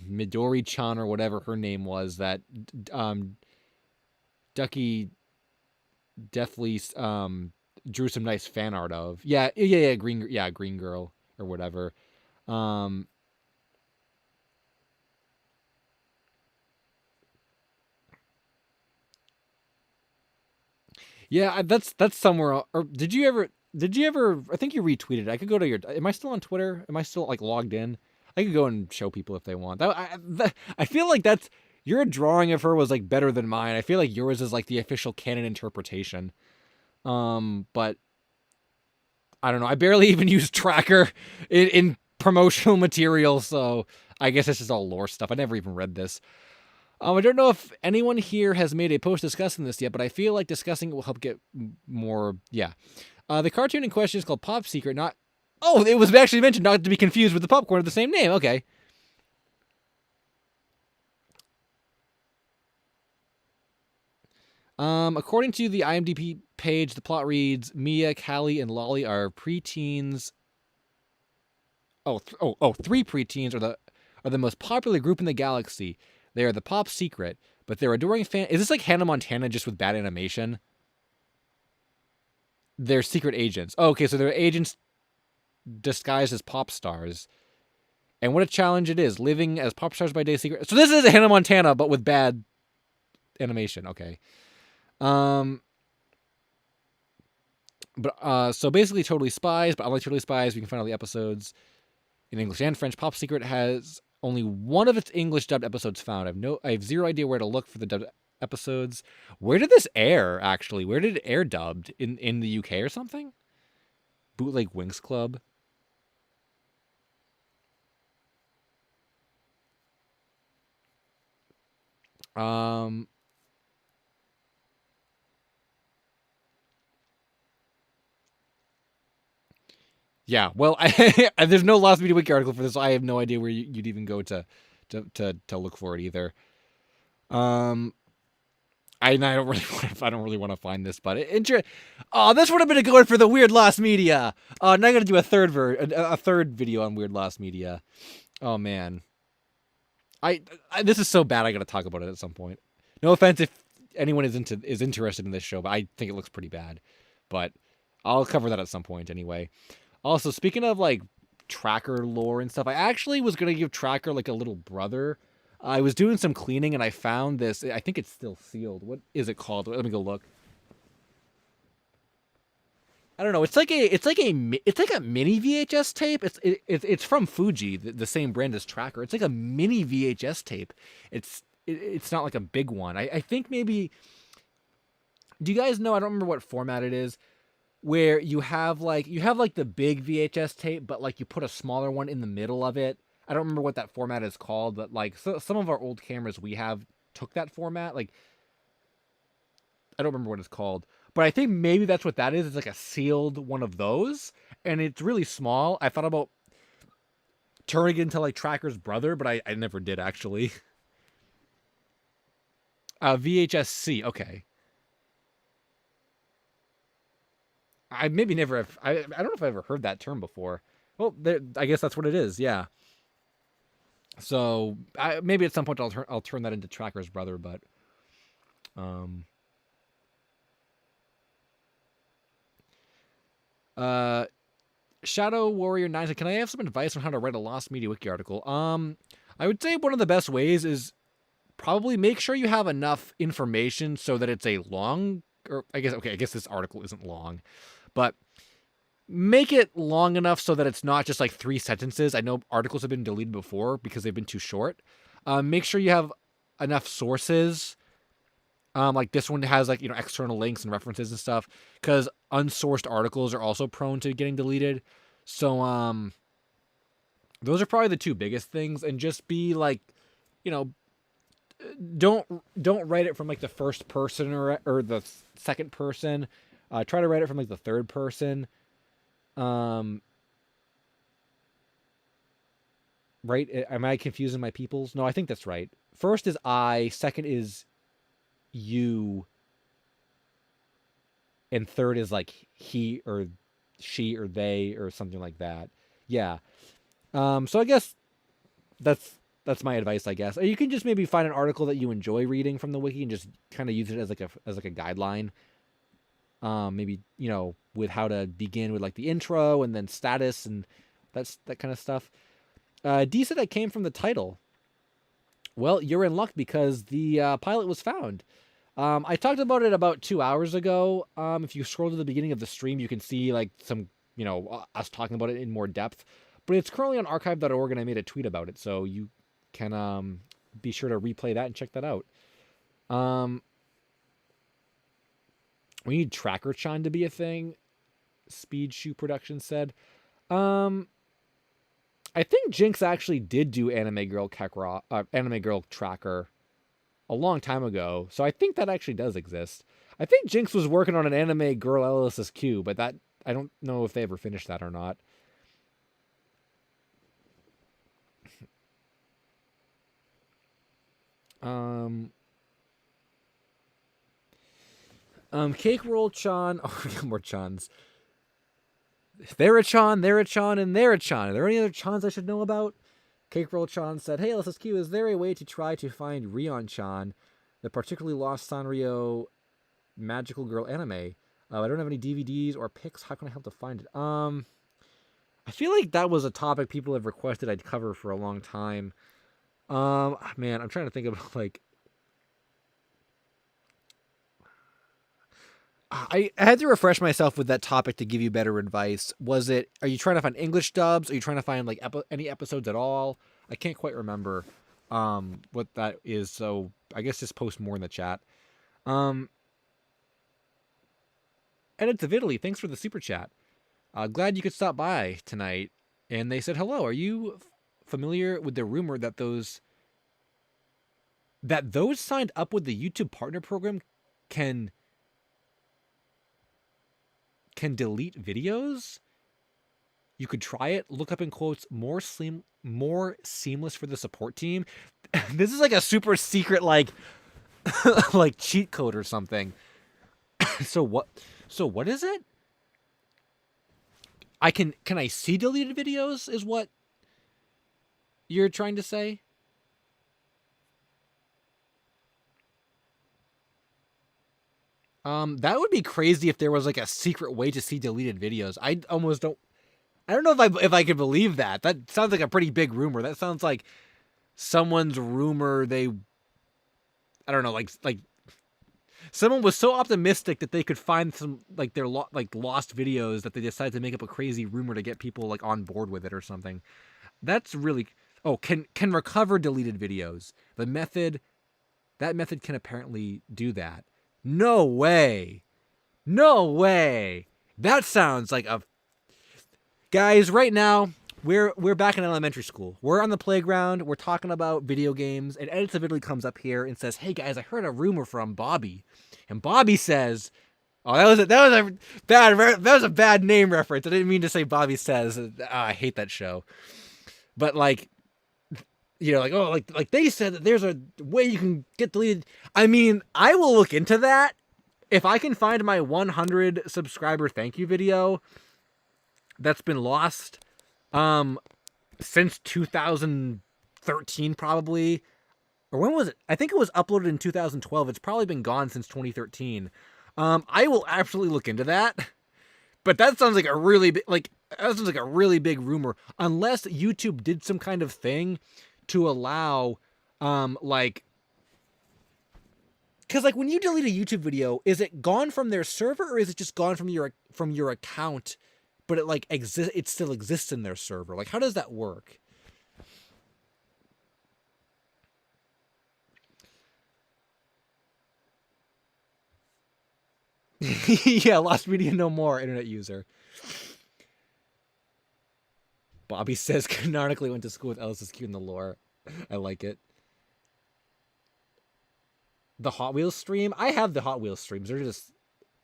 Midori-chan or whatever her name was that Ducky deathly drew some nice fan art of. Yeah, Green Girl or whatever. Um, yeah, that's somewhere. Or did you ever? Did you ever? I think you retweeted. I could go to your. Am I still on Twitter? Am I still like logged in? I could go and show people if they want. I feel like that's your drawing of her was like better than mine. I feel like yours is like the official canon interpretation. But I don't know. I barely even use Tracker in promotional material, so I guess this is all lore stuff. I never even read this. I don't know if anyone here has made a post discussing this yet, but I feel like discussing it will help get more. Yeah. The cartoon in question is called Pop Secret, not. Oh, it was actually mentioned not to be confused with the popcorn of the same name. Okay. According to the IMDb page, the plot reads Mia, Callie, and Lolly are preteens. Three preteens are the most popular group in the galaxy. They are the Pop Secret, but their adoring fan. Is this like Hannah Montana just with bad animation? They're secret agents. Oh, okay, so they're agents disguised as pop stars. And what a challenge it is, living as pop stars by day secret. So this is Hannah Montana, but with bad animation. Okay. So basically Totally Spies, but unlike Totally Spies, we can find all the episodes in English and French. Pop Secret has only one of its English dubbed episodes found. I have zero idea where to look for the dubbed episodes. Where did this air, actually? Where did it air dubbed? In the UK or something? Bootleg Winx Club? Um, yeah, well, there's no Lost Media Wiki article for this, so I have no idea where you'd even go to look for it either. I don't really want to find this, but this would have been a good one for the Weird Lost Media. Now I got to do a third video on Weird Lost Media. Oh man, this is so bad. I got to talk about it at some point. No offense if anyone is interested in this show, but I think it looks pretty bad. But I'll cover that at some point anyway. Also, speaking of like Tracker lore and stuff, I actually was gonna give Tracker like a little brother. I was doing some cleaning and I found this. I think it's still sealed. What is it called? Let me go look. I don't know. It's like a mini VHS tape. It's from Fuji, the same brand as Tracker. It's like a mini VHS tape. It's not like a big one. I think maybe. Do you guys know? I don't remember what format it is. Where you have like the big VHS tape, but like you put a smaller one in the middle of it. I don't remember what that format is called, but like some of our old cameras we have took that format. Like I don't remember what it's called, but I think maybe that's what that is. It's like a sealed one of those, and it's really small. I thought about turning it into like Tracker's brother, but I never did actually. VHS-C, okay. I maybe never have. I don't know if I ever heard that term before. Well, I guess that's what it is. Yeah. So maybe at some point I'll turn that into Tracker's brother, but um, Shadow Warrior 9 said, can I have some advice on how to write a Lost Media Wiki article? I would say one of the best ways is probably make sure you have enough information so that it's a long, or I guess this article isn't long, but make it long enough so that it's not just like 3 sentences. I know articles have been deleted before because they've been too short. Make sure you have enough sources. Like this one has like, external links and references and stuff, because unsourced articles are also prone to getting deleted. So, those are probably the 2 biggest things. And just be like, don't write it from like the first person or the second person. Try to write it from like the third person. Right? Am I confusing my peoples? No, I think that's right. First is I, second is you, and third is like he or she or they or something like that. Yeah. So I guess that's my advice, I guess. Or you can just maybe find an article that you enjoy reading from the wiki and just kind of use it as like a guideline. Maybe, with how to begin with like the intro and then status and that kind of stuff. D said that came from the title. Well, you're in luck because the pilot was found. I talked about it about 2 hours ago. If you scroll to the beginning of the stream, you can see like some, us talking about it in more depth. But it's currently on archive.org, and I made a tweet about it, so you can be sure to replay that and check that out. We need Tracker Chan to be a thing, Speed Shoe Production said. I think Jinx actually did do Anime Girl Tracker a long time ago, so I think that actually does exist. I think Jinx was working on an Anime Girl LSSQ, but that I don't know if they ever finished that or not. Cake Roll Chan. Oh, we got more Chans. There a Chan, and there a Chan. Are there any other Chans I should know about? Cake Roll Chan said, hey, LSSQ, is there a way to try to find Rion Chan, the particularly lost Sanrio magical girl anime? I don't have any DVDs or pics. How can I help to find it? I feel like that was a topic people have requested I'd cover for a long time. Man, I'm trying to think of like... I had to refresh myself with that topic to give you better advice. Are you trying to find English dubs? Are you trying to find like any episodes at all? I can't quite remember what that is, so I guess just post more in the chat. Edit to Italy, thanks for the super chat. Glad you could stop by tonight. And they said, hello, are you familiar with the rumor that those signed up with the YouTube Partner Program can delete videos? You could try it. Look up in quotes, more seamless for the support team. This is like a super secret like like cheat code or something. So what is it? Can I see deleted videos is what you're trying to say? That would be crazy if there was like a secret way to see deleted videos. I don't know if I could believe that. That sounds like a pretty big rumor. That sounds like someone's rumor. I don't know, like someone was so optimistic that they could find some like their lost videos that they decided to make up a crazy rumor to get people like on board with it or something. That's really can recover deleted videos. That method can apparently do that. No way. That sounds like a... Guys, right now, we're back in elementary school. We're on the playground. We're talking about video games. And Edits of Italy comes up here and says, hey, guys, I heard a rumor from Bobby. And Bobby says... Oh, that was a bad name reference. I didn't mean to say Bobby Says. I hate that show. But, like... like they said that there's a way you can get deleted. I mean, I will look into that. If I can find my 100 subscriber thank you video that's been lost since 2013 probably. Or when was it? I think it was uploaded in 2012. It's probably been gone since 2013. I will absolutely look into that. But that sounds like a really big, like, That sounds like a really big rumor. Unless YouTube did some kind of thing to allow, like, because like when you delete a YouTube video, is it gone from their server or is it just gone from your account, but it like it still exists in their server? Like, how does that work? Yeah, lost media no more, internet user. Bobby says canonically went to school with LSuperSoniQ in the lore. I like it. The Hot Wheels stream? I have the Hot Wheels streams.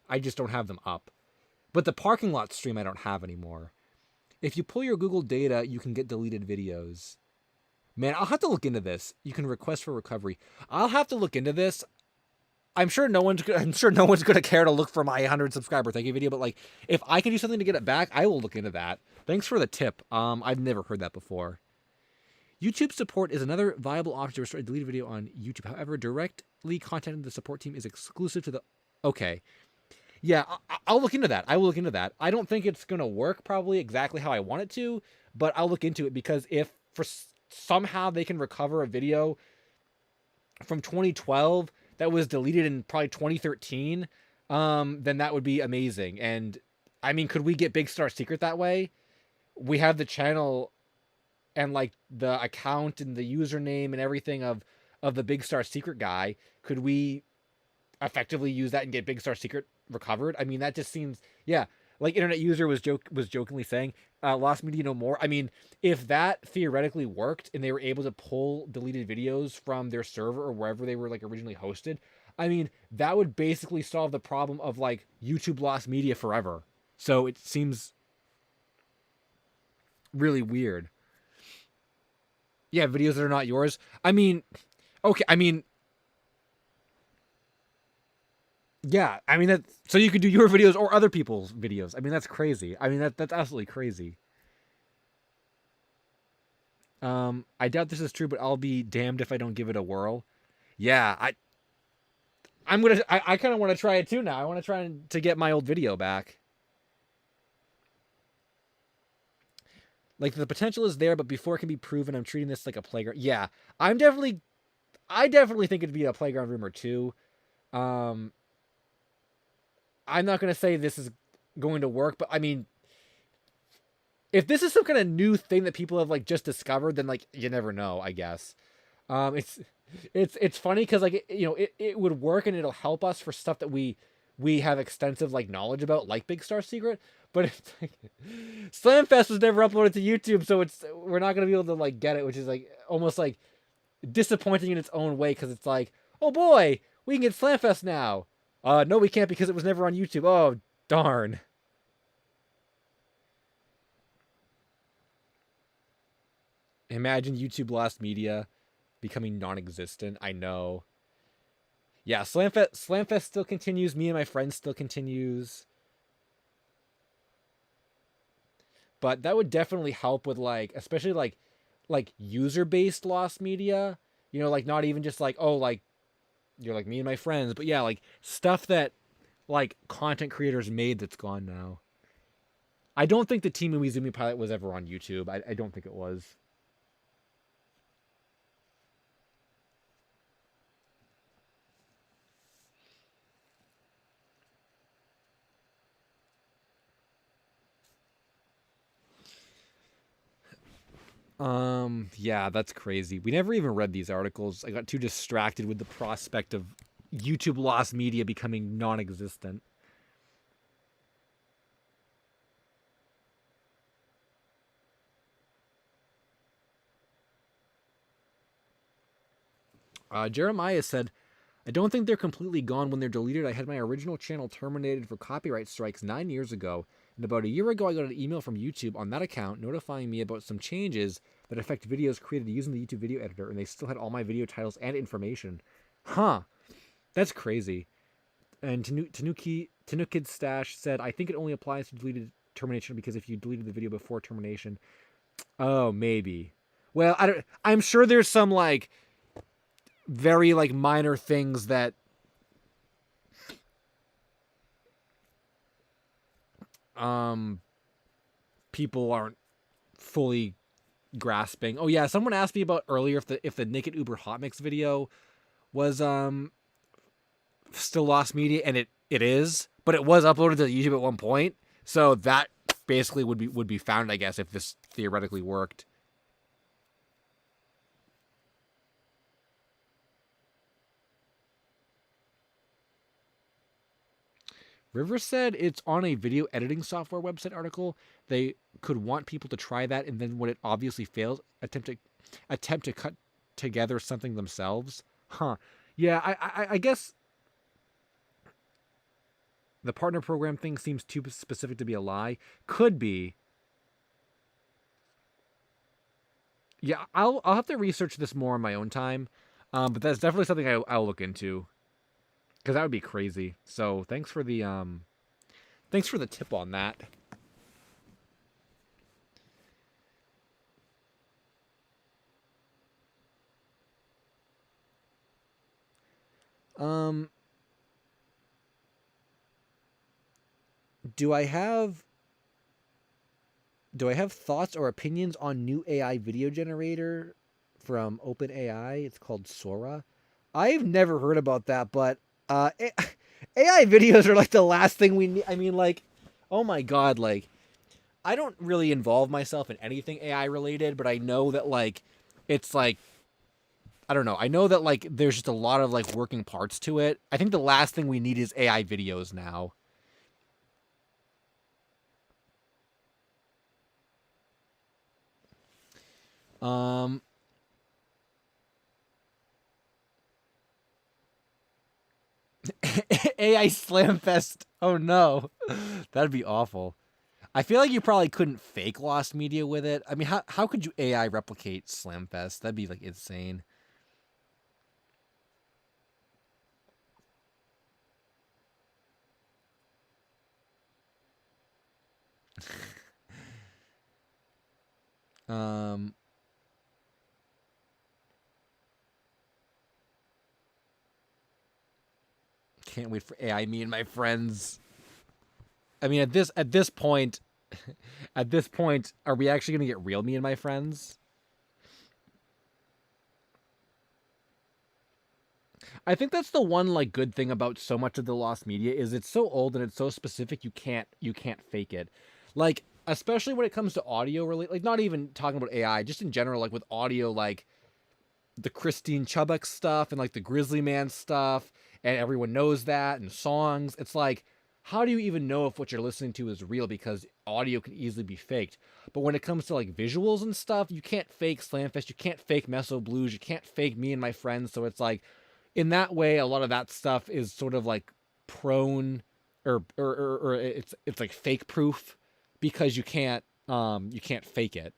I just don't have them up. But the parking lot stream I don't have anymore. If you pull your Google data, you can get deleted videos. Man, I'll have to look into this. You can request for recovery. I'll have to look into this. I'm sure no one's gonna care to look for my 100 subscriber thank you video, but like if I can do something to get it back, I will look into that. Thanks for the tip. I've never heard that before. YouTube support is another viable option to restore a deleted video on YouTube. However, directly contacting the support team is exclusive to the. Okay. Yeah, I'll look into that. I will look into that. I don't think it's gonna work probably exactly how I want it to, but I'll look into it because if for somehow they can recover a video from 2012 that was deleted in probably 2013, then that would be amazing. And I mean, could we get Big Star Secret that way? We have the channel and like the account and the username and everything of the Big Star Secret guy. Could we effectively use that and get Big Star Secret recovered? I mean, that just seems, yeah. Like internet user was jokingly saying, lost media no more. I mean, if that theoretically worked and they were able to pull deleted videos from their server or wherever they were like originally hosted, I mean, that would basically solve the problem of like YouTube lost media forever. So it seems really weird. Yeah, videos that are not yours. I mean, okay, I mean, yeah, I mean that. So you could do your videos or other people's videos. I mean that's crazy. I mean that's absolutely crazy. I doubt this is true, but I'll be damned if I don't give it a whirl. Yeah, I kind of want to try it too now. I want to try to get my old video back. Like the potential is there, but before it can be proven, I'm treating this like a playground. Yeah, I definitely think it'd be a playground rumor too. Um, I'm not gonna say this is going to work, but I mean, if this is some kind of new thing that people have like just discovered, then like you never know, I guess. It's funny because like it would work and it'll help us for stuff that we have extensive like knowledge about, like Big Star Secret. But it's like Slamfest was never uploaded to YouTube, so we're not gonna be able to like get it, which is like almost like disappointing in its own way because it's like, oh boy, we can get Slamfest now. No, we can't because it was never on YouTube. Oh darn. Imagine YouTube lost media becoming non-existent. I know. Yeah, Slamfest still continues. Me and my friends still continues. But that would definitely help with like, especially like user-based lost media. You know, like not even just like, oh, like you're like me and my friends, but yeah, like stuff that like content creators made that's gone now. I don't think the Team Umizoomi pilot was ever on YouTube. I don't think it was. Yeah, that's crazy. We never even read these articles. I got too distracted with the prospect of YouTube lost media becoming non-existent. Jeremiah said, I don't think they're completely gone when they're deleted. I had my original channel terminated for copyright strikes 9 years ago, and about a year ago I got an email from YouTube on that account notifying me about some changes that affect videos created using the YouTube video editor, and they still had all my video titles and information. Huh. That's crazy. And Tanukid Stash said, I think it only applies to deleted termination because if you deleted the video before termination. Oh, maybe. Well, I'm sure there's some like very like minor things that people aren't fully grasping. Oh yeah, someone asked me about earlier if the Naked Uber Hot Mix video was still lost media, and it is, but it was uploaded to YouTube at one point, so that basically would be found, I guess, if this theoretically worked. River said it's on a video editing software website article. They could want people to try that, and then when it obviously fails, attempt to cut together something themselves. Huh. Yeah, I guess the partner program thing seems too specific to be a lie. Could be. Yeah, I'll have to research this more on my own time. But that's definitely something I'll look into, because that would be crazy. So thanks for the tip on that. Um, do I have thoughts or opinions on new AI video generator from OpenAI? It's called Sora. I've never heard about that, but AI videos are like the last thing we need. I mean, like, oh my god, like, I don't really involve myself in anything AI related, but I know that, like, it's like, I don't know. I know that, like, there's just a lot of, like, working parts to it. I think the last thing we need is AI videos now. Um, AI Slamfest. Oh no, that'd be awful. I feel like you probably couldn't fake lost media with it. I mean, how could you AI replicate Slamfest? That'd be like insane. Um, can't wait for AI me and my friends. I mean, at this point, at this point, are we actually gonna get real me and my friends? I think that's the one like good thing about so much of the lost media is it's so old and it's so specific you can't fake it. Like especially when it comes to audio really, like not even talking about AI, just in general, like with audio, like the Christine Chubbuck stuff and like the Grizzly Man stuff, and everyone knows that, and songs. It's like, how do you even know if what you're listening to is real, because audio can easily be faked? But when it comes to like visuals and stuff, you can't fake Slamfest, you can't fake Meso Blues, you can't fake Me and My Friends. So it's like, in that way, a lot of that stuff is sort of like prone, or it's like fake proof, because you can't fake it.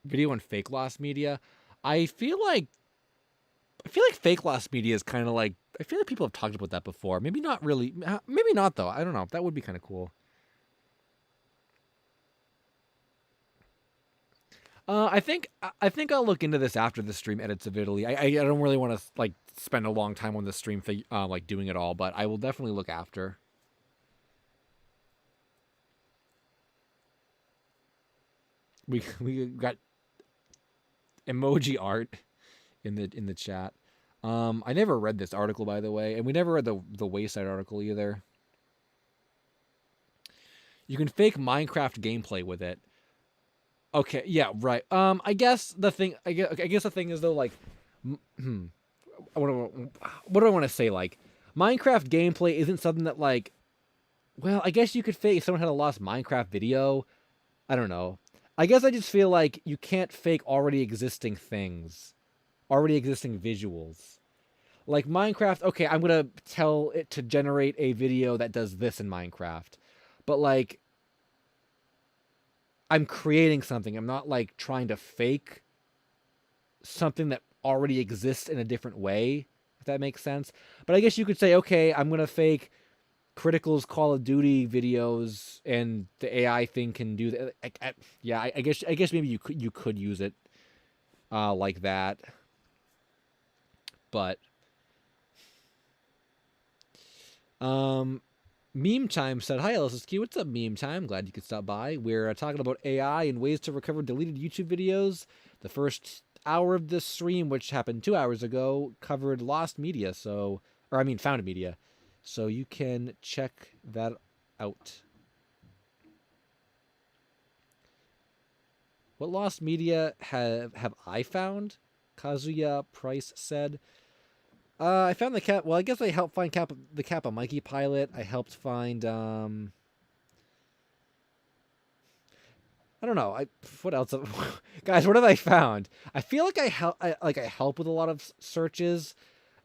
Video and fake lost media. I feel like fake lost media is kind of like, I feel like people have talked about that before. Maybe not really. Maybe not though. I don't know. That would be kind of cool. I think I'll look into this after the stream edits of Italy. I don't really want to like spend a long time on the stream like doing it all, but I will definitely look after. We got emoji art in the chat. I never read this article, by the way, and we never read the Wayside article either. You can fake Minecraft gameplay with it. Okay, yeah, right. I guess the thing, I guess the thing is though, like, hmm, what do I want to say? Like, Minecraft gameplay isn't something that like, well, I guess you could fake if someone had a lost Minecraft video. I don't know. I guess I just feel like you can't fake already existing things, already existing visuals. Like Minecraft, okay, I'm gonna tell it to generate a video that does this in Minecraft, but like I'm creating something. I'm not like trying to fake something that already exists in a different way, if that makes sense. But I guess you could say, okay, I'm gonna fake Critical's Call of Duty videos, and the AI thing can do that. Yeah, I guess maybe you could use it like that, but Um, Meme Time said, "Hi, LSuperSonicQ. What's up, Meme Time? Glad you could stop by. We're talking about AI and ways to recover deleted YouTube videos. The first hour of this stream, which happened 2 hours ago, covered lost media. Found media. So you can check that out. What lost media have I found?" Kazuya Price said. I found the cap. Well, I guess I helped find the Kappa Mikey pilot. I helped find. I don't know. What else? Guys, what have I found? I feel like I help with a lot of searches.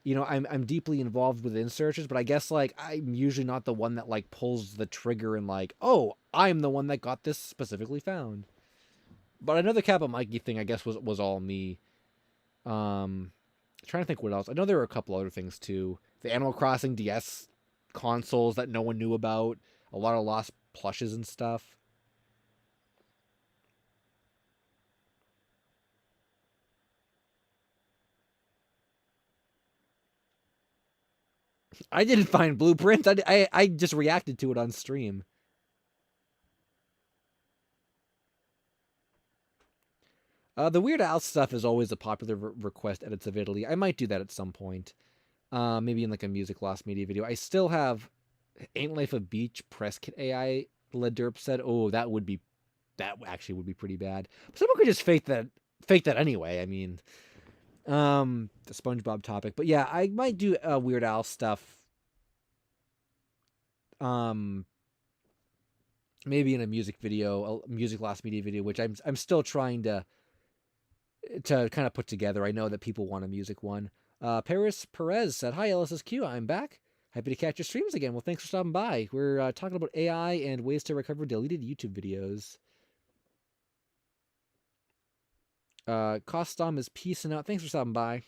You know, I'm deeply involved within searches, but I guess like I'm usually not the one that like pulls the trigger and like, oh, I'm the one that got this specifically found. But another Kappa Mikey thing, I guess, was all me. Trying to think what else. I know there were a couple other things too. The Animal Crossing DS consoles that no one knew about. A lot of lost plushes and stuff. I didn't find blueprints. I just reacted to it on stream. The Weird Al stuff is always a popular request edits of Italy. I might do that at some point. Maybe in like a music lost media video. I still have Ain't Life a Beach press kit AI. Ledurp said, "Oh, that actually would be pretty bad." But someone could just fake that anyway. I mean, the SpongeBob topic, but yeah, I might do Weird Al stuff. Um, Maybe in a music video, a music lost media video, which I'm still trying to kind of put together. I know that people want a music one. Paris Perez said, "Hi, LSSQ. I'm back. Happy to catch your streams again. Well, thanks for stopping by. We're talking about AI and ways to recover deleted YouTube videos." Costom is peacing out. Thanks for stopping by.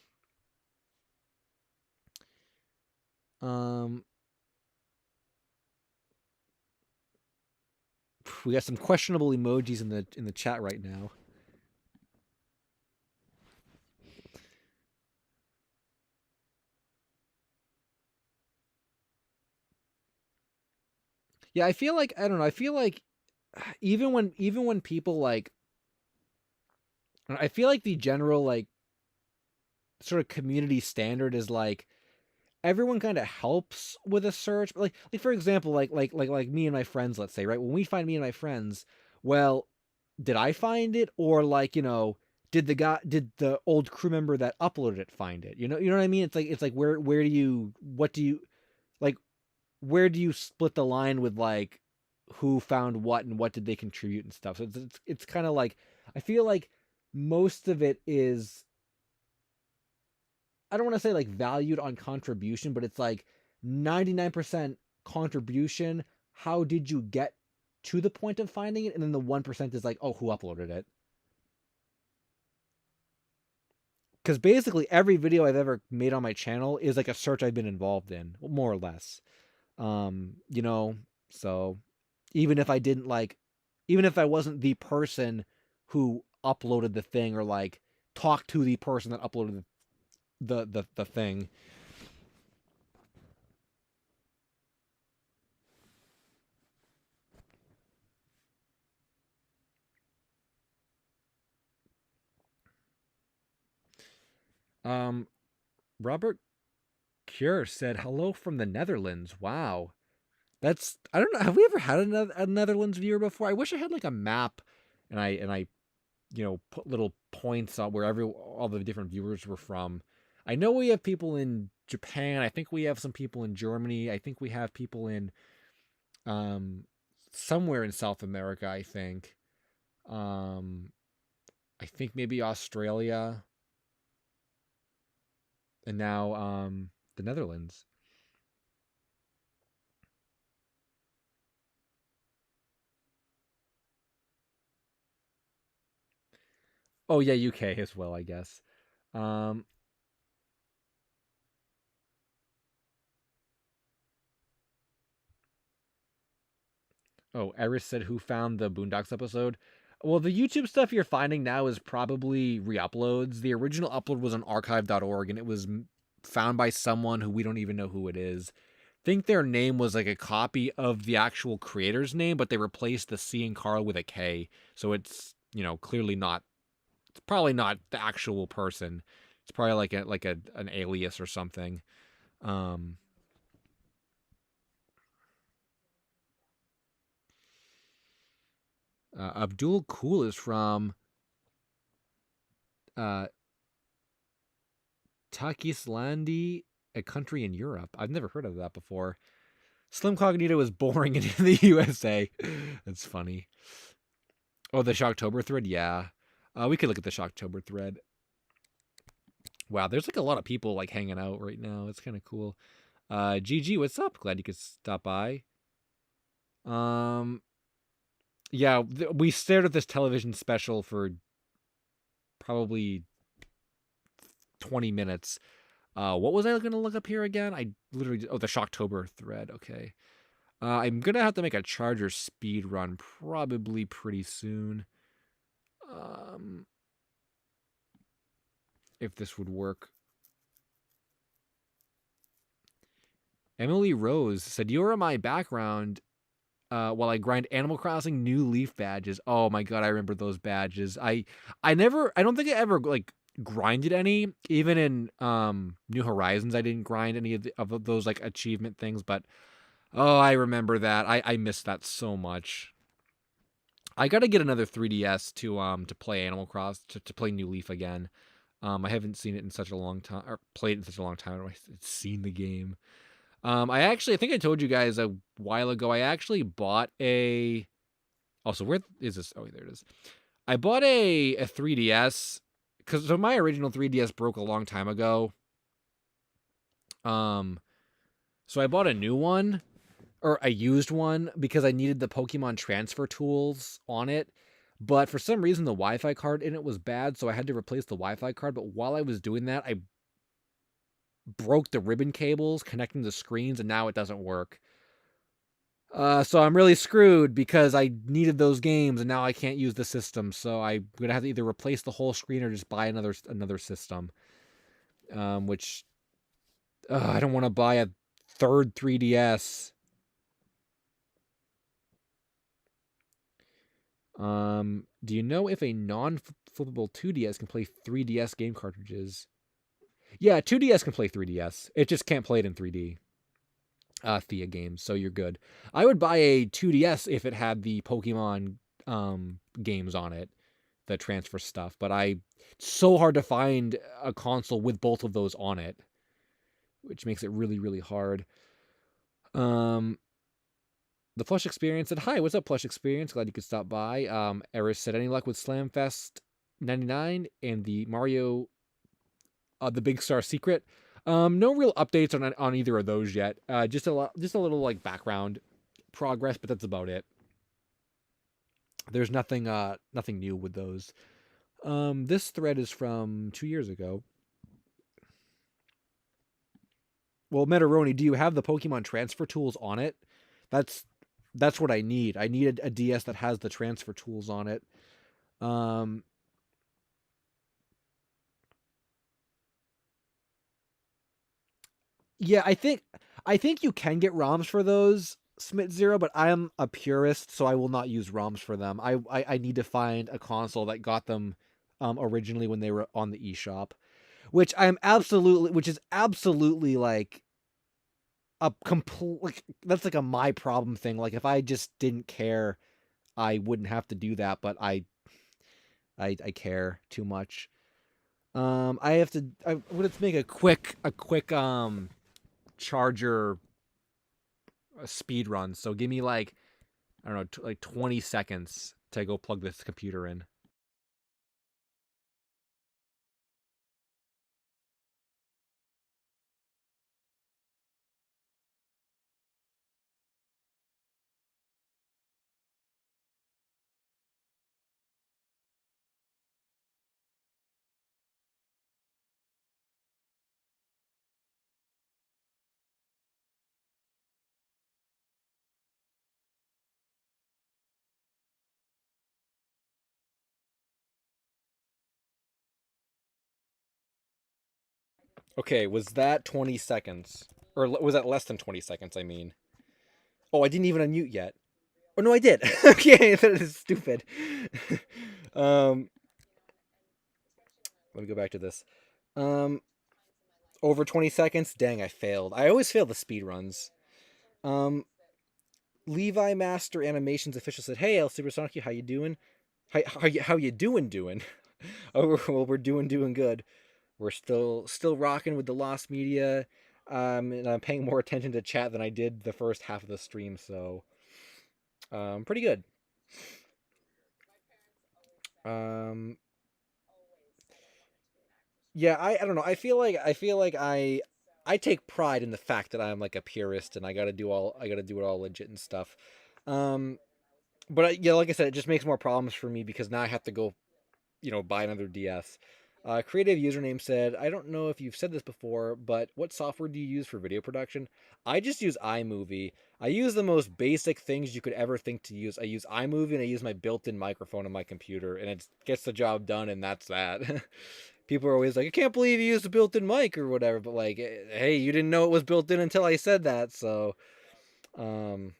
We got some questionable emojis in the chat right now. Yeah, I feel like I don't know. I feel like even when people like, I feel like the general like sort of community standard is like everyone kind of helps with a search. Like for example, like me and my friends, let's say, right? When we find me and my friends, well, did I find it, or like, did the old crew member that uploaded it find it? You know what I mean? It's like where do you what do you like where do you split the line with like who found what and what did they contribute and stuff? So it's kind of like I feel like most of it is, I don't want to say like valued on contribution, but it's like 99% contribution. How did you get to the point of finding it? And then the 1% is like, oh, who uploaded it? Because basically every video I've ever made on my channel is like a search I've been involved in, more or less. You know, so even if I didn't like, even if I wasn't the person who uploaded the thing or like talked to the person that uploaded the thing. Robert Cure said hello from the Netherlands. Wow. That's, I don't know. Have we ever had a Netherlands viewer before? I wish I had like a map, and I put little points on wherever all the different viewers were from. I know we have people in Japan. I think we have some people in Germany. I think we have people in um somewhere in South America. Um, I think maybe Australia, and now the Netherlands. Oh yeah, UK as well, I guess. Um, Oh, Eris said, "Who found the Boondocks episode?" Well, the YouTube stuff you're finding now is probably re-uploads. The original upload was on archive.org, and it was found by someone who we don't even know who it is. think their name was like a copy of the actual creator's name, but they replaced the C and Carl with a K. So it's, clearly not, it's probably not the actual person. It's probably like an alias or something. Um, Abdul Cool is from uh, Takislandi, a country in Europe. I've never heard of that before. Slim Cognito is boring in the USA. That's funny. Oh, the Shocktober thread? Yeah. We could look at the Shocktober thread. Wow, there's like a lot of people like hanging out right now. It's kind of cool. GG, what's up? Glad you could stop by. Um, yeah, we stared at this television special for probably 20 minutes. What was I going to look up here again? I literally, the Shocktober thread. Okay. I'm going to have to make a charger speed run probably pretty soon. If this would work. Emily Rose said, "You are my background while I grind Animal Crossing new Leaf badges." Oh my god, I remember those badges. I don't think I ever like grinded any. Even in New Horizons, I didn't grind any of those like achievement things. But oh, I remember that. I missed that so much. I gotta get another 3DS to play Animal Cross to play New Leaf again. I haven't seen it in such a long time, or played it in such a long time. I've seen the game. I think I told you guys a while ago. I actually bought a. Also, where is this? Oh, there it is. I bought a 3DS because my original 3DS broke a long time ago. So I bought a new one or a used one because I needed the Pokemon transfer tools on it. But for some reason, the Wi-Fi card in it was bad, so I had to replace the Wi-Fi card. But while I was doing that, I broke the ribbon cables connecting the screens, and now it doesn't work. So I'm really screwed because I needed those games, and now I can't use the system. So I'm gonna have to either replace the whole screen or just buy another system. Which I don't want to buy a third 3DS. Do you know if a non-flippable 2DS can play 3DS game cartridges? Yeah, 2DS can play 3DS. It just can't play it in 3D. Thea games, so you're good. I would buy a 2DS if it had the Pokemon games on it, the transfer stuff. But it's so hard to find a console with both of those on it, which makes it really, really hard. The Plush Experience said, "Hi, what's up, Plush Experience? Glad you could stop by." Eris said, "Any luck with Slamfest 99 and the Mario, the Big Star Secret?" No real updates on either of those yet. Just a little like background progress, but that's about it. There's nothing new with those. This thread is from 2 years ago. Well, Metaroni, do you have the Pokemon transfer tools on it? That's what I need. I need a DS that has the transfer tools on it. Yeah, I think you can get ROMs for those, Smith Zero, but I am a purist, so I will not use ROMs for them. I need to find a console that got them originally when they were on the eShop, which is absolutely like a complete like that's like a my problem thing. Like if I just didn't care, I wouldn't have to do that, but I care too much. I have to. Let's make a quick charger speed run. So give me like I don't know, like 20 seconds to go plug this computer in. Okay, was that 20 seconds? Or was that less than 20 seconds? I mean. Oh, I didn't even unmute yet. Oh no, I did. Okay, that is stupid. um, Let me go back to this. Um, Over 20 seconds. Dang, I failed. I always fail the speed runs. Um, Levi Master Animations official said, "Hey, LSuperSonicQ, how you doing? How you doing? Oh, well, we're doing good. We're still rocking with the Lost Media, and I'm paying more attention to chat than I did the first half of the stream. So, pretty good. Um, yeah, I don't know. I take pride in the fact that I'm like a purist and I gotta do it all legit and stuff. Um, but yeah, like I said, it just makes more problems for me because now I have to go buy another DS. Creative username said, I don't know if you've said this before, but what software do you use for video production? I just use iMovie. I use the most basic things you could ever think to use. I use iMovie and I use my built-in microphone on my computer, and it gets the job done, and that's that. People are always like, I can't believe you used a built-in mic or whatever, but like, hey, you didn't know it was built in until I said that, so um,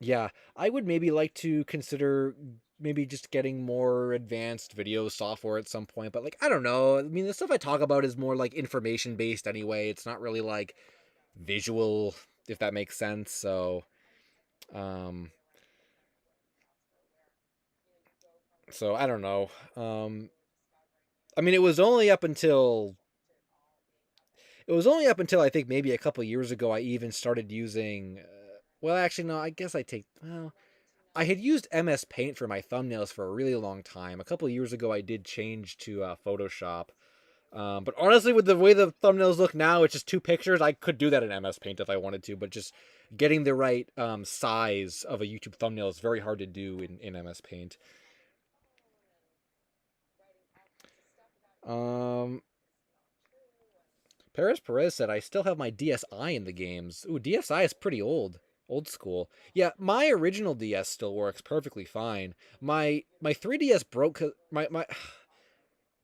yeah, I would maybe like to consider maybe just getting more advanced video software at some point, but like I don't know. I mean, the stuff I talk about is more like information based anyway. It's not really like visual, if that makes sense. Um so I don't know. I mean, it was only up until I think maybe a couple years ago I even started using well, actually no, I guess I had used MS Paint for my thumbnails for a really long time. A couple of years ago, I did change to Photoshop. But honestly, with the way the thumbnails look now, it's just two pictures. I could do that in MS Paint if I wanted to, but just getting the right size of a YouTube thumbnail is very hard to do in MS Paint. Um, Paris Perez said, I still have my DSi in the games. Ooh, DSi is pretty old. Old school. Yeah, my original DS still works perfectly fine. My 3DS broke. My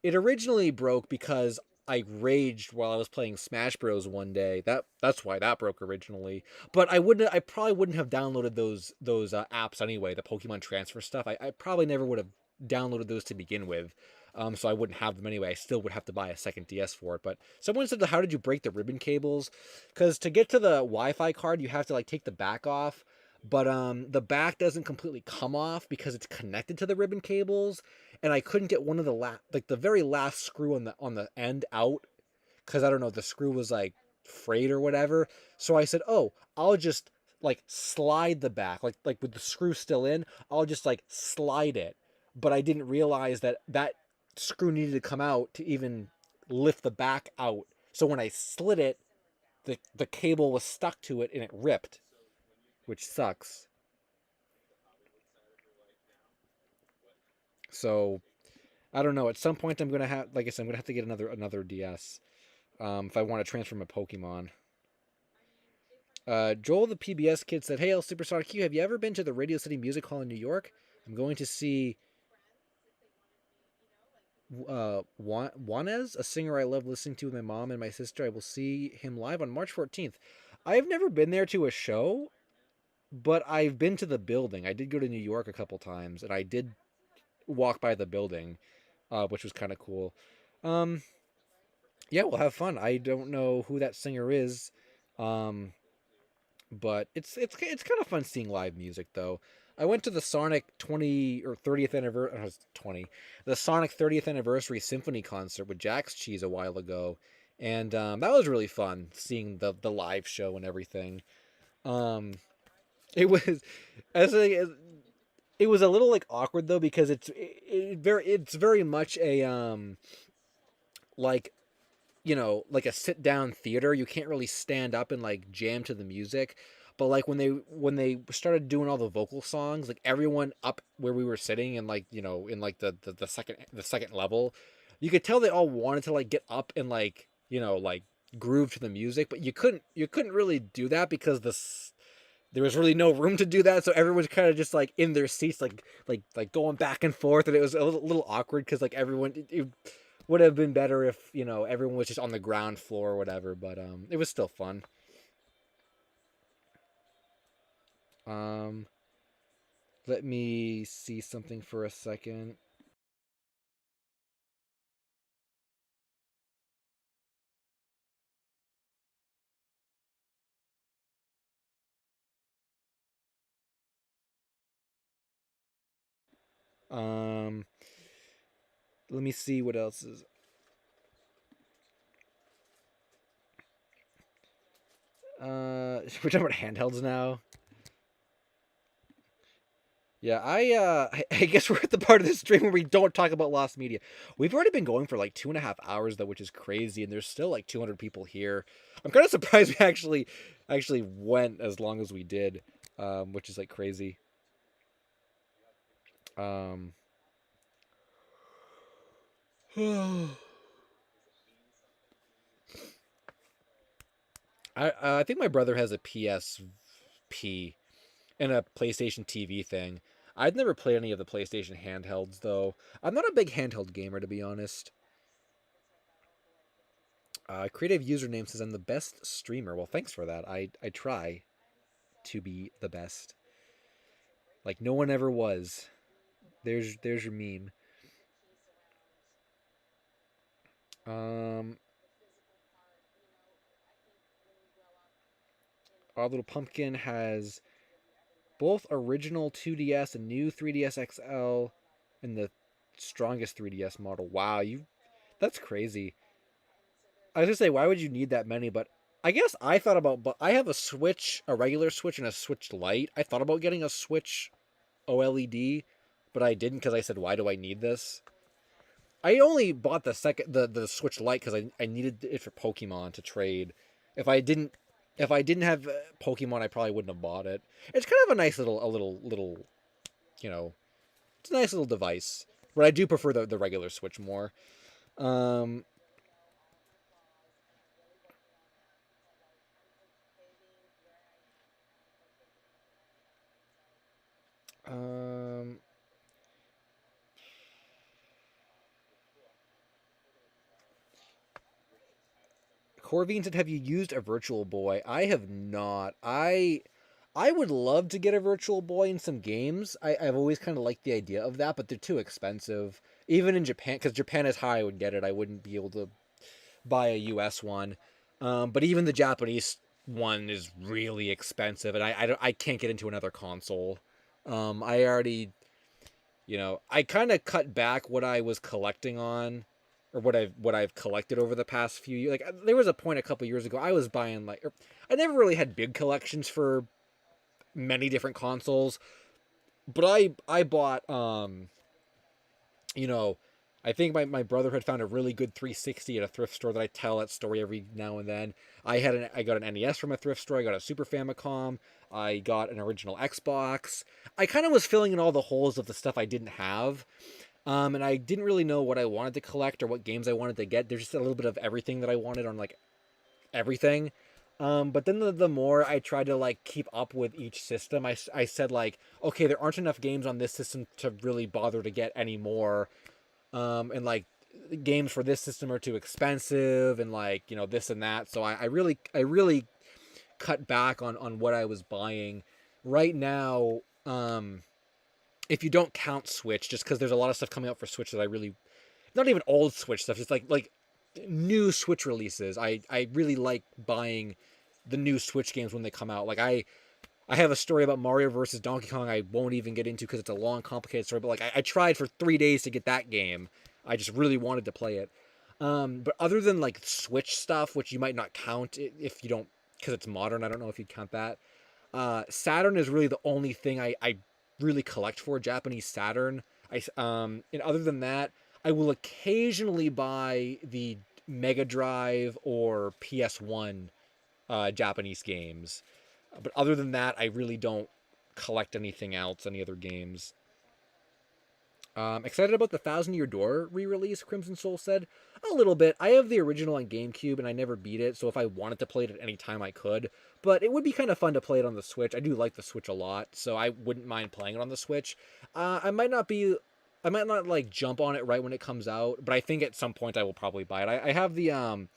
It originally broke because I raged while I was playing Smash Bros. One day. That's why that broke originally. But I probably wouldn't have downloaded those apps anyway. The Pokemon transfer stuff. I probably never would have downloaded those to begin with. So I wouldn't have them anyway. I still would have to buy a second DS for it. But someone said, "How did you break the ribbon cables?" Because to get to the Wi-Fi card, you have to like take the back off. But the back doesn't completely come off because it's connected to the ribbon cables, and I couldn't get one of the very last screw on the end out because I don't know, the screw was like frayed or whatever. So I said, "Oh, I'll just like slide the back, like with the screw still in. I'll just like slide it." But I didn't realize that screw needed to come out to even lift the back out. So when I slid it, the cable was stuck to it and it ripped, which sucks. So I don't know. At some point, I'm gonna have, like I said, I'm gonna have to get another DS if I want to transfer my Pokemon. Joel, the PBS kid, said, "Hey, LSuperSonicQ, have you ever been to the Radio City Music Hall in New York? I'm going to see Juanes, a singer I love listening to with my mom and my sister. I will see him live on March 14th. I've never been there to a show, but I've been to the building. I did go to New York a couple times, and I did walk by the building, which was kind of cool. Um, yeah, we'll have fun. I don't know who that singer is, um, but it's kind of fun seeing live music though. I went to the Sonic 20 or 30th anniversary 20, the Sonic 30th anniversary symphony concert with Jack's Cheese a while ago, and that was really fun seeing the live show and everything. Um, it was as a it was a little like awkward though because it's very much a like like a sit down theater. You can't really stand up and like jam to the music. But like when they started doing all the vocal songs, like everyone up where we were sitting and like, in like the second level, you could tell they all wanted to like get up and like, like groove to the music, but you couldn't really do that because there was really no room to do that, so everyone's kind of just like in their seats, like going back and forth, and it was a little awkward because like everyone, it would have been better if everyone was just on the ground floor or whatever, but it was still fun. Um, let me see something for a second. Um, let me see what else is. We're talking about handhelds now. Yeah, I guess we're at the part of the stream where we don't talk about lost media. We've already been going for like 2.5 hours though, which is crazy, and there's still like 200 people here. I'm kind of surprised we actually went as long as we did, which is like crazy. Um, I think my brother has a PSP and a PlayStation TV thing. I'd never played any of the PlayStation handhelds though. I'm not a big handheld gamer to be honest. Creative username says I'm the best streamer. Well, thanks for that. I try to be the best. Like no one ever was. There's your meme. Um, our little pumpkin has both original 2DS and new 3DS XL, and the strongest 3DS model. Wow, you that's crazy. I was gonna say, why would you need that many? But I guess I thought about, but I have a Switch, a regular Switch, and a Switch Lite. I thought about getting a Switch OLED, but I didn't because I said, why do I need this? I only bought the Switch Lite because I needed it for Pokemon to trade. If I didn't if I didn't have Pokemon, I probably wouldn't have bought it. It's kind of a nice little you know, it's a nice little device. But I do prefer the regular Switch more. Um, um, Corvine said, "Have you used a Virtual Boy?" I have not. I would love to get a Virtual Boy in some games. I've always kind of liked the idea of that, but they're too expensive. Even in Japan, because Japan is how I would get it. I wouldn't be able to buy a US one. But even the Japanese one is really expensive, and I can't get into another console. I already I kind of cut back what I was collecting on, or what I've collected over the past few years. Like there was a point a couple years ago I was buying I never really had big collections for many different consoles, but I bought you know I think my brother had found a really good 360 at a thrift store that I tell that story every now and then. I got an NES from a thrift store. I got a Super Famicom. I got an original Xbox. I kind of was filling in all the holes of the stuff I didn't have. And I didn't really know what I wanted to collect or what games I wanted to get. There's just a little bit of everything that I wanted on like everything. But then the more I tried to like keep up with each system, I said like, okay, there aren't enough games on this system to really bother to get any more. And like games for this system are too expensive and like, this and that. So I really cut back on what I was buying. Right now, if you don't count Switch, just because there's a lot of stuff coming out for Switch that I really, not even old Switch stuff, just like new Switch releases. I really like buying the new Switch games when they come out. Like I have a story about Mario versus Donkey Kong I won't even get into because it's a long, complicated story. But like I tried for 3 days to get that game. I just really wanted to play it. But other than like Switch stuff, which you might not count if you don't, because it's modern. I don't know if you'd count that. Saturn is really the only thing I really collect for, Japanese Saturn. And other than that, I will occasionally buy the Mega Drive or PS1 Japanese games. But other than that, I really don't collect anything else, any other games. Excited about the Thousand Year Door re-release, Crimson Soul said. A little bit. I have the original on GameCube and I never beat it, so if I wanted to play it at any time I could. But it would be kind of fun to play it on the Switch. I do like the Switch a lot, so I wouldn't mind playing it on the Switch. I might not like jump on it right when it comes out, but I think at some point I will probably buy it. I have the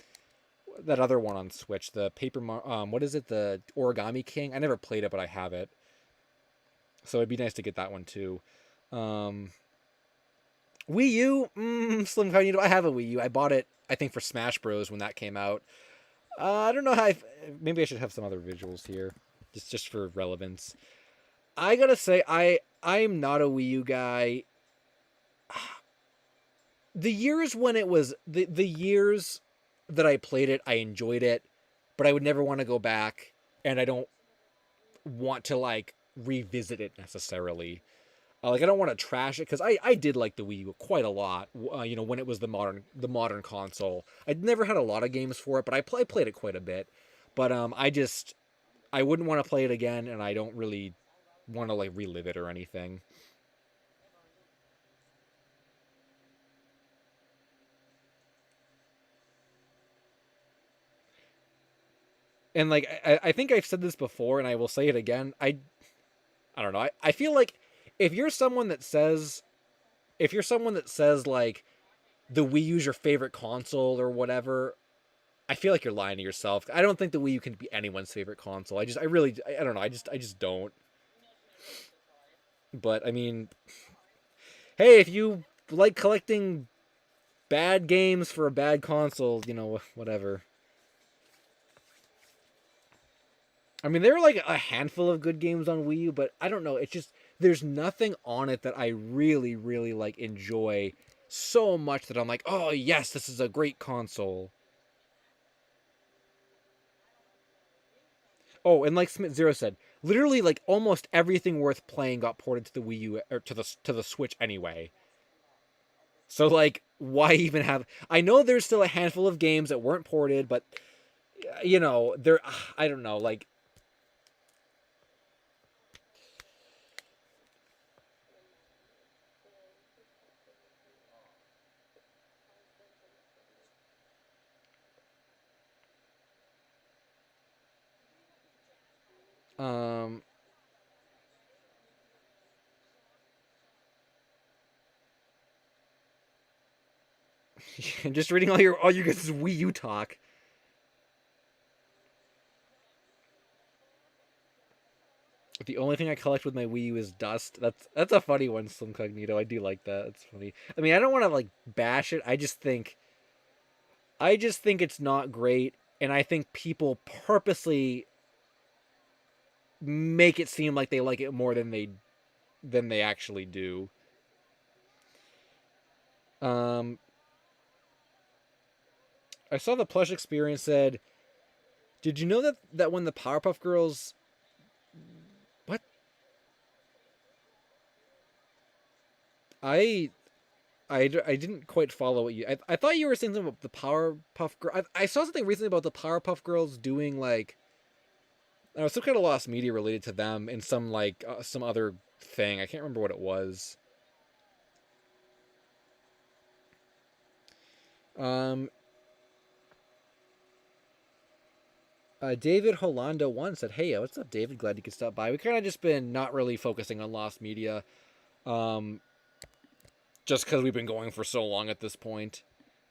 that other one on Switch, the what is it, the Origami King? I never played it, but I have it. So it'd be nice to get that one too. Um, Wii U, Slim Cognito. I have a Wii U. I bought it, I think, for Smash Bros. When that came out. I don't know how. Maybe I should have some other visuals here, just for relevance. I gotta say, I'm not a Wii U guy. The years when it was the years that I played it, I enjoyed it, but I would never want to go back, and I don't want to like revisit it necessarily. Like I don't want to trash it because I did like the Wii U quite a lot. When it was the modern console. I never had a lot of games for it, but I played it quite a bit. But I wouldn't want to play it again, and I don't really want to like relive it or anything. And like I think I've said this before, and I will say it again. I don't know. I feel like if you're someone that says if you're someone that says like the Wii U's your favorite console or whatever, I feel like you're lying to yourself. I don't think the Wii U can be anyone's favorite console. I don't know. I just don't. But I mean, hey, if you like collecting bad games for a bad console, whatever. I mean, there are like a handful of good games on Wii U, but I don't know. It's just there's nothing on it that I really, really like enjoy so much that I'm like, oh yes, this is a great console. Oh, and like Smith Zero said, literally like almost everything worth playing got ported to the Wii U or to the Switch anyway. So like, why even have? I know there's still a handful of games that weren't ported, but there. I don't know. Like, um, just reading all you guys' Wii U talk. The only thing I collect with my Wii U is dust. That's a funny one, Slim Cognito. I do like that. It's funny. I mean, I don't want to like bash it. I just think it's not great, and I think people purposely make it seem like they like it more than they actually do. Um, I saw the plush experience said, "Did you know that when the Powerpuff Girls, what I I didn't quite follow what I thought you were saying something about the Powerpuff Girl. I saw something recently about the Powerpuff Girls doing like some kind of lost media related to them in some like some other thing. I can't remember what it was. Um, David Holando one said, "Hey, what's up, David? Glad you could stop by. We kind of just been not really focusing on lost media, um, just because we've been going for so long at this point.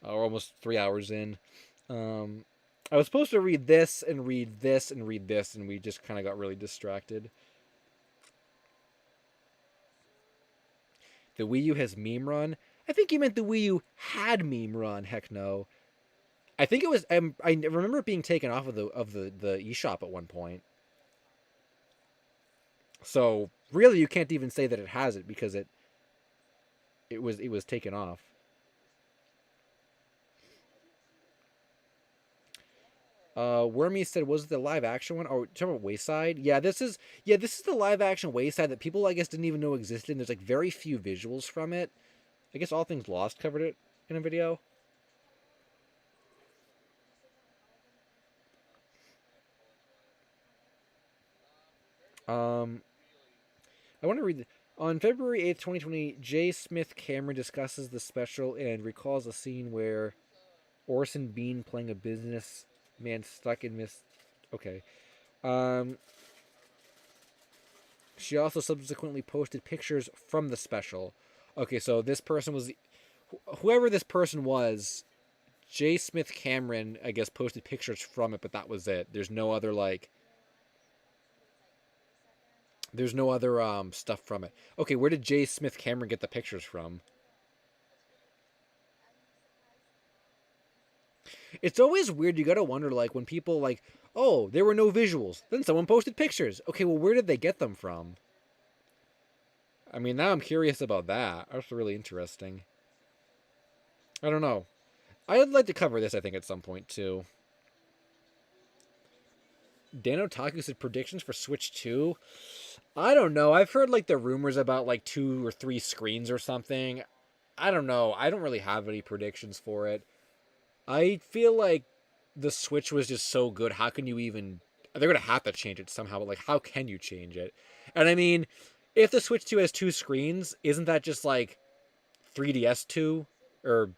We're almost 3 hours in. Um, I was supposed to read this and read this and read this, and we just kind of got really distracted. The Wii U has meme run. I think you meant the Wii U had meme run. Heck no. I think it was. I remember it being taken off of the eShop at one point. So really, you can't even say that it has it because it was taken off. Wormy said, "Was it the live action one? Oh, talking about Wayside? Yeah, this is the live action Wayside that people I guess didn't even know existed. And there's like very few visuals from it. I guess All Things Lost covered it in a video. Um, I want to read. On February 8th, 2020, J. Smith Cameron discusses the special and recalls a scene where Orson Bean playing a businessman stuck in Miss. Okay. Um, she also subsequently posted pictures from the special. Okay, so this person was. Whoever this person was, J. Smith Cameron, I guess, posted pictures from it, but that was it. There's no other, like. There's no other stuff from it. Okay, where did J. Smith Cameron get the pictures from? It's always weird. You gotta wonder, like, when people like, oh, there were no visuals. Then someone posted pictures. Okay, well, where did they get them from? I mean, now I'm curious about that. That's really interesting. I don't know. I'd like to cover this, I think, at some point, too. Dan Otaku said predictions for Switch 2. I don't know. I've heard, like, the rumors about, like, 2 or 3 screens or something. I don't know. I don't really have any predictions for it. I feel like the Switch was just so good. How can you even? They're gonna have to change it somehow. But like, how can you change it? And I mean, if the Switch 2 has 2 screens, isn't that just like 3DS 2 or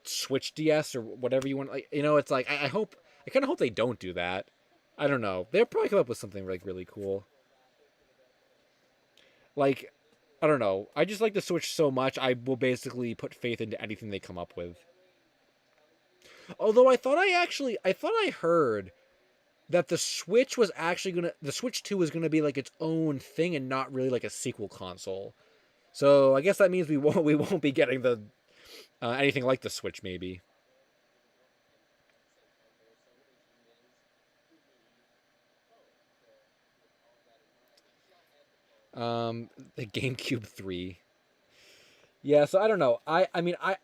Switch DS or whatever you want? Like, it's like I hope. I kind of hope they don't do that. I don't know. They'll probably come up with something like really cool. Like, I don't know. I just like the Switch so much. I will basically put faith into anything they come up with. Although I thought I heard that the Switch 2 was gonna be like its own thing and not really like a sequel console. So I guess that means we won't be getting the anything like the Switch maybe. The GameCube 3. Yeah, so I don't know. I mean I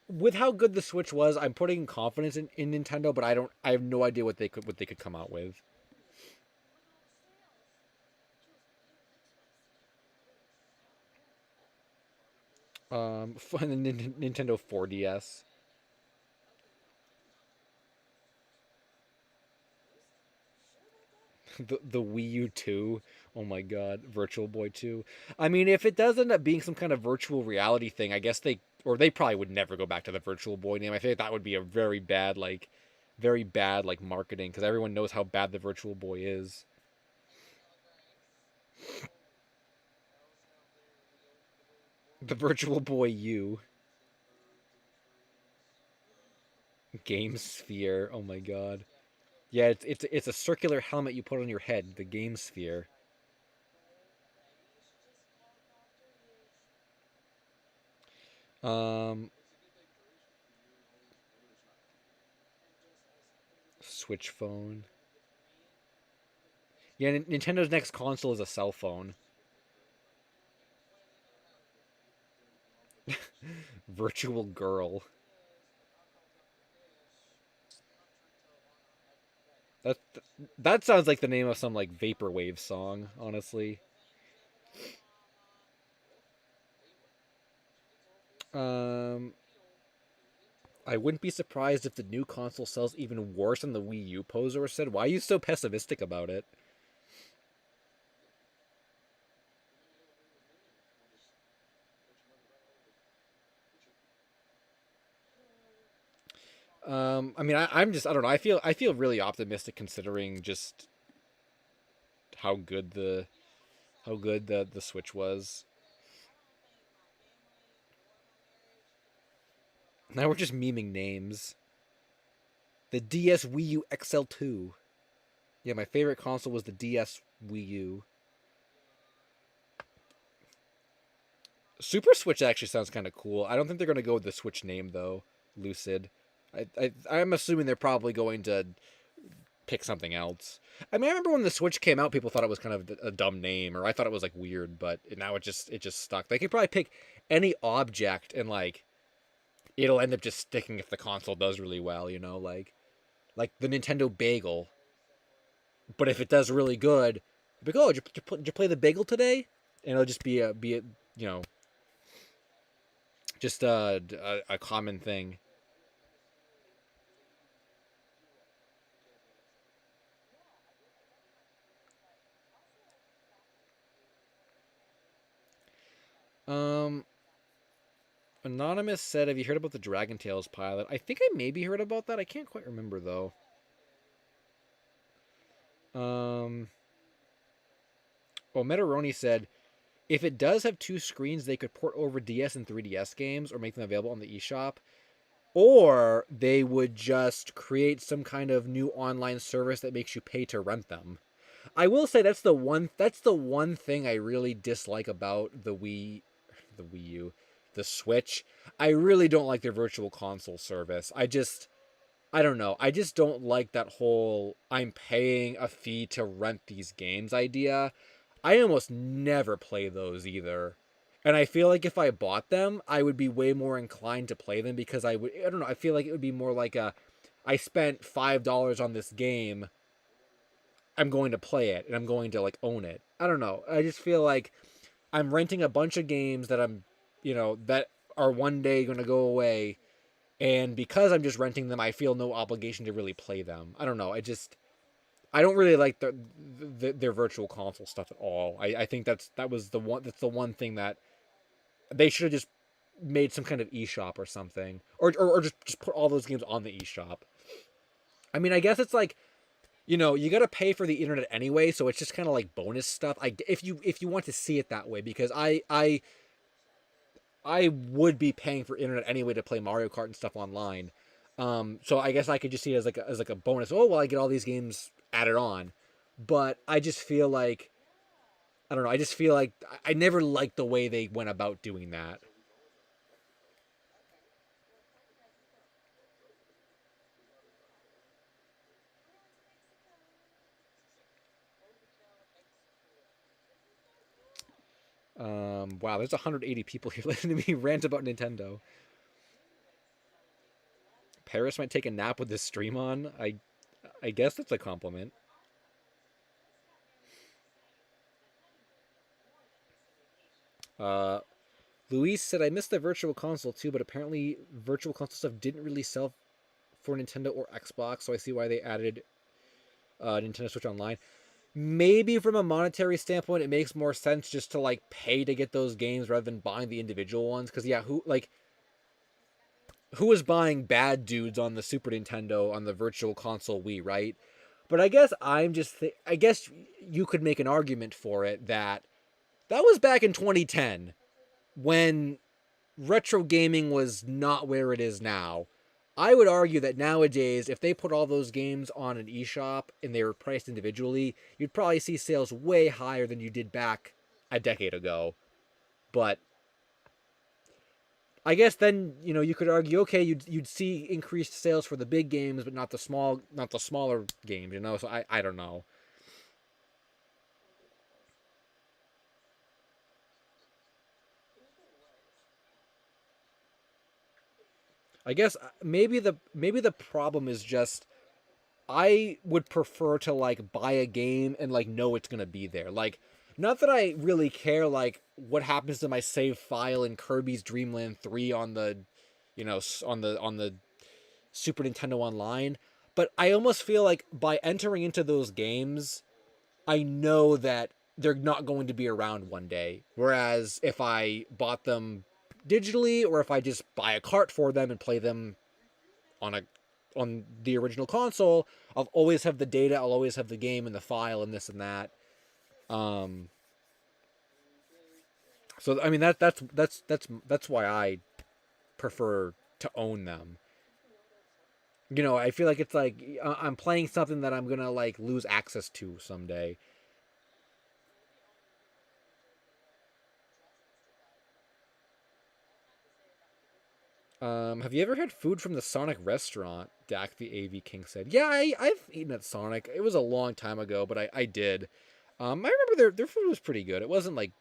with how good the Switch was, I'm putting confidence in Nintendo, but I have no idea what they could come out with. Nintendo 4DS. The Wii U 2. Oh my god, Virtual Boy 2. I mean, if it does end up being some kind of virtual reality thing, I guess they probably would never go back to the Virtual Boy name. I think that would be a very bad like marketing because everyone knows how bad the Virtual Boy is. The Virtual Boy U. Game Sphere. Oh my god. Yeah, it's a circular helmet you put on your head, the Game Sphere. Um Switch phone. Yeah, Nintendo's next console is a cell phone. Virtual Girl. That that sounds like the name of some like vaporwave song, honestly. Um I wouldn't be surprised if the new console sells even worse than the Wii U poser said. Why are you so pessimistic about it? I mean, I don't know. I feel really optimistic considering just how good the Switch was. Now we're just memeing names. The DS Wii U XL2. Yeah, my favorite console was the DS Wii U. Super Switch actually sounds kind of cool. I don't think they're going to go with the Switch name though. Lucid. I'm assuming they're probably going to pick something else. I mean, I remember when the Switch came out, people thought it was kind of a dumb name, or I thought it was like weird, but now it just stuck. They could probably pick any object and like it'll end up just sticking if the console does really well. Like the Nintendo Bagel. But if it does really good, be like, oh, did you play the Bagel today? And it'll just be a you know just a common thing. Um, Anonymous said, "Have you heard about the Dragon Tales pilot?" I think I maybe heard about that. I can't quite remember though. Um, well, Metaroni said, "If it does have 2 screens, they could port over DS and 3DS games or make them available on the eShop, or they would just create some kind of new online service that makes you pay to rent them." I will say that's the one thing I really dislike about the Wii U, the Switch. I really don't like their virtual console service. I don't know. I just don't like that whole I'm paying a fee to rent these games idea. I almost never play those either. And I feel like if I bought them, I would be way more inclined to play them because I don't know, I feel like it would be more like a I spent $5 on this game, I'm going to play it and I'm going to like own it. I don't know. I just feel like I'm renting a bunch of games that that are one day going to go away, and because I'm just renting them, I feel no obligation to really play them. I don't know. I don't really like their virtual console stuff at all. I think that's the one thing that they should have just made some kind of eShop or something, or just put all those games on the eShop. I mean, I guess it's like you got to pay for the internet anyway, so it's just kind of like bonus stuff. If you want to see it that way, because I would be paying for internet anyway to play Mario Kart and stuff online. So I guess I could just see it as like a bonus. Oh well, I get all these games added on, but I just feel like I don't know. I just feel like I never liked the way they went about doing that. Wow, there's 180 people here listening to me rant about Nintendo. Paris might take a nap with this stream on. I guess that's a compliment. Uh, Luis said I missed the Virtual Console too, but apparently Virtual Console stuff didn't really sell for Nintendo or Xbox, so I see why they added Nintendo Switch Online. Maybe from a monetary standpoint, it makes more sense just to like pay to get those games rather than buying the individual ones. Because yeah, who was buying Bad Dudes on the Super Nintendo on the Virtual Console Wii, right? But I guess I guess you could make an argument for it that that was back in 2010 when retro gaming was not where it is now. I would argue that nowadays, if they put all those games on an eShop and they were priced individually, you'd probably see sales way higher than you did back a decade ago. But I guess then you could argue, okay, you'd see increased sales for the big games, but not the smaller games. So I don't know. I guess maybe the problem is just I would prefer to like buy a game and like know it's gonna be there. Like, not that I really care like what happens to my save file in Kirby's Dream Land 3 on the, on the Super Nintendo Online, but I almost feel like by entering into those games, I know that they're not going to be around one day. Whereas if I bought them digitally, or if I just buy a cart for them and play them on a on the original console, I'll always have the data, I'll always have the game and the file and this and that. Um, so I mean that's why I prefer to own them. I feel like it's like I'm playing something that I'm gonna like lose access to someday. Have you ever had food from the Sonic restaurant? Dak the AV King said. Yeah, I've eaten at Sonic. It was a long time ago, but I did. I remember their food was pretty good. It wasn't like,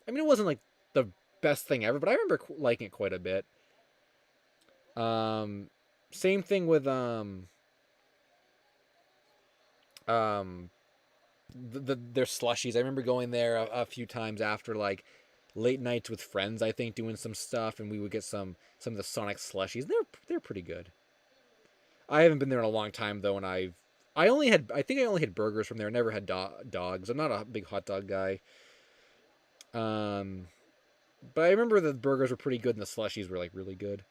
I mean, it wasn't like the best thing ever, but I remember liking it quite a bit. Um, Same thing with um their slushies. I remember going there a few times after like late nights with friends. I think doing some stuff, and we would get some of the Sonic slushies. They're pretty good. I haven't been there in a long time though, and I think I only had burgers from there. I never had dogs. I'm not a big hot dog guy. Um, but I remember the burgers were pretty good and the slushies were like really good.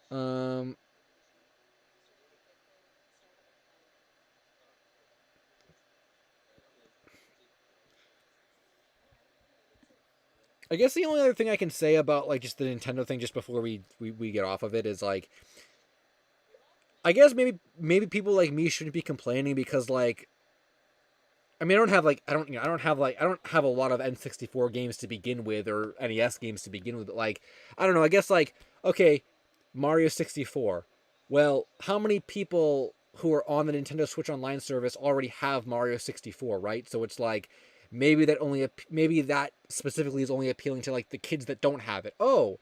Um, I guess the only other thing I can say about like just the Nintendo thing, just before we get off of it, is like I guess maybe people like me shouldn't be complaining because like I mean, I don't have a lot of N64 games to begin with or NES games to begin with. But like, I don't know. I guess like, okay, Mario 64. Well, how many people who are on the Nintendo Switch Online service already have Mario 64, right? So it's like maybe that specifically is only appealing to like the kids that don't have it. Oh,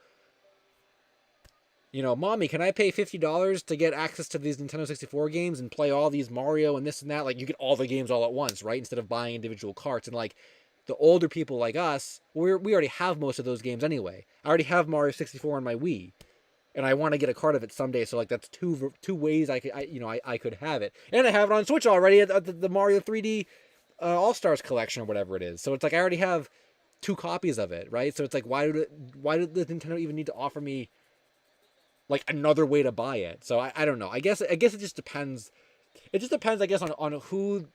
mommy, can I pay $50 to get access to these Nintendo 64 games and play all these Mario and this and that? Like, you get all the games all at once, right? Instead of buying individual carts. And, like, the older people like us, we already have most of those games anyway. I already have Mario 64 on my Wii, and I want to get a cart of it someday. So, like, that's two ways I could have it. And I have it on Switch already at the Mario 3D All-Stars collection or whatever it is. So, it's like I already have two copies of it, right? So, it's like, why did the Nintendo even need to offer me like another way to buy it? So I don't know. I guess it just depends. It just depends, I guess, on who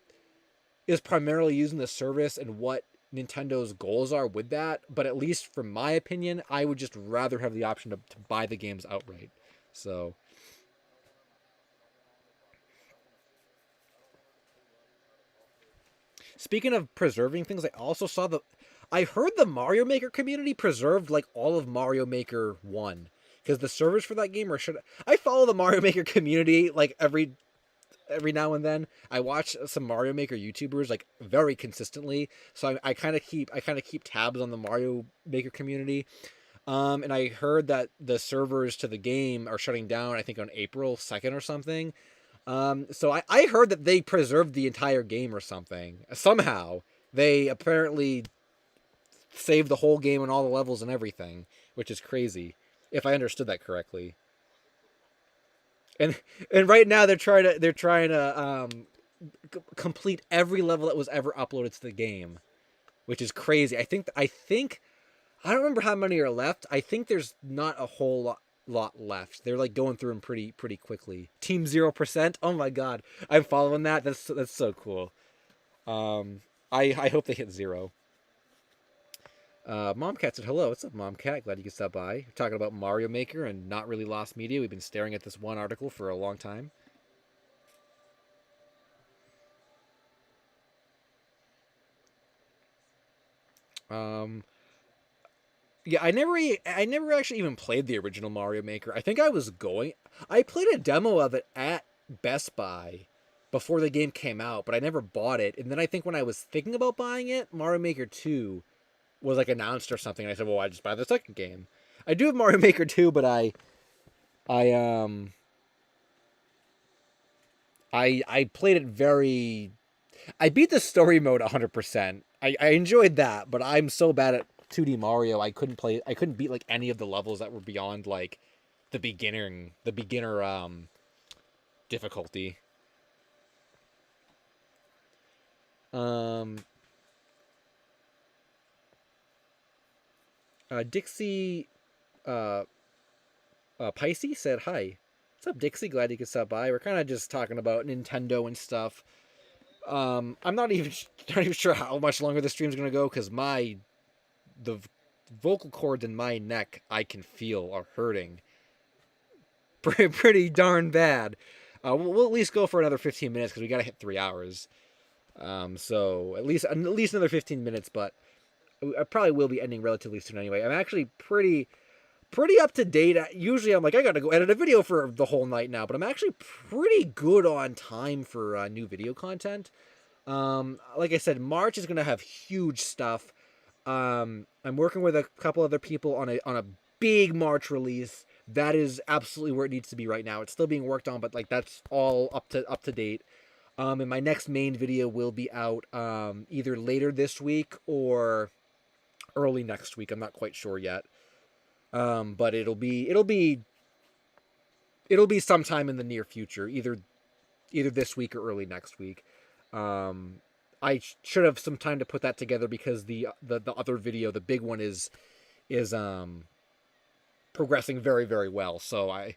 is primarily using the service and what Nintendo's goals are with that. But at least from my opinion, I would just rather have the option to buy the games outright. So speaking of preserving things, I heard the Mario Maker community preserved like all of Mario Maker 1 because the servers for that game are shut. I follow the Mario Maker community like every now and then. I watch some Mario Maker YouTubers like very consistently, so I kind of keep tabs on the Mario Maker community. And I heard that the servers to the game are shutting down, I think on April 2nd or something. So I heard that they preserved the entire game or something. Somehow they apparently saved the whole game and all the levels and everything, which is crazy, if I understood that correctly. And right now they're trying to complete every level that was ever uploaded to the game, which is crazy. I think I don't remember how many are left. I think there's not a whole lot left. They're like going through them pretty quickly. Team 0%. Oh my god, I'm following that. That's so cool. I hope they hit zero. Momcat said hello. What's up, Momcat? Glad you could stop by. We're talking about Mario Maker and not really Lost Media. We've been staring at this one article for a long time. Um, yeah, I never actually even played the original Mario Maker. I think I played a demo of it at Best Buy before the game came out, but I never bought it. And then I think when I was thinking about buying it, Mario Maker 2 was like announced or something. And I said, "Well, I just buy the second game." I do have Mario Maker 2, but I I played it very. I beat the story mode 100%. I enjoyed that, but I'm so bad at 2D Mario. I couldn't beat like any of the levels that were beyond like the beginner difficulty. Um, Dixie uh, Pisces said hi. What's up, Dixie? Glad you could stop by. We're kind of just talking about Nintendo and stuff. I'm not even not even sure how much longer the stream's gonna go because the vocal cords in my neck I can feel are hurting pretty darn bad. We'll at least go for another 15 minutes because we gotta hit 3 hours. So at least another 15 minutes, but I probably will be ending relatively soon anyway. I'm actually pretty up to date. Usually I'm like I gotta go edit a video for the whole night now, but I'm actually pretty good on time for new video content. Like I said, March is gonna have huge stuff. I'm working with a couple other people on a big March release. That is absolutely where it needs to be right now. It's still being worked on, but like that's all up to date. And my next main video will be out either later this week or early next week. I'm not quite sure yet. But it'll be sometime in the near future, either this week or early next week. Um, I should have some time to put that together because the other video, the big one, is progressing very very well. So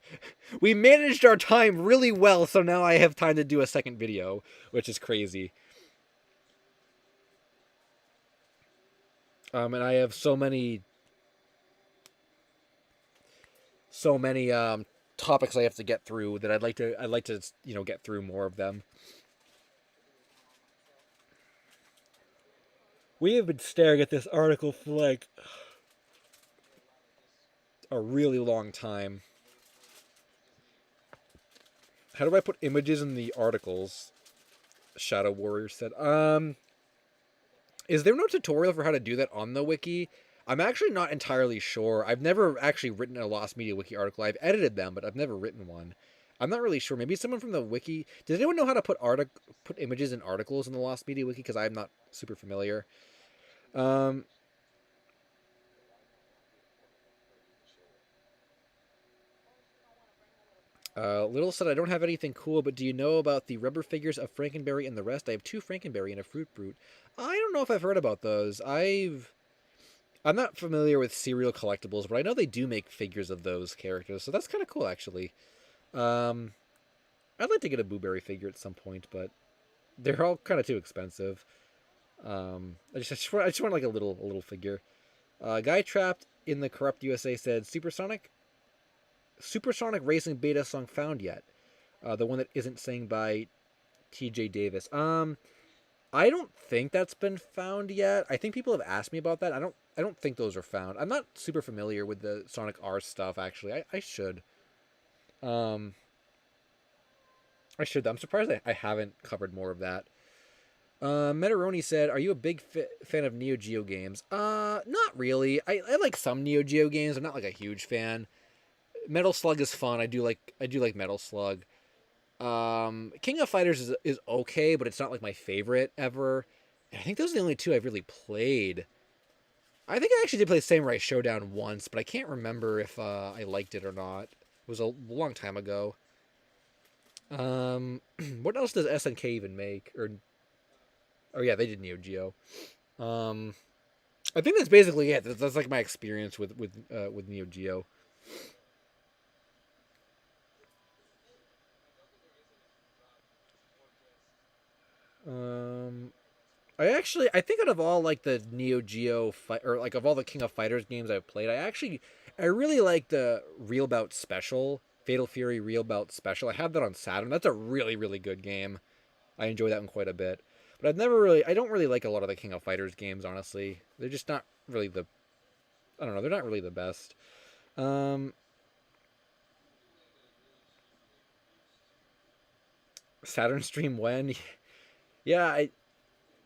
we managed our time really well. So now I have time to do a second video, which is crazy. And I have so many topics I have to get through that I'd like to get through more of them. We have been staring at this article for like a really long time. How do I put images in the articles? Shadow Warrior said. Is there no tutorial for how to do that on the wiki? I'm actually not entirely sure. I've never actually written a Lost Media Wiki article. I've edited them, but I've never written one. I'm not really sure. Maybe someone from the wiki. Does anyone know how to put images in articles in the Lost Media Wiki? Because I'm not super familiar. Um, Little said, I don't have anything cool, but do you know about the rubber figures of Frankenberry and the rest? I have 2 Frankenberry and a Fruit Brute. I don't know if I've heard about those. I'm not familiar with serial collectibles, but I know they do make figures of those characters, so that's kind of cool, actually. Um, I'd like to get a Booberry figure at some point, but they're all kind of too expensive. I just want like a little figure. Guy trapped in the corrupt USA said, Supersonic Racing beta song found yet? The one that isn't sang by T.J. Davis. I don't think that's been found yet. I think people have asked me about that. I don't think those are found. I'm not super familiar with the Sonic R stuff actually. I should. Um I should. I'm surprised I haven't covered more of that. Metaroni said, "Are you a big fan of Neo Geo games?" Not really. I like some Neo Geo games. I'm not like a huge fan. Metal Slug is fun. I do like Metal Slug. King of Fighters is okay, but it's not like my favorite ever. And I think those are the only 2 I've really played. I think I actually did play Samurai Showdown once, but I can't remember if I liked it or not. It was a long time ago. Um, what else does SNK even make? Or oh yeah, they did Neo Geo. Um, I think that's basically it. That's like my experience with Neo Geo. Um, I think out of all like the Neo Geo fight or like of all the King of Fighters games I've played, I really like the Real Bout Special, Fatal Fury Real Bout Special. I have that on Saturn. That's a really good game. I enjoy that one quite a bit. But I don't really like a lot of the King of Fighters games, honestly. They're just not really I don't know, they're not really the best. Um, Saturn stream when? Yeah,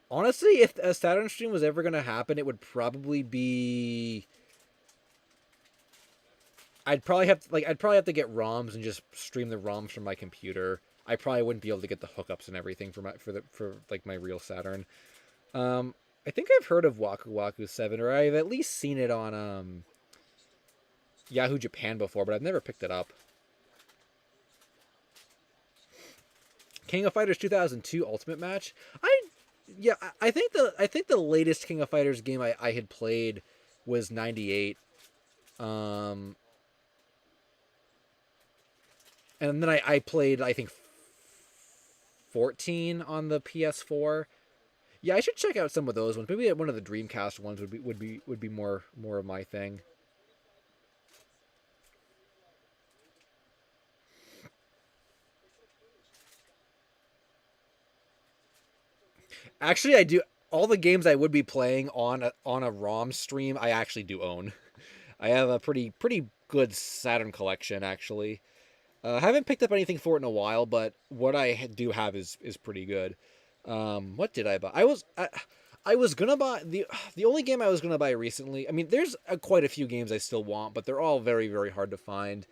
honestly, if a Saturn stream was ever gonna happen, it would probably be. I'd probably have to get ROMs and just stream the ROMs from my computer. I probably wouldn't be able to get the hookups and everything for like my real Saturn. I think I've heard of Waku Waku 7, or I've at least seen it on Yahoo Japan before, but I've never picked it up. King of Fighters 2002 Ultimate Match. Yeah, I think the latest King of Fighters game I had played was 98. Um, and then I played I think 14 on the PS4. Yeah, I should check out some of those ones. Maybe one of the Dreamcast ones would be more of my thing. Actually, I do all the games I would be playing on a ROM stream. I actually do own. I have a pretty good Saturn collection actually. I haven't picked up anything for it in a while, but what I do have is pretty good. What did I buy? I was gonna buy the only game I was gonna buy recently. I mean, there's quite a few games I still want, but they're all very hard to find.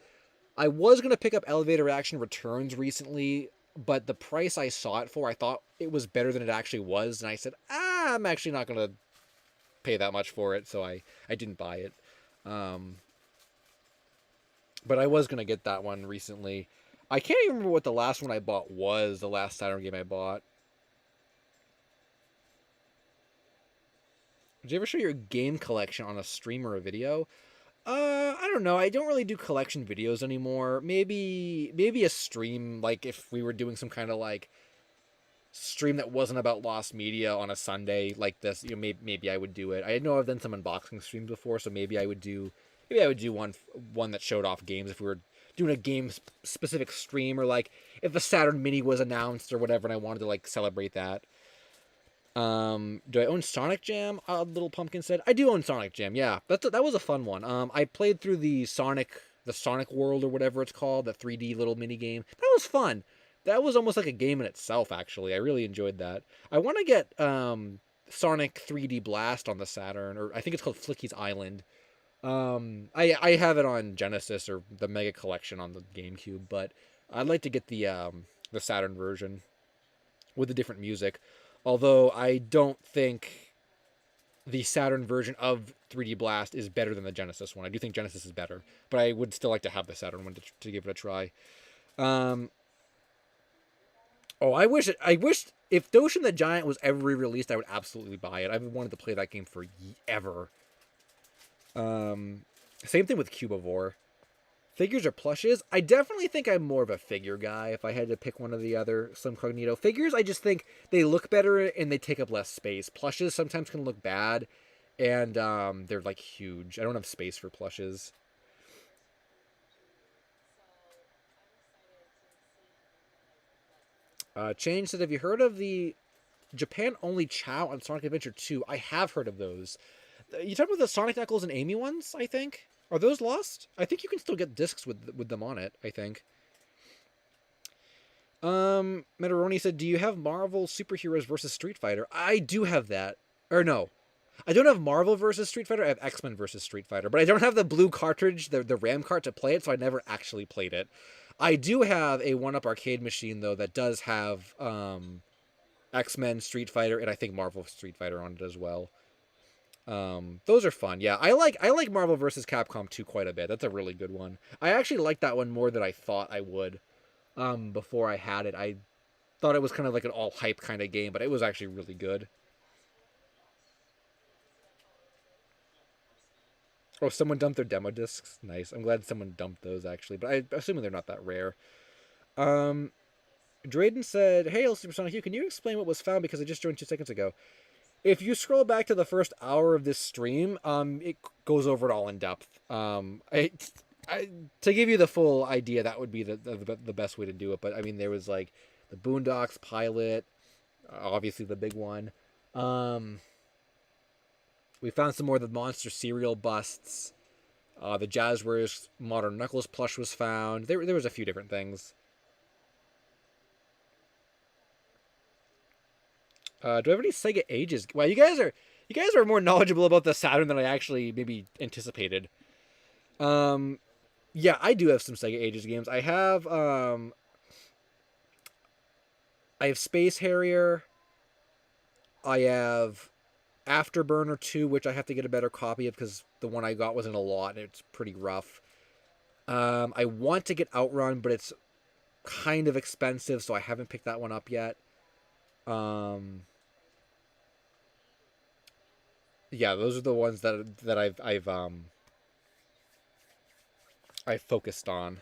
I was gonna pick up Elevator Action Returns recently, but the price I saw it for, I thought it was better than it actually was, and I said, I'm actually not gonna pay that much for it, so I didn't buy it. Um, but I was gonna get that one recently. I can't even remember what the last one I bought was. The last Saturn game I bought. Did you ever show your game collection on a stream or a video? I don't know. I don't really do collection videos anymore. Maybe a stream, like if we were doing some kind of like stream that wasn't about lost media on a Sunday like this. Maybe I would do it. I know I've done some unboxing streams before, so maybe I would do one that showed off games if we were doing a game specific stream, or like if a Saturn Mini was announced or whatever, and I wanted to like celebrate that. Do I own Sonic Jam? Little Pumpkin said. I do own Sonic Jam. Yeah, that was a fun one. I played through the Sonic World or whatever it's called, the 3D little mini game. That was fun. That was almost like a game in itself. Actually, I really enjoyed that. I want to get Sonic 3D Blast on the Saturn, or I think it's called Flicky's Island. I have it on Genesis or the Mega Collection on the GameCube, but I'd like to get the Saturn version with the different music. Although I don't think the Saturn version of 3D Blast is better than the Genesis one. I do think Genesis is better, but I would still like to have the Saturn one to give it a try. I wish if Doshin the Giant was ever re-released, I would absolutely buy it. I've wanted to play that game for ever. Same thing with Cubivore. Figures or plushes? I definitely think I'm more of a figure guy if I had to pick one or the other. Slim Cognito. Figures, I just think they look better and they take up less space. Plushes sometimes can look bad, and they're like huge. I don't have space for plushes. Change said, have you heard of the Japan-only Chow on Sonic Adventure 2? I have heard of those. You talking about the Sonic Knuckles and Amy ones, I think? Are those lost? I think you can still get discs with them on it, I think. Metaroni said, do you have Marvel Superheroes versus Street Fighter? I do have that. Or no. I don't have Marvel versus Street Fighter. I have X-Men versus Street Fighter. But I don't have the blue cartridge, the RAM cart to play it, so I never actually played it. I do have a 1-Up arcade machine, though, that does have X-Men, Street Fighter, and I think Marvel Street Fighter on it as well. Those are fun. Yeah, I like Marvel vs. Capcom 2 quite a bit. That's a really good one. I actually like that one more than I thought I would. Before I had it, I thought it was kind of like an all hype kind of game, but it was actually really good. Oh, someone dumped their demo discs. Nice. I'm glad someone dumped those actually, but I'm assuming they're not that rare. Drayden said, "Hey, LSuperSonicQ, can you explain what was found? Because I just joined 2 seconds ago." If you scroll back to the first hour of this stream, it goes over it all in depth. To give you the full idea, that would be the best way to do it. But I mean, there was like the Boondocks pilot, obviously the big one. We found some more of the monster cereal busts. The Jazzwares Modern Knuckles plush was found. There was a few different things. Do I have any Sega Ages? Wow, you guys are more knowledgeable about the Saturn than I actually maybe anticipated. Yeah, I do have some Sega Ages games. I have Space Harrier. I have Afterburner 2, which I have to get a better copy of because the one I got wasn't a lot and it's pretty rough. I want to get Outrun, but it's kind of expensive, so I haven't picked that one up yet. Yeah, those are the ones that I've focused on.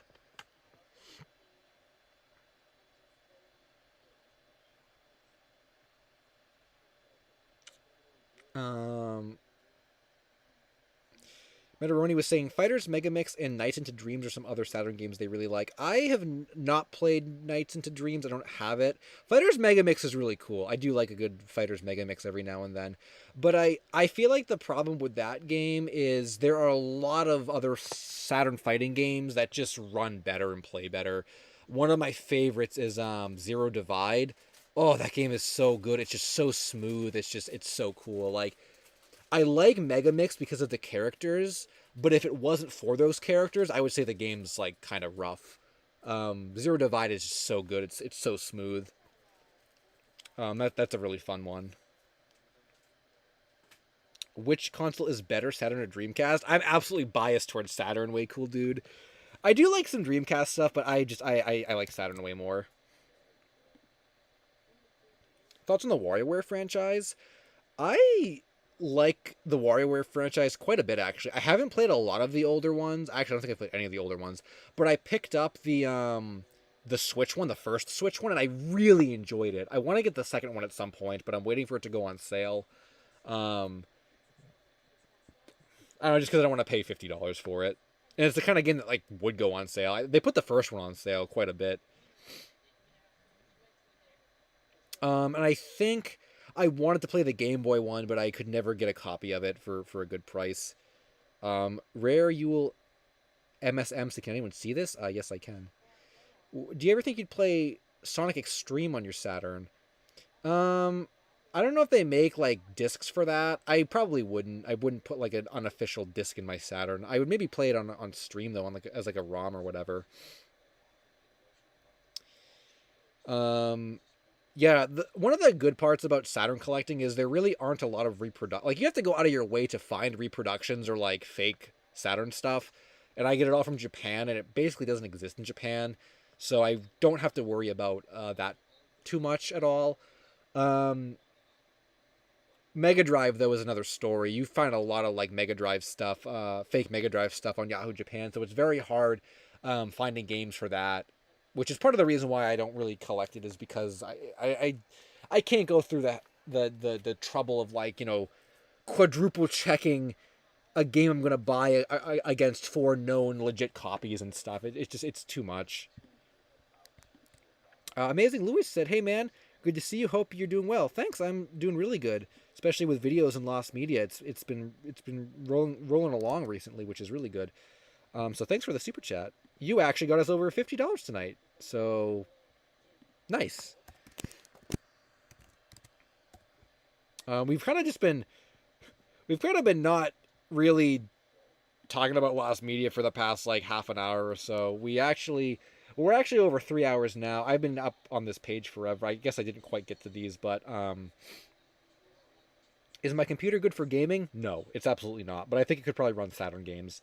Metaroni was saying Fighters Megamix and Nights into Dreams are some other Saturn games they really like. I have not played Nights into Dreams. I don't have it. Fighters Megamix is really cool. I do like a good Fighters Megamix every now and then. But I feel like the problem with that game is there are a lot of other Saturn fighting games that just run better and play better. One of my favorites is Zero Divide. Oh, that game is so good. It's just so smooth. It's so cool. Like, I like Megamix because of the characters, but if it wasn't for those characters, I would say the game's like kind of rough. Zero Divide is just so good. It's so smooth. That's a really fun one. Which console is better, Saturn or Dreamcast? I'm absolutely biased towards Saturn. Way cool, dude. I do like some Dreamcast stuff, but I like Saturn way more. Thoughts on the WarioWare franchise? I like the WarioWare franchise quite a bit, actually. I haven't played a lot of the older ones. Actually, I don't think I've played any of the older ones. But I picked up the Switch one, the first Switch one, and I really enjoyed it. I want to get the second one at some point, but I'm waiting for it to go on sale. I don't know, just because I don't want to pay $50 for it. And it's the kind of game that like would go on sale. They put the first one on sale quite a bit. And I think I wanted to play the Game Boy one, but I could never get a copy of it for a good price. Rare, you will MSM. So can anyone see this? Yes, I can. Do you ever think you'd play Sonic Extreme on your Saturn? Um, I don't know if they make like discs for that. I probably wouldn't. I wouldn't put like an unofficial disc in my Saturn. I would maybe play it on stream though, on like as like a ROM or whatever. Um, yeah, one of the good parts about Saturn collecting is there really aren't a lot of reproduct. Like you have to go out of your way to find reproductions or like fake Saturn stuff, and I get it all from Japan, and it basically doesn't exist in Japan, so I don't have to worry about that too much at all. Um, Mega Drive though is another story. You find a lot of like Mega Drive stuff, fake Mega Drive stuff on Yahoo Japan, so it's very hard finding games for that. Which is part of the reason why I don't really collect it is because I can't go through the trouble of like quadruple checking a game I'm gonna buy against four known legit copies and stuff. It's too much. Amazing Louis said, "Hey man, good to see you. Hope you're doing well. Thanks. I'm doing really good, especially with videos and lost media. It's been rolling along recently, which is really good. So thanks for the super chat. You actually got us over $50 tonight. So nice. We've kind of just been not really talking about lost media for the past like half an hour or so. We're actually over 3 hours now. I've been up on this page forever. I guess I didn't quite get to these, but is my computer good for gaming? No, it's absolutely not. But I think it could probably run Saturn games.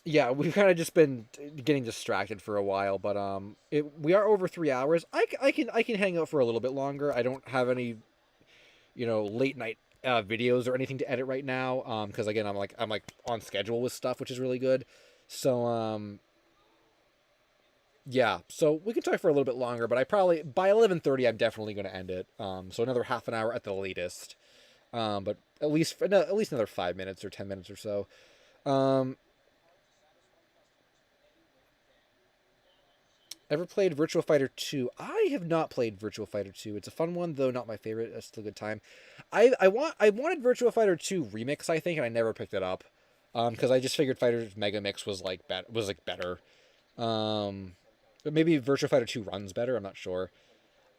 Yeah, we've kind of just been getting distracted for a while, but we are over 3 hours. I can hang out for a little bit longer. I don't have any late night videos or anything to edit right now. Because again, I'm like on schedule with stuff, which is really good. So yeah, so we can talk for a little bit longer, but I probably by 11:30 I'm definitely going to end it. So another half an hour at the latest. But at least another 5 minutes or 10 minutes or so. Ever played Virtua Fighter 2? I have not played Virtua Fighter 2. It's a fun one, though not my favorite. It's still a good time. I wanted Virtua Fighter 2 Remix, I think, and I never picked it up. Because I just figured Fighters Mega Mix was like better. But maybe Virtua Fighter 2 runs better. I'm not sure.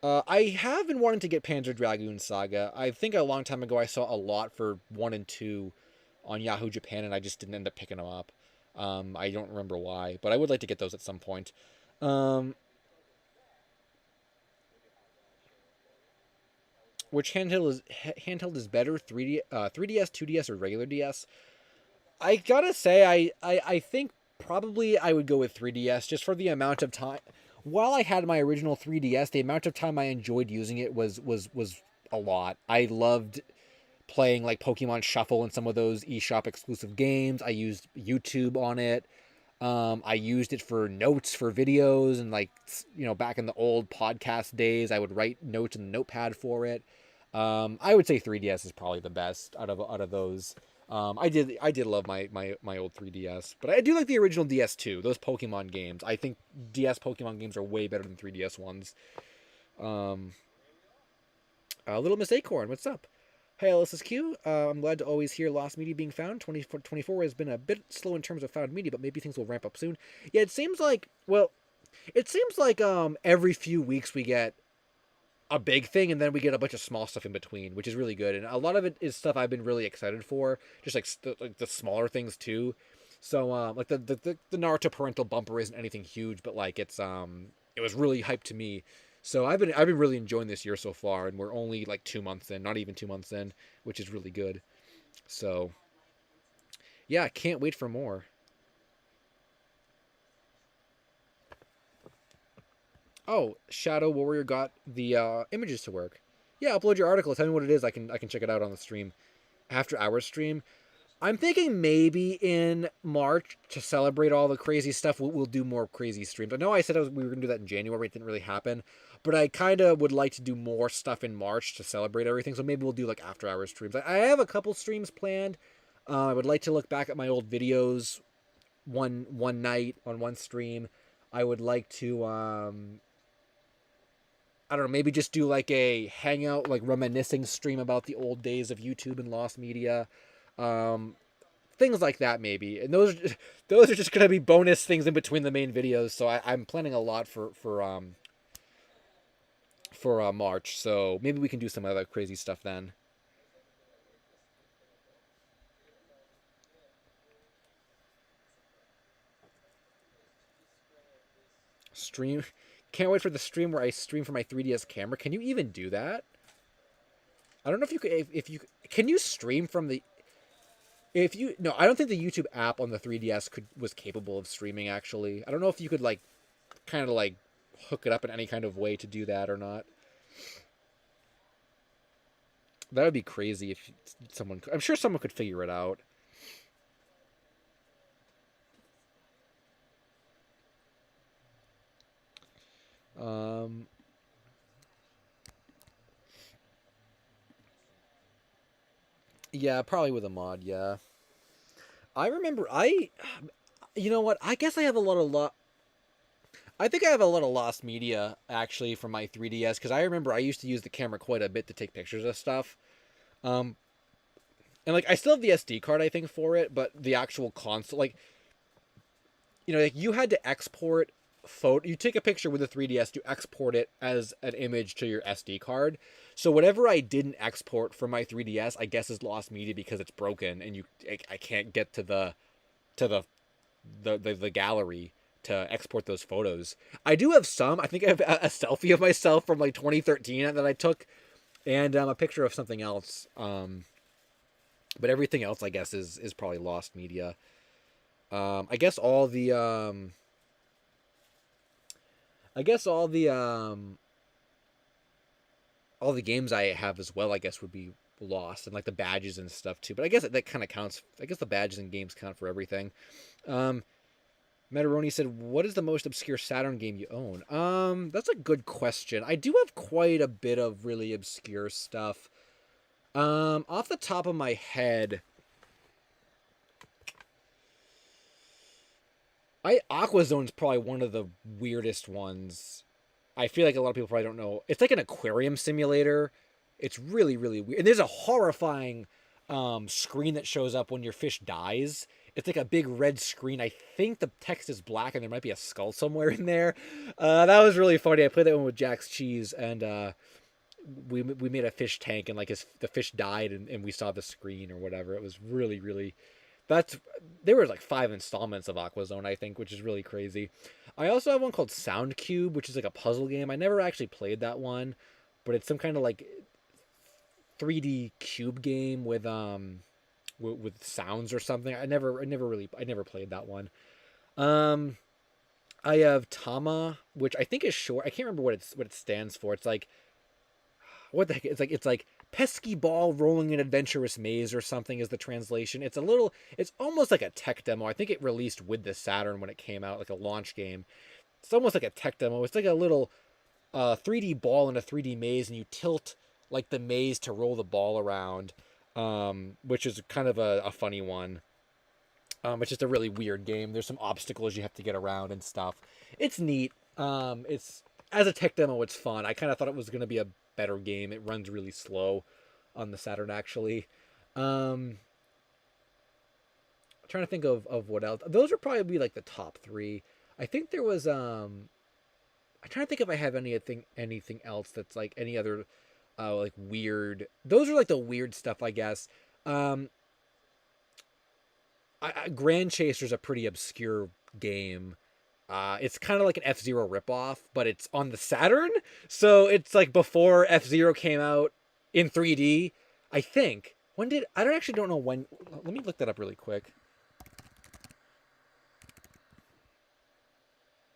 I have been wanting to get Panzer Dragoon Saga. I think a long time ago I saw a lot for 1 and 2 on Yahoo Japan, and I just didn't end up picking them up. I don't remember why, but I would like to get those at some point. Um, which handheld is better? 3DS, 2DS, or regular DS? I gotta say, I think probably I would go with 3DS just for the amount of time. While I had my original 3DS, the amount of time I enjoyed using it was a lot. I loved playing like Pokemon Shuffle and some of those eShop exclusive games. I used YouTube on it. I used it for notes for videos and like back in the old podcast days, I would write notes in the notepad for it. I would say 3DS is probably the best out of those. I did love my old 3DS, but I do like the original DS too. Those Pokemon games, I think DS Pokemon games are way better than 3DS ones. Um, Little Miss Acorn, what's up? Hey, LSuperSonicQ. I'm glad to always hear lost media being found. 2024 has been a bit slow in terms of found media, but maybe things will ramp up soon. Yeah, it seems like every few weeks we get a big thing, and then we get a bunch of small stuff in between, which is really good. And a lot of it is stuff I've been really excited for, just like the smaller things too. So like the Naruto parental bumper isn't anything huge, but like it was really hyped to me. So I've been really enjoying this year so far, and we're only like 2 months in, not even 2 months in, which is really good. So yeah, I can't wait for more. Oh, Shadow Warrior got the images to work. Yeah, upload your article. Tell me what it is. I can check it out on the stream. After our stream, I'm thinking maybe in March to celebrate all the crazy stuff. We'll do more crazy streams. I know I said we were gonna do that in January. It didn't really happen, but I kind of would like to do more stuff in March to celebrate everything. So maybe we'll do like after hours streams. I have a couple streams planned. I would like to look back at my old videos one night on one stream. I would like to I don't know, maybe just do like a hangout, like reminiscing stream about the old days of YouTube and lost media. Um, Things like that maybe. And those are just gonna be bonus things in between the main videos. So I'm planning a lot for March. So maybe we can do some other crazy stuff then. Stream. Can't wait for the stream where I stream from my 3DS camera. Can you even do that? I don't know if you could. If you can you stream from the. If you no, I don't think the YouTube app on the 3DS was capable of streaming. Actually, I don't know if you could like kind of like hook it up in any kind of way to do that or not. That would be crazy if someone. I'm sure someone could figure it out. Um, yeah, probably with a mod. Yeah, I remember. You know what? I guess I have a lot of I think I have a lot of lost media actually from my 3DS because I remember I used to use the camera quite a bit to take pictures of stuff. Um, and like I still have the SD card I think for it, but the actual console, like like you had to export photo. You take a picture with a 3DS, you export it as an image to your SD card. So whatever I didn't export from my 3DS, I guess is lost media because it's broken and I can't get to the gallery to export those photos. I do have some. I think I have a selfie of myself from like 2013 that I took, and a picture of something else. But everything else, I guess, is probably lost media. I guess I guess all the games I have as well, I guess, would be lost, and like the badges and stuff too. But I guess that kind of counts. I guess the badges and games count for everything. Um, Metaroni said, "What is the most obscure Saturn game you own?" That's a good question. I do have quite a bit of really obscure stuff. Off the top of my head, Aquazone's probably one of the weirdest ones. I feel like a lot of people probably don't know. It's like an aquarium simulator. It's really, really weird. And there's a horrifying screen that shows up when your fish dies. It's like a big red screen. I think the text is black and there might be a skull somewhere in there. That was really funny. I played that one with Jack's Cheese and we made a fish tank and like the fish died and we saw the screen or whatever. It was really, really that's there were like 5 installments of Aquazone, I think, which is really crazy. I also have one called Sound Cube, which is like a puzzle game. I never actually played that one, but it's some kind of like 3D cube game with sounds or something. I never played that one. Um, I have Tama, which I think is short. I can't remember what it stands for. It's like what the heck? It's like pesky ball rolling an adventurous maze or something is the translation. It's almost like a tech demo. I think it released with the Saturn when it came out, like a launch game. It's almost like a tech demo. It's like a little 3D ball in a 3D maze, and you tilt like the maze to roll the ball around, which is kind of a funny one. It's just a really weird game. There's some obstacles you have to get around and stuff. It's neat. It's as a tech demo, it's fun. I kind of thought it was going to be a better game. It runs really slow on the Saturn, actually. I'm trying to think of what else. Those would probably be like the top three. I think there was I'm trying to think if I have anything else that's like any other like weird. Those are like the weird stuff, I guess. Um, Grand Chaser's a pretty obscure game. It's kind of like an F-Zero ripoff, but it's on the Saturn, so it's like before F-Zero came out in 3D. I think. I don't actually don't know when. Let me look that up really quick.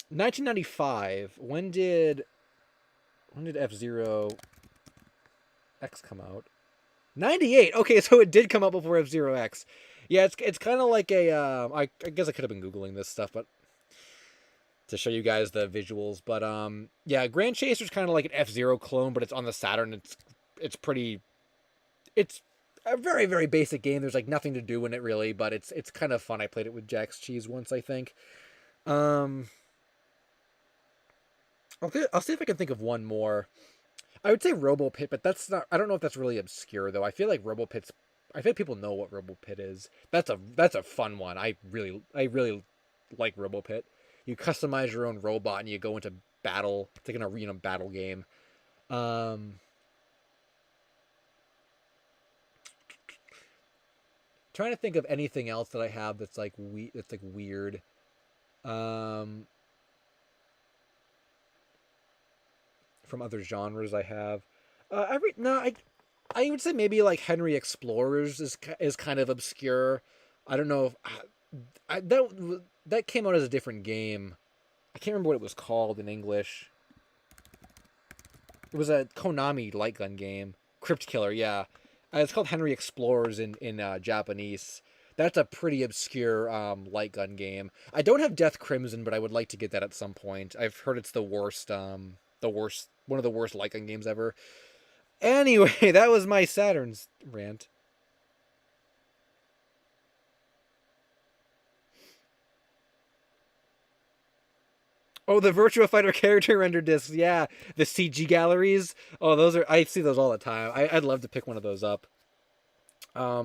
1995. When did F-Zero X come out? 98. Okay, so it did come out before F-Zero X. Yeah, it's kind of like a. I guess I could have been googling this stuff, but to show you guys the visuals. But yeah, Grand Chaser's kind of like an F-Zero clone, but it's on the Saturn. It's pretty. It's a very, very basic game. There's like nothing to do in it really, but it's kind of fun. I played it with Jack's Cheese once, I think. Um, I'll see if I can think of one more. I would say RoboPit, but that's not. I don't know if that's really obscure though. I feel like RoboPit's. I think people know what RoboPit is. That's a fun one. I really like RoboPit. You customize your own robot and you go into battle. It's like an arena battle game. Um, Trying to think of anything else that I have that's like that's like weird. Um, from other genres I have. Every no, I would say maybe like Henry Explorers is kind of obscure. I don't know if that came out as a different game. I can't remember what it was called in English. It was a Konami light gun game. Crypt Killer, yeah. It's called Henry Explorers in Japanese. That's a pretty obscure light gun game. I don't have Death Crimson, but I would like to get that at some point. I've heard it's the worst, one of the worst light gun games ever. Anyway, that was my Saturn's rant. Oh, the Virtua Fighter character render discs. Yeah, the CG galleries. Oh, those are. I see those all the time. I'd love to pick one of those up.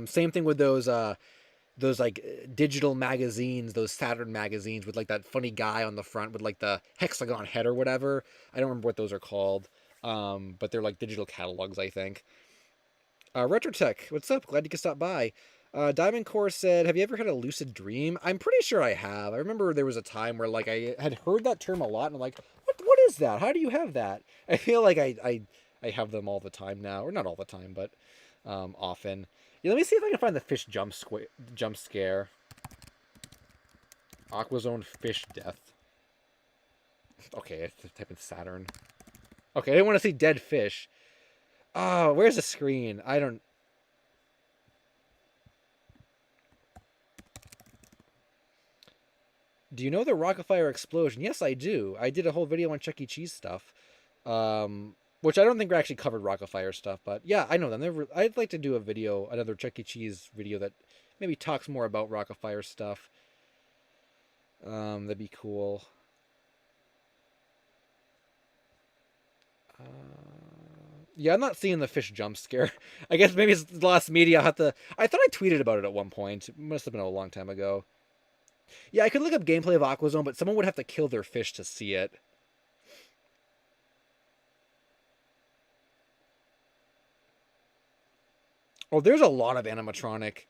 Same thing with those like digital magazines, those Saturn magazines with like that funny guy on the front with like the hexagon head or whatever. I don't remember what those are called. But they're like digital catalogs, I think. Retrotech, what's up? Glad you could stop by. Diamond Core said, "Have you ever had a lucid dream?" I'm pretty sure I have. I remember there was a time where like I had heard that term a lot, and I'm like, "What is that? How do you have that?" I feel like I have them all the time now, or not all the time, but often. Yeah, let me see if I can find the fish jump scare. Aquazone fish death. Okay, I type in Saturn. Okay, I didn't want to see dead fish. Oh, where's the screen? I don't. Do you know the Rockafire explosion? Yes, I do. I did a whole video on Chuck E. Cheese stuff, which I don't think actually covered Rockafire stuff, but yeah, I know them. I'd like to do a video, another Chuck E. Cheese video that maybe talks more about Rockafire stuff. That'd be cool. Yeah, I'm not seeing the fish jump scare. I guess maybe it's the last media. I thought I tweeted about it at one point. It must have been a long time ago. Yeah, I could look up gameplay of Aquazone, but someone would have to kill their fish to see it. Oh, there's a lot of animatronic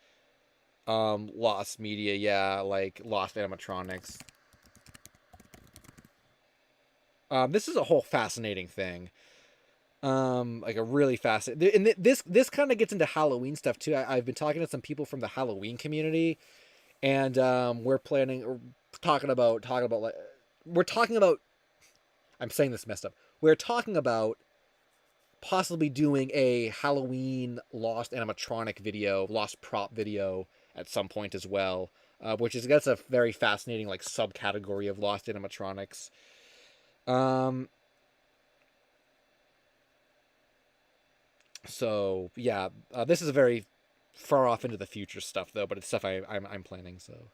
lost media, yeah, like lost animatronics. This is a whole fascinating thing. Like a really fascinating, and this kind of gets into Halloween stuff too. I've been talking to some people from the Halloween community, and we're talking about. I'm saying this messed up. We're talking about possibly doing a Halloween lost animatronic video, lost prop video at some point as well, that's a very fascinating like subcategory of lost animatronics. Um, so yeah, this is a very far off into the future stuff though, but it's stuff I'm planning. So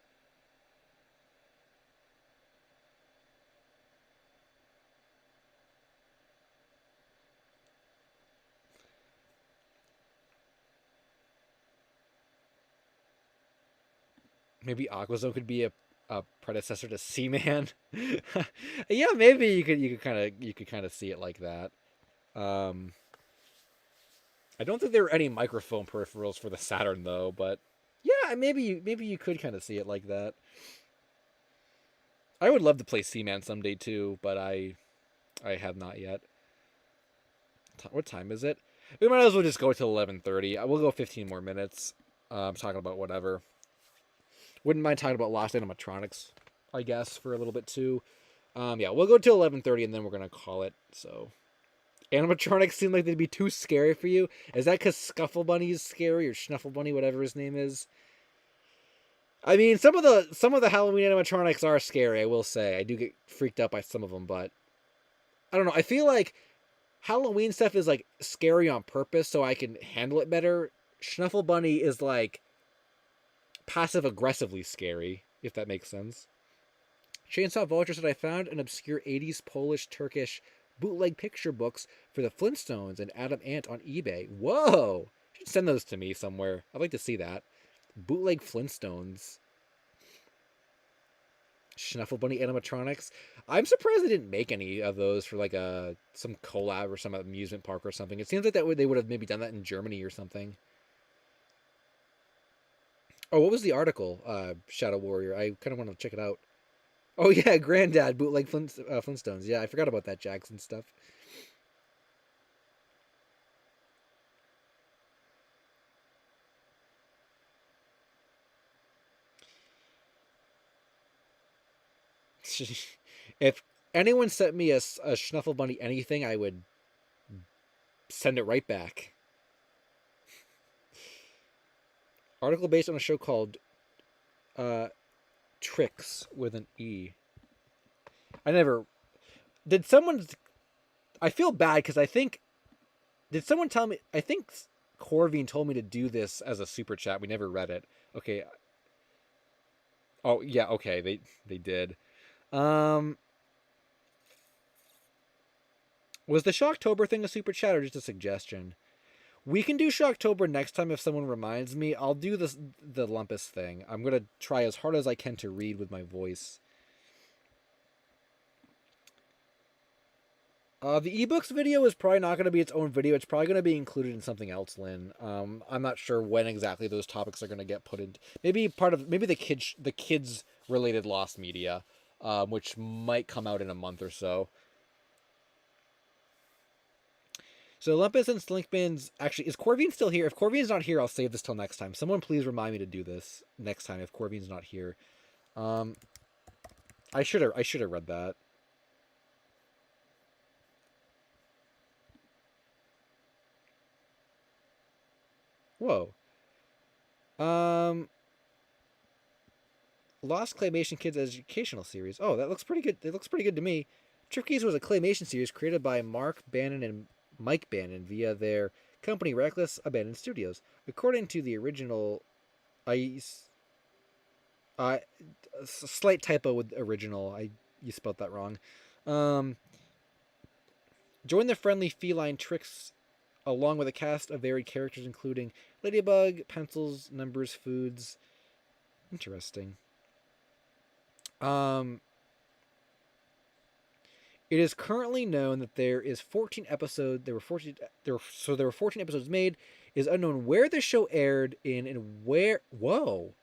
maybe Aquazone could be a predecessor to Seaman. Yeah, maybe you could kind of see it like that. Um, I don't think there are any microphone peripherals for the Saturn though, but yeah, maybe you could kind of see it like that. I would love to play Seaman someday too, but I have not yet. What time is it? We might as well just go till 11:30. We'll go 15 more minutes. Talking about whatever. Wouldn't mind talking about lost animatronics, I guess, for a little bit too. Yeah, we'll go till 11:30 and then we're gonna call it. So, animatronics seem like they'd be too scary for you. Is that because Scuffle Bunny is scary or Schnuffle Bunny, whatever his name is? I mean, some of the Halloween animatronics are scary. I will say, I do get freaked out by some of them, but I don't know. I feel like Halloween stuff is like scary on purpose, so I can handle it better. Snuffle Bunny is like passive aggressively scary, if that makes sense. Chainsaw Vulture said I found an obscure 80s Polish Turkish bootleg picture books for the Flintstones and Adam Ant on eBay. Whoa! You should send those to me somewhere. I'd like to see that. Bootleg Flintstones. Snuffle Bunny animatronics. I'm surprised they didn't make any of those for like some collab or some amusement park or something. It seems like they would have maybe done that in Germany or something. Oh, what was the article? Shadow Warrior. I kind of want to check it out. Oh yeah, Granddad bootleg Flintstones. Yeah, I forgot about that Jackson stuff. If anyone sent me a Snuffle Bunny anything, I would send it right back. Article based on a show called Tricks with an E. I never did. I feel bad because I think did someone tell me? I think Corvine told me to do this as a super chat. We never read it. Okay. Oh yeah. Okay. They did. Um, was the Shocktober thing a super chat or just a suggestion? We can do Shocktober next time if someone reminds me. I'll do the Lumpus thing. I'm gonna try as hard as I can to read with my voice. The ebooks video is probably not going to be its own video. It's probably going to be included in something else, Lynn. I'm not sure when exactly those topics are going to get put in. Maybe the kids related lost media, which might come out in a month or so. So Olympus and Slinkbins, actually, is Corvine still here? If Corvine's not here, I'll save this till next time. Someone please remind me to do this next time if Corvine's not here. I should have read that. Whoa. Lost Claymation Kids Educational Series. Oh, that looks pretty good. It looks pretty good to me. Tripkeys was a claymation series created by Mark Bannon and Mike Bannon via their company Reckless Abandoned Studios. According to the original, slight typo with original. You spelled that wrong. Join the friendly feline tricks along with a cast of varied characters including Ladybug, Pencils, Numbers, Foods. Interesting. It is currently known that there is 14 episodes. There were 14 episodes made. It is unknown where the show aired in and where. Whoa.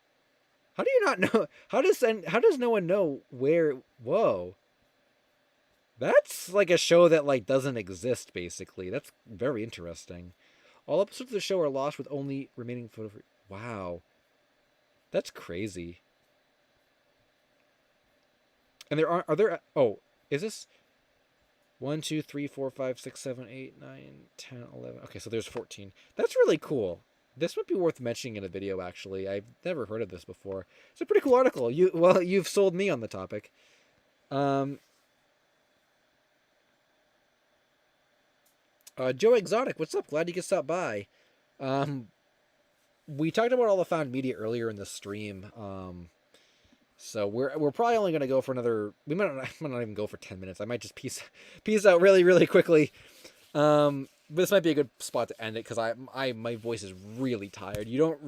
How do you not know? How does no one know where? Whoa. That's like a show that like doesn't exist basically. That's very interesting. All episodes of the show are lost with only remaining photo. Wow. That's crazy. And are there oh, is this 1, 2, 3, 4, 5, 6, 7, 8, 9, 10, 11. Okay, so there's 14. That's really cool. This would be worth mentioning in a video, actually. I've never heard of this before. It's a pretty cool article. You've sold me on the topic. Joe Exotic, what's up? Glad you could stop by. We talked about all the found media earlier in the stream. So we're probably only gonna go for another. We might not even go for 10 minutes. I might just peace out really quickly. This might be a good spot to end it because my voice is really tired. You don't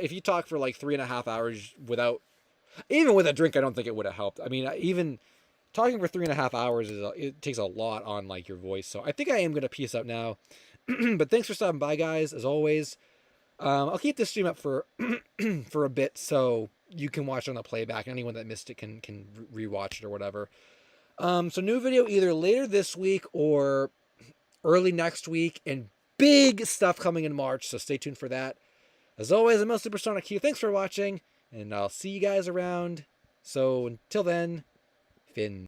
if you talk for like 3.5 hours even with a drink, I don't think it would have helped. I mean, even talking for 3.5 hours it takes a lot on like your voice. So I think I am gonna peace out now. But thanks for stopping by, guys. As always, I'll keep this stream up for for a bit so you can watch it on the playback. Anyone that missed it can rewatch it or whatever. So new video either later this week or early next week, and big stuff coming in March, so stay tuned for that. As always, I'm LSuperSonicQ. Thanks for watching, and I'll see you guys around. So until then, Finn.